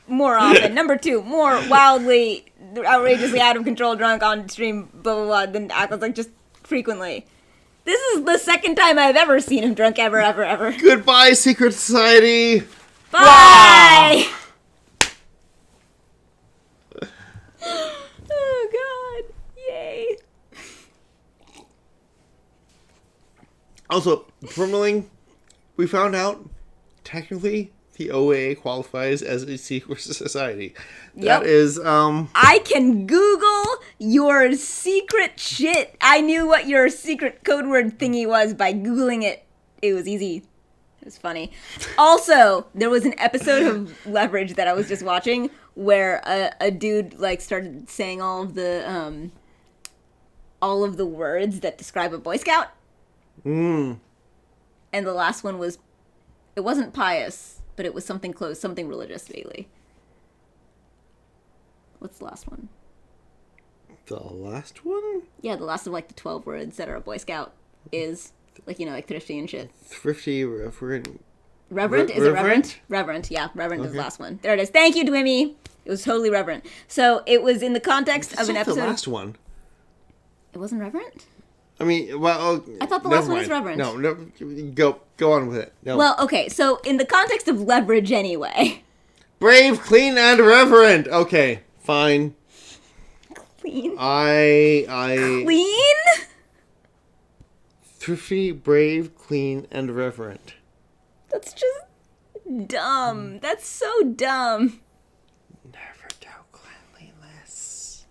Speaker 2: more often. Number two, more wildly, outrageously out of control drunk on stream, blah, blah, blah, than Aclus, like, just frequently. This is the second time I've ever seen him drunk, ever, ever, ever.
Speaker 1: Goodbye, Secret Society.
Speaker 2: Bye! Oh, God. Yay.
Speaker 1: Also, Vermilling, we found out, technically, the OA qualifies as a secret society.
Speaker 2: Yep.
Speaker 1: That is,
Speaker 2: I can Google your secret shit. I knew what your secret code word thingy was by Googling it. It was easy. It was funny. Also, there was an episode of Leverage that I was just watching where a dude, like, started saying all of the words that describe a Boy Scout. And the last one was, it wasn't pious, but it was something close, something religious, vaguely. What's the last one?
Speaker 1: The last one?
Speaker 2: Yeah, the last of, like, the 12 words that are a Boy Scout is, like, you know, like, thrifty and shit.
Speaker 1: Thrifty, reverent.
Speaker 2: Reverent? Is it reverent? Reverent, yeah. Reverent is the last one. There it is. Thank you, Dwimmy. It was totally reverent. So, it was in the context of an episode...
Speaker 1: the last one.
Speaker 2: It wasn't reverent?
Speaker 1: I mean, well...
Speaker 2: I thought the last one was reverent.
Speaker 1: No, go on with it. No.
Speaker 2: Well, okay, so in the context of Leverage anyway...
Speaker 1: Brave, clean, and reverent! Okay, fine.
Speaker 2: Clean?
Speaker 1: Clean?
Speaker 2: Clean?
Speaker 1: Thrifty, brave, clean, and reverent.
Speaker 2: That's just dumb. That's so dumb.
Speaker 1: Never doubt cleanliness.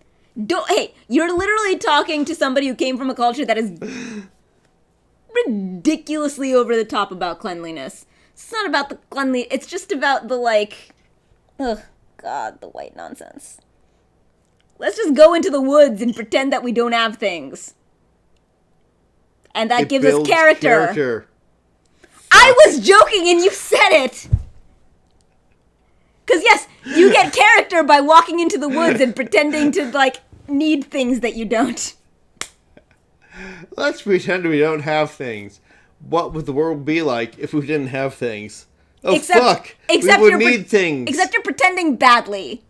Speaker 2: Hey, you're literally talking to somebody who came from a culture that is ridiculously over the top about cleanliness. It's not about the cleanliness. It's just about the, like... Ugh, God, the white nonsense. Let's just go into the woods and pretend that we don't have things. And that gives us character. I was joking and you said it! Because yes, you get character by walking into the woods and pretending to, like, need things that you don't.
Speaker 1: Let's pretend we don't have things. What would the world be like if we didn't have things? Oh, fuck! We would need things.
Speaker 2: Except you're pretending badly.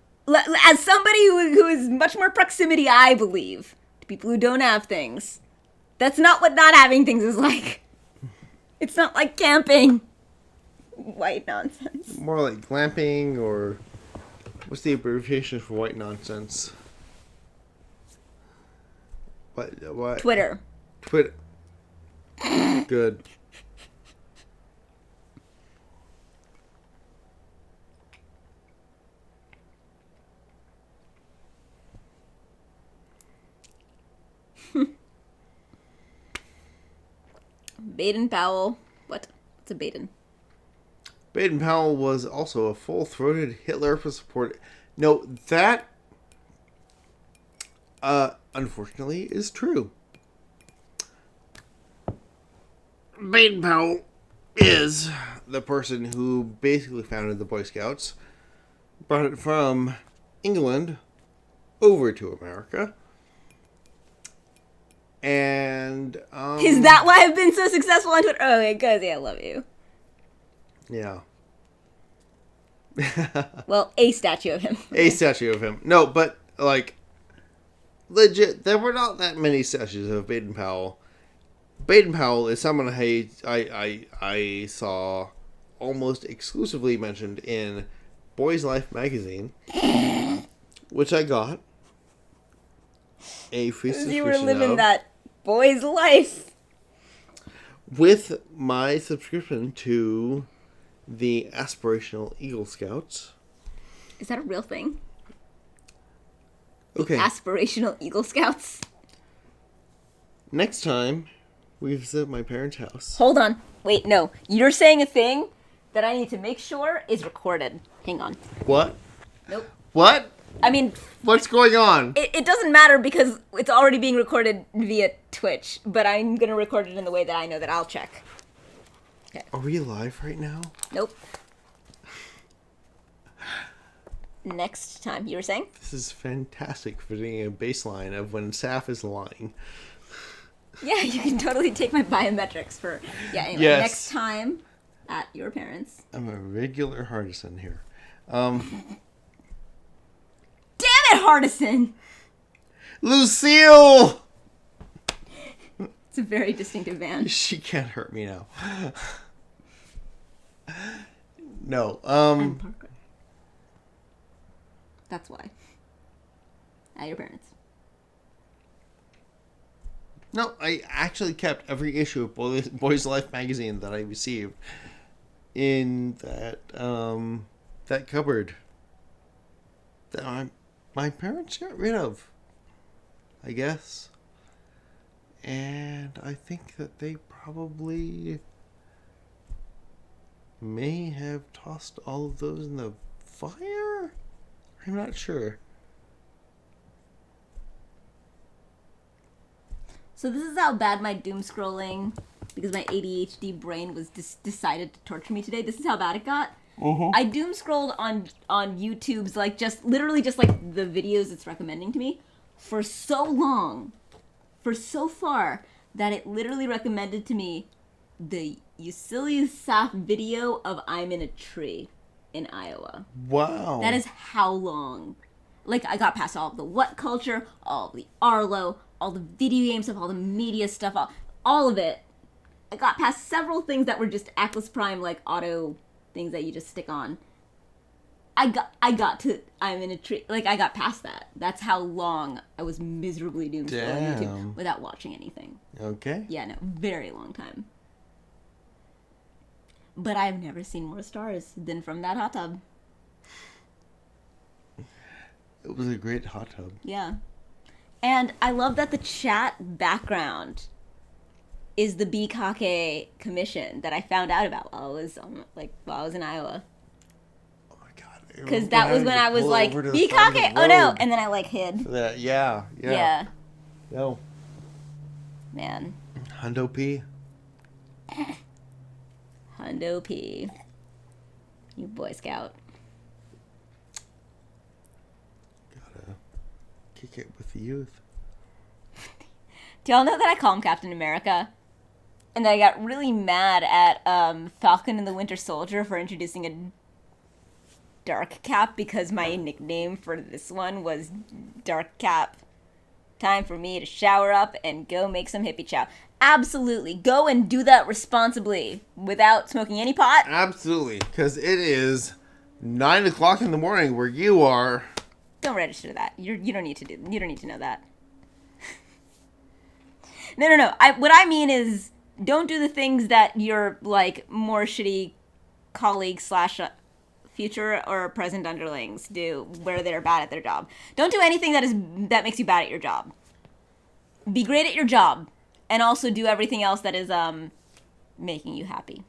Speaker 2: As somebody who is much more proximity, I believe, to people who don't have things. That's not what not having things is like. It's not like camping. White nonsense.
Speaker 1: More like glamping, or... What's the abbreviation for white nonsense? What?
Speaker 2: Twitter.
Speaker 1: Good.
Speaker 2: Baden-Powell. What's a Baden?
Speaker 1: Baden-Powell was also a full-throated Hitler supporter. No, that, unfortunately, is true. Baden-Powell is the person who basically founded the Boy Scouts, brought it from England over to America. And,
Speaker 2: Is that why I've been so successful on Twitter? Oh, okay, Cozy, I love you.
Speaker 1: Yeah.
Speaker 2: Well, a statue of him.
Speaker 1: A statue of him. No, but, like, legit, there were not that many statues of Baden-Powell. Baden-Powell is someone I saw almost exclusively mentioned in Boys Life magazine, which I got a free subscription.
Speaker 2: You were living that boy's life.
Speaker 1: With my subscription to the Aspirational Eagle Scouts.
Speaker 2: Is that a real thing?
Speaker 1: Okay.
Speaker 2: Aspirational Eagle Scouts?
Speaker 1: Next time we visit my parents' house.
Speaker 2: Hold on. Wait, no. You're saying a thing that I need to make sure is recorded. Hang on.
Speaker 1: What?
Speaker 2: Nope.
Speaker 1: What?
Speaker 2: I mean...
Speaker 1: What's going on?
Speaker 2: It doesn't matter because it's already being recorded via Twitch, but I'm going to record it in the way that I know that I'll check. Okay.
Speaker 1: Are we live right now?
Speaker 2: Nope. next time. You were saying?
Speaker 1: This is fantastic for getting a baseline of when Saph is lying.
Speaker 2: Yeah, you can totally take my biometrics for... Yeah, anyway,
Speaker 1: Yes.
Speaker 2: next time at your parents'.
Speaker 1: I'm a regular Hardison here.
Speaker 2: Damn it, Hardison!
Speaker 1: Lucille!
Speaker 2: It's a very distinctive band.
Speaker 1: She can't hurt me now. No,
Speaker 2: I'm Parker. That's why. At your parents'.
Speaker 1: No, I actually kept every issue of Boys Life magazine that I received in that cupboard that my parents got rid of, I guess. And I think that they probably may have tossed all of those in the fire? I'm not sure.
Speaker 2: So this is how bad my doom scrolling, because my ADHD brain was decided to torture me today. This is how bad it got.
Speaker 1: Mm-hmm.
Speaker 2: I doom scrolled on YouTube's literally just like the videos it's recommending to me for so long, for so far that it literally recommended to me the Eucilius Saph video of I'm in a tree in Iowa.
Speaker 1: Wow.
Speaker 2: That is how long. Like, I got past all of the what culture, all of the Arlo, all the video game stuff, all the media stuff, all of it. I got past several things that were just Aclus Prime, like, auto things that you just stick on. I got to I'm in a tree. Like, I got past that. That's how long I was miserably doomed on YouTube without watching anything.
Speaker 1: Okay.
Speaker 2: Yeah, no, very long time. But I've never seen more stars than from that hot tub.
Speaker 1: It was a great hot tub.
Speaker 2: Yeah. And I love that the chat background is the Bikake commission that I found out about while I was in Iowa.
Speaker 1: Oh my god.
Speaker 2: Because that was when I was like, Bikake, oh no, and then I like hid.
Speaker 1: Yeah. No.
Speaker 2: Man.
Speaker 1: Hundo P.
Speaker 2: Hundo P. You Boy Scout.
Speaker 1: Gotta kick it with the youth.
Speaker 2: Do y'all know that I call him Captain America? And that I got really mad at Falcon and the Winter Soldier for introducing a Dark Cap because my nickname for this one was Dark Cap. Time for me to shower up and go make some hippie chow. Absolutely. Go and do that responsibly without smoking any pot.
Speaker 1: Absolutely. Because it is 9 o'clock in the morning where you are.
Speaker 2: Don't register that. You don't need to know that. No. What I mean is, don't do the things that your like more shitty colleagues / future or present underlings do, where they're bad at their job. Don't do anything that makes you bad at your job. Be great at your job, and also do everything else that is making you happy.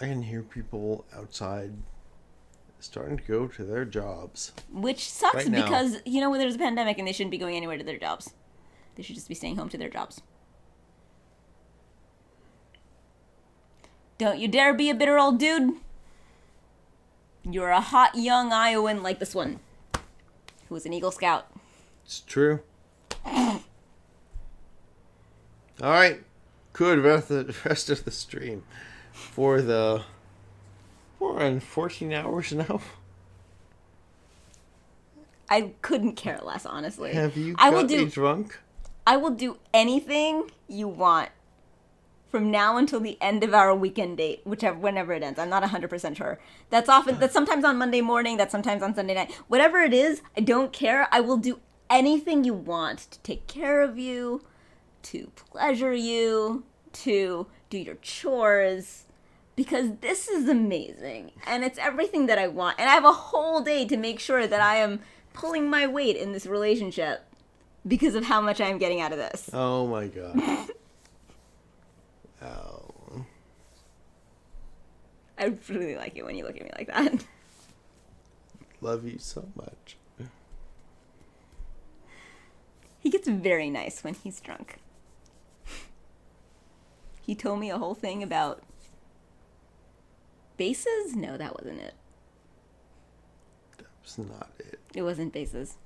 Speaker 1: I can hear people outside starting to go to their jobs.
Speaker 2: Which sucks
Speaker 1: right now.
Speaker 2: because, there's a pandemic and they shouldn't be going anywhere to their jobs. They should just be staying home to their jobs. Don't you dare be a bitter old dude. You're a hot young Iowan like this one, who was an Eagle Scout.
Speaker 1: It's true. Alright. Good rest of the stream. We're on 14 hours now.
Speaker 2: I couldn't care less, honestly.
Speaker 1: Have you got me drunk?
Speaker 2: I will do anything you want from now until the end of our weekend date, whenever it ends. I'm not 100% sure. That's sometimes on Monday morning, that's sometimes on Sunday night. Whatever it is, I don't care. I will do anything you want to take care of you, to pleasure you, to do your chores, because this is amazing, and it's everything that I want. And I have a whole day to make sure that I am pulling my weight in this relationship because of how much I am getting out of this.
Speaker 1: Oh my god. Oh.
Speaker 2: I really like it when you look at me like that.
Speaker 1: Love you so much.
Speaker 2: He gets very nice when he's drunk. He told me a whole thing about bases? No, that wasn't it.
Speaker 1: It's not it.
Speaker 2: It wasn't bases.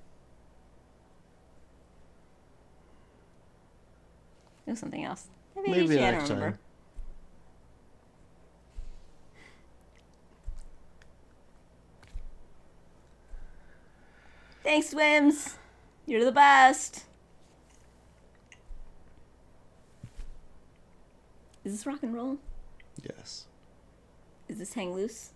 Speaker 2: It was something else.
Speaker 1: Maybe
Speaker 2: I
Speaker 1: next
Speaker 2: don't remember.
Speaker 1: time.
Speaker 2: Thanks, Swims. You're the best. Is this rock and roll?
Speaker 1: Yes.
Speaker 2: Is this hang loose?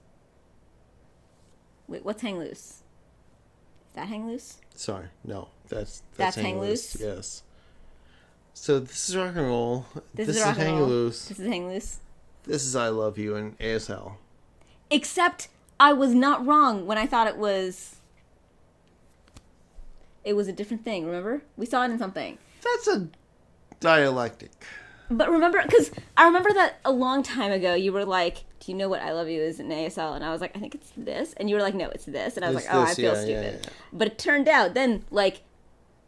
Speaker 2: Wait, what's hang loose? Is that hang loose?
Speaker 1: Sorry, no. That's
Speaker 2: hang loose?
Speaker 1: Yes. So this is rock and roll.
Speaker 2: This is rock and
Speaker 1: hang
Speaker 2: roll.
Speaker 1: loose.
Speaker 2: This is hang loose.
Speaker 1: This is I Love You and ASL.
Speaker 2: Except I was not wrong when I thought it was a different thing, remember? We saw it in something.
Speaker 1: That's a dialectic.
Speaker 2: But remember, because I remember that a long time ago, you were like, do you know what I Love You is in ASL? And I was like, I think it's this. And you were like, no, it's this. And I was
Speaker 1: It's
Speaker 2: like, oh,
Speaker 1: this,
Speaker 2: I feel
Speaker 1: yeah,
Speaker 2: stupid.
Speaker 1: yeah.
Speaker 2: But it turned out then, like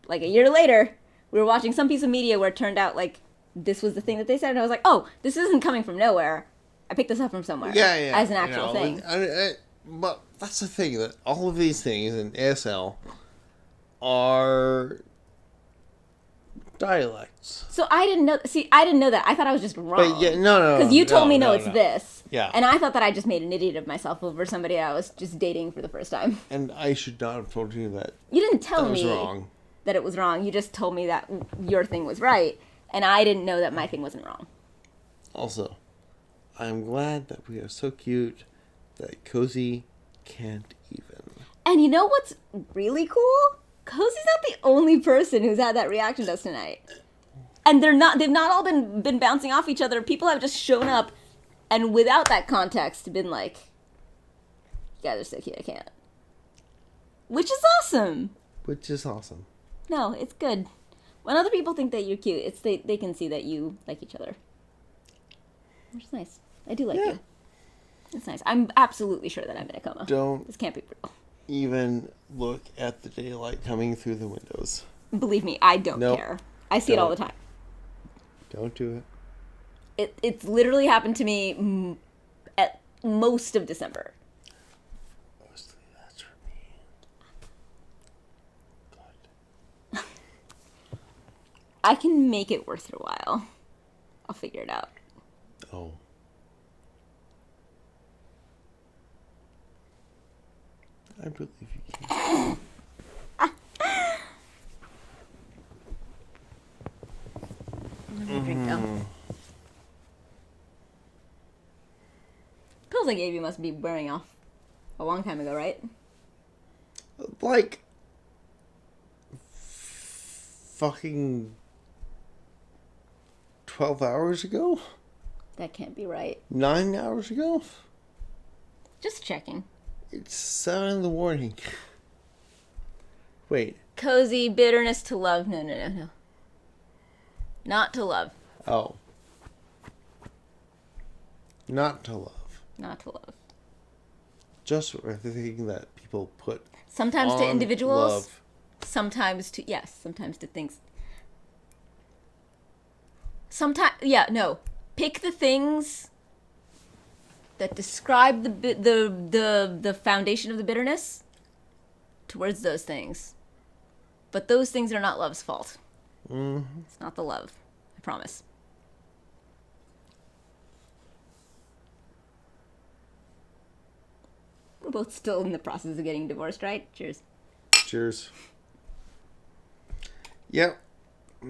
Speaker 2: a year later, we were watching some piece of media where it turned out, like, this was the thing that they said. And I was like, oh, this isn't coming from nowhere. I picked this up from somewhere.
Speaker 1: Yeah, yeah.
Speaker 2: As an actual thing.
Speaker 1: But that's the thing, that all of these things in ASL are dialects.
Speaker 2: So I didn't know. See, I didn't know that. I thought I was just wrong.
Speaker 1: But yeah, no.
Speaker 2: Because you told me, no, it's
Speaker 1: no.
Speaker 2: this.
Speaker 1: Yeah.
Speaker 2: And I thought that I just made an idiot of myself over somebody I was just dating for the first time.
Speaker 1: And I should not have told you that.
Speaker 2: You didn't tell
Speaker 1: That was
Speaker 2: me
Speaker 1: wrong.
Speaker 2: that it was wrong. You just told me that your thing was right. And I didn't know that my thing wasn't wrong.
Speaker 1: Also, I'm glad that we are so cute that Cozy can't even.
Speaker 2: And you know what's really cool? Cozy's not the only person who's had that reaction to us tonight. And they've not all been bouncing off each other. People have just shown up and without that context been like, you guys are so cute, I can't. Which is awesome.
Speaker 1: Which is awesome.
Speaker 2: No, it's good. When other people think that you're cute, they can see that you like each other. Which is nice. I do like you. It's nice. I'm absolutely sure that I'm in a coma. This can't be real.
Speaker 1: Even look at the daylight coming through the windows.
Speaker 2: Believe me, I don't care. I see it all the time.
Speaker 1: Don't do it.
Speaker 2: It's literally happened to me at most of December.
Speaker 1: Mostly that's for me. Good.
Speaker 2: I can make it worth your while. I'll figure it out.
Speaker 1: Oh. I believe you can.
Speaker 2: Let me drink though. Pills I gave you must be wearing off a long time ago, right?
Speaker 1: Like fucking 12 hours ago?
Speaker 2: That can't be right.
Speaker 1: 9 hours ago?
Speaker 2: Just checking.
Speaker 1: It's 7 in the morning. Wait.
Speaker 2: Cozy, bitterness to love. No. Not to love.
Speaker 1: Oh. Not to love.
Speaker 2: Not to love.
Speaker 1: Just everything that people put
Speaker 2: Sometimes to
Speaker 1: on
Speaker 2: individuals.
Speaker 1: love.
Speaker 2: Sometimes to things. Pick the things that describe the foundation of the bitterness towards those things. But those things are not love's fault.
Speaker 1: Mm-hmm.
Speaker 2: It's not the love. I promise. We're both still in the process of getting divorced, right? Cheers.
Speaker 1: Cheers. Yep.
Speaker 2: I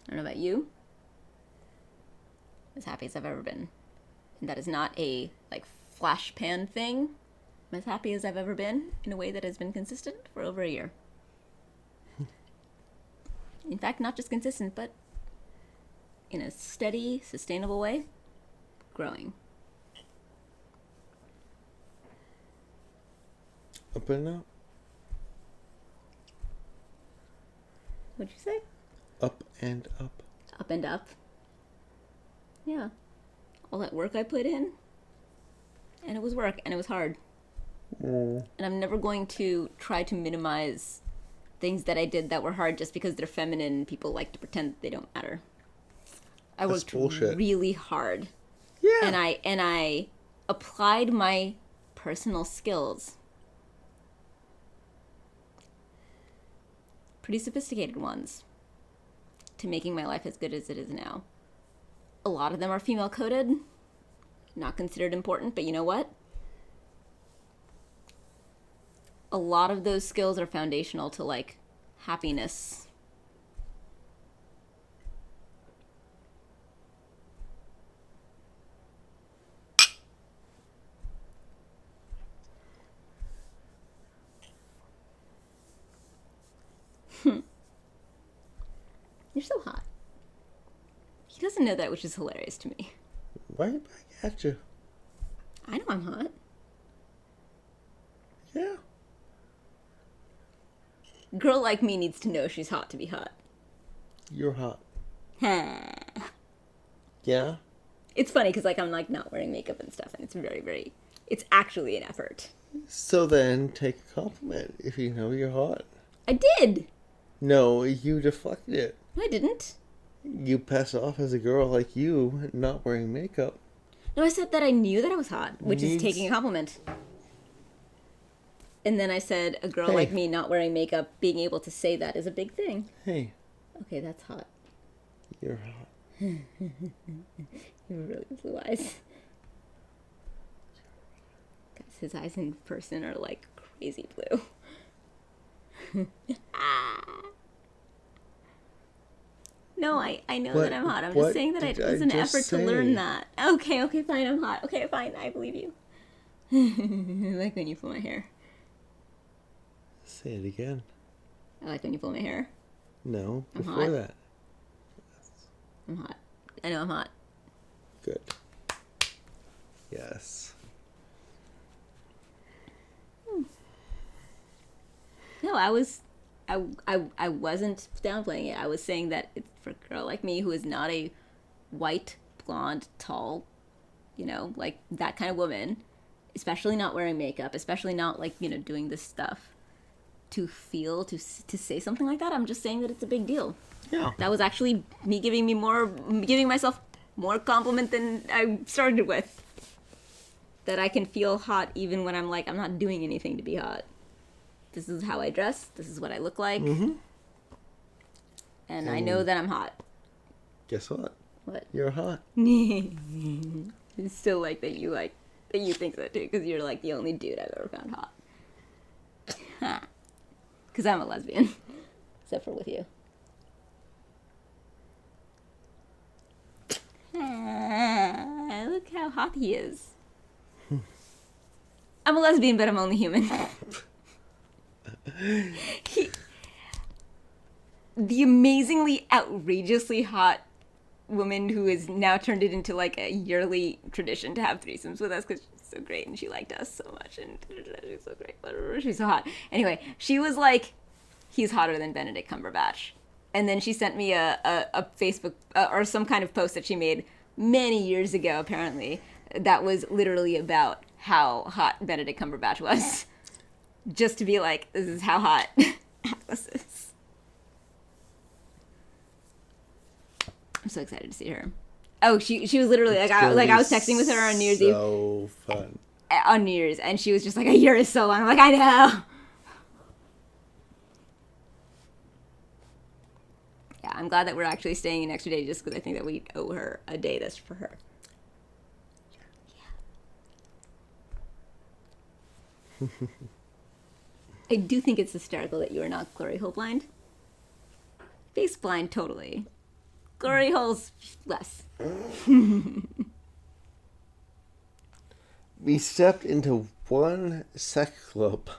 Speaker 2: don't know about you. As happy as I've ever been. And that is not a, flash pan thing. I'm as happy as I've ever been in a way that has been consistent for over a year. In fact, not just consistent, but in a steady, sustainable way, growing.
Speaker 1: Up and up.
Speaker 2: What'd you say?
Speaker 1: Up and up.
Speaker 2: Up and up. Yeah. All that work I put in. And it was work, and it was hard.
Speaker 1: Mm.
Speaker 2: And I'm never going to try to minimize things that I did that were hard just because they're feminine and people like to pretend that they don't matter. I worked really hard.
Speaker 1: Yeah. Yeah.
Speaker 2: And I applied my personal skills, pretty sophisticated ones, to making my life as good as it is now. A lot of them are female coded, not considered important, but you know what? A lot of those skills are foundational to, like, happiness. You're so hot. He doesn't know that, which is hilarious to me.
Speaker 1: Right back at you.
Speaker 2: I know I'm hot.
Speaker 1: Yeah.
Speaker 2: Girl like me needs to know she's hot to be hot.
Speaker 1: You're hot.
Speaker 2: Yeah. It's funny because, like, I'm, like, not wearing makeup and stuff, and it's very, very... It's actually an effort.
Speaker 1: So then take a compliment if you know you're hot.
Speaker 2: I did!
Speaker 1: No, you deflected it.
Speaker 2: No, I didn't.
Speaker 1: You pass off as a girl like you not wearing makeup.
Speaker 2: No, I said that I knew that I was hot, which is taking a compliment. And then I said a girl like me not wearing makeup, being able to say that is a big thing.
Speaker 1: Hey.
Speaker 2: Okay, that's hot.
Speaker 1: You're hot.
Speaker 2: You have really blue eyes. Guys, his eyes in person are, like, crazy blue. No, I know that I'm hot. I'm just saying that it was an effort to learn that. Okay, fine, I'm hot. Okay, fine, I believe you. I like when you pull my hair.
Speaker 1: Say it again.
Speaker 2: I like when you pull my hair.
Speaker 1: No,
Speaker 2: I'm
Speaker 1: before
Speaker 2: hot.
Speaker 1: that.
Speaker 2: I'm hot. I know I'm hot.
Speaker 1: Good. Yes.
Speaker 2: No, I wasn't downplaying it. I was saying that it's for a girl like me who is not a white, blonde, tall, you know, like that kind of woman, especially not wearing makeup, especially not, like, you know, doing this stuff, to say something like that. I'm just saying that it's a big deal.
Speaker 1: Yeah.
Speaker 2: That was actually me giving myself more compliment than I started with. That I can feel hot even when I'm like, I'm not doing anything to be hot. This is how I dress. This is what I look like.
Speaker 1: Mm-hmm.
Speaker 2: And I know that I'm hot.
Speaker 1: Guess what?
Speaker 2: What?
Speaker 1: You're hot.
Speaker 2: It's still like that you think that too, because you're, like, the only dude I've ever found hot. Because I'm a lesbian. Except for with you. Look how hot he is. I'm a lesbian, but I'm only human. The amazingly, outrageously hot woman who has now turned it into, like, a yearly tradition to have threesomes with us because she's so great and she liked us so much and she's so great. She's so hot. Anyway, she was like, he's hotter than Benedict Cumberbatch. And then she sent me a Facebook or some kind of post that she made many years ago, apparently, that was literally about how hot Benedict Cumberbatch was. Just to be like, this is how hot Aclus is. I'm so excited to see her. Oh, she was literally I was texting with her on New Year's Eve.
Speaker 1: So fun.
Speaker 2: On New Year's, and she was just like, a year is so long. I'm like, I know. Yeah, I'm glad that we're actually staying an extra day just because I think that we owe her a day that's for her. Yeah. I do think it's hysterical that you are not glory hole blind. Face blind, totally. Glory holes, less.
Speaker 1: We stepped into one sex club.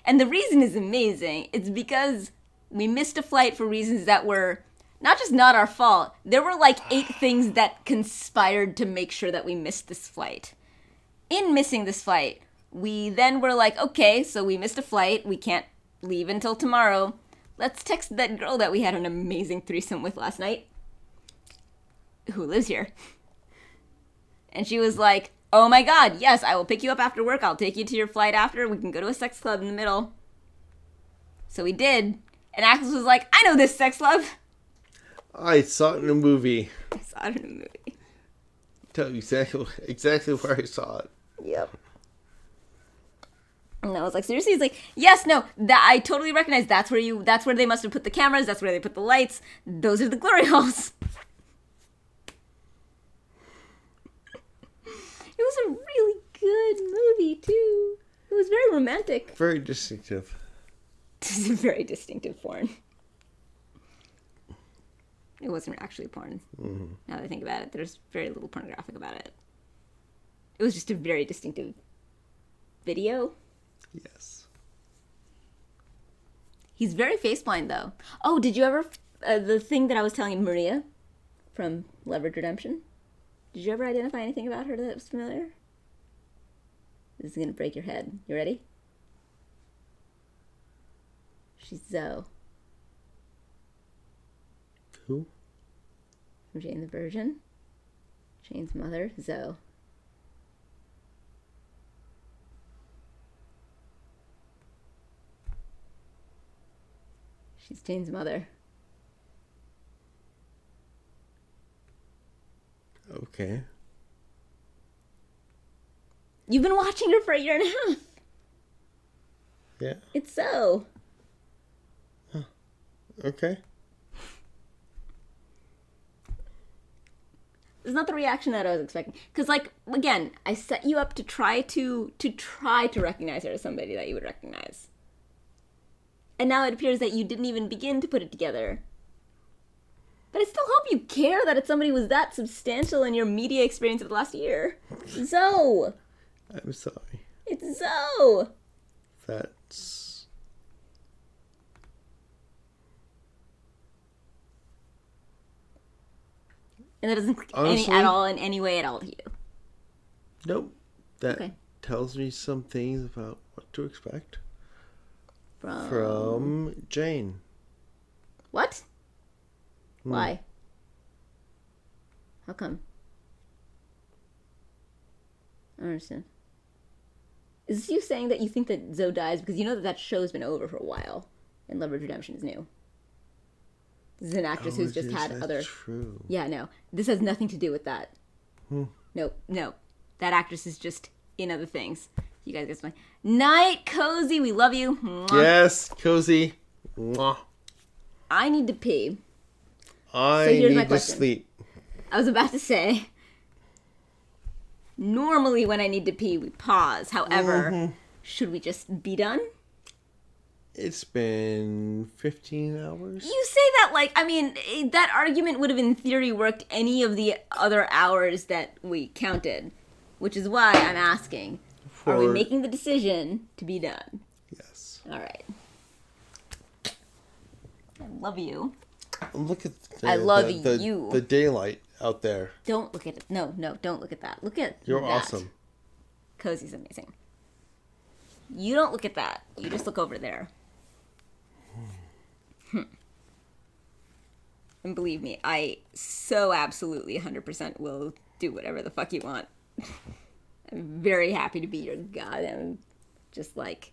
Speaker 2: And the reason is amazing. It's because we missed a flight for reasons that were not just not our fault. There were like 8 things that conspired to make sure that we missed this flight. In missing this flight, we then were like, okay, so we missed a flight. We can't leave until tomorrow. Let's text that girl that we had an amazing threesome with last night, who lives here. And she was like, oh my god, yes, I will pick you up after work. I'll take you to your flight after. We can go to a sex club in the middle. So we did. And Aclus was like, I know this sex club.
Speaker 1: I saw it in a movie.
Speaker 2: I saw it in a movie.
Speaker 1: Tell you exactly where I saw it.
Speaker 2: Yep. And I was like, seriously? He's like, yes, no, that I totally recognize. That's where they must have put the cameras. That's where they put the lights. Those are the glory holes. It was a really good movie too. It was very romantic.
Speaker 1: Very distinctive.
Speaker 2: This is a very distinctive porn. It wasn't actually porn. Mm-hmm. Now that I think about it, there's very little pornographic about it. It was just a very distinctive video.
Speaker 1: Yes.
Speaker 2: He's very face blind, though. Oh, did you ever... the thing that I was telling Maria from Leverage Redemption, did you ever identify anything about her that was familiar? This is going to break your head. You ready? She's Zoe.
Speaker 1: Who?
Speaker 2: From Jane the Virgin. Jane's mother, Zoe. She's Jane's mother.
Speaker 1: Okay.
Speaker 2: You've been watching her for a year and a half.
Speaker 1: Yeah.
Speaker 2: It's Zoe.
Speaker 1: Huh. Okay.
Speaker 2: It's not the reaction that I was expecting. Because, like, again, I set you up to try to recognize her as somebody that you would recognize. And now it appears that you didn't even begin to put it together. But I still hope you care that it's somebody who was that substantial in your media experience of the last year. Zoe!
Speaker 1: I'm sorry.
Speaker 2: It's Zoe!
Speaker 1: That's...
Speaker 2: And that doesn't click
Speaker 1: Honestly,
Speaker 2: at all in any way at all to you.
Speaker 1: Nope. That
Speaker 2: Okay.
Speaker 1: tells me some things about what to expect
Speaker 2: From...
Speaker 1: from Jane.
Speaker 2: What? Why? How come? I don't understand. Is this you saying that you think that Zoe dies because you know that show's been over for a while and Leverage Redemption is new? This is an actress who's just had other...
Speaker 1: True.
Speaker 2: Yeah, no. This has nothing to do with that. Nope. That actress is just in other things. You guys get my... Night, Cozy. We love you. Mwah.
Speaker 1: Yes, Cozy. Mwah.
Speaker 2: I need to pee.
Speaker 1: I
Speaker 2: here's my
Speaker 1: need to
Speaker 2: question.
Speaker 1: sleep.
Speaker 2: I was about to say... Normally when I need to pee, we pause. However, should we just be done?
Speaker 1: It's been 15 hours.
Speaker 2: You say that like, I mean, that argument would have in theory worked any of the other hours that we counted. Which is why I'm asking, are we making the decision to be done?
Speaker 1: Yes.
Speaker 2: All right. I love you.
Speaker 1: Look at
Speaker 2: I love you.
Speaker 1: The daylight out there.
Speaker 2: Don't look at it. No, don't look at that. Look at
Speaker 1: You're
Speaker 2: that.
Speaker 1: awesome.
Speaker 2: Cozy's amazing. You don't look at that. You just look over there. And believe me, I so absolutely 100% will do whatever the fuck you want. I'm very happy to be your goddamn, just like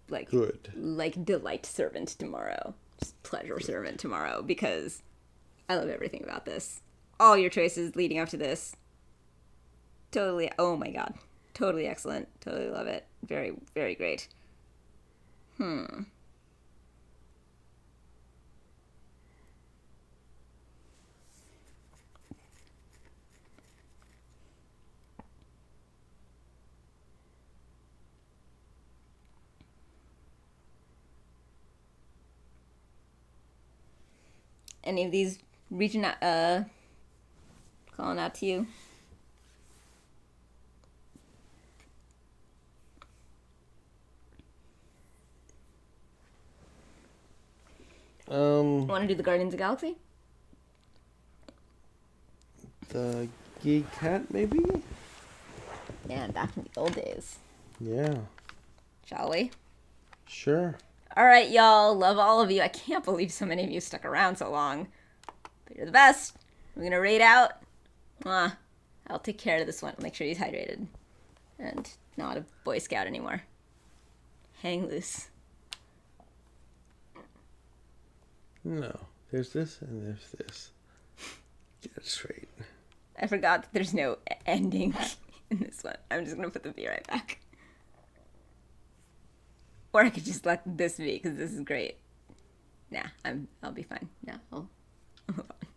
Speaker 1: Good.
Speaker 2: like delight servant tomorrow. Just pleasure servant tomorrow because I love everything about this. All your choices leading up to this. Totally, oh my god. Totally excellent. Totally love it. Very, very great. Any of these reaching out, calling out to you? Want to do the Guardians of the Galaxy?
Speaker 1: The Geek Cat, maybe?
Speaker 2: Man, back in the old days.
Speaker 1: Yeah.
Speaker 2: Shall we?
Speaker 1: Sure.
Speaker 2: All right, y'all. Love all of you. I can't believe so many of you stuck around so long. But you're the best. We're going to raid out. I'll take care of this one. Make sure he's hydrated. And not a Boy Scout anymore. Hang loose.
Speaker 1: No. There's this and there's this. Get it straight.
Speaker 2: I forgot that there's no ending in this one. I'm just gonna put the beer right back. Or I could just let this be, because this is great. Nah, I'll be fine. No, I'll move on.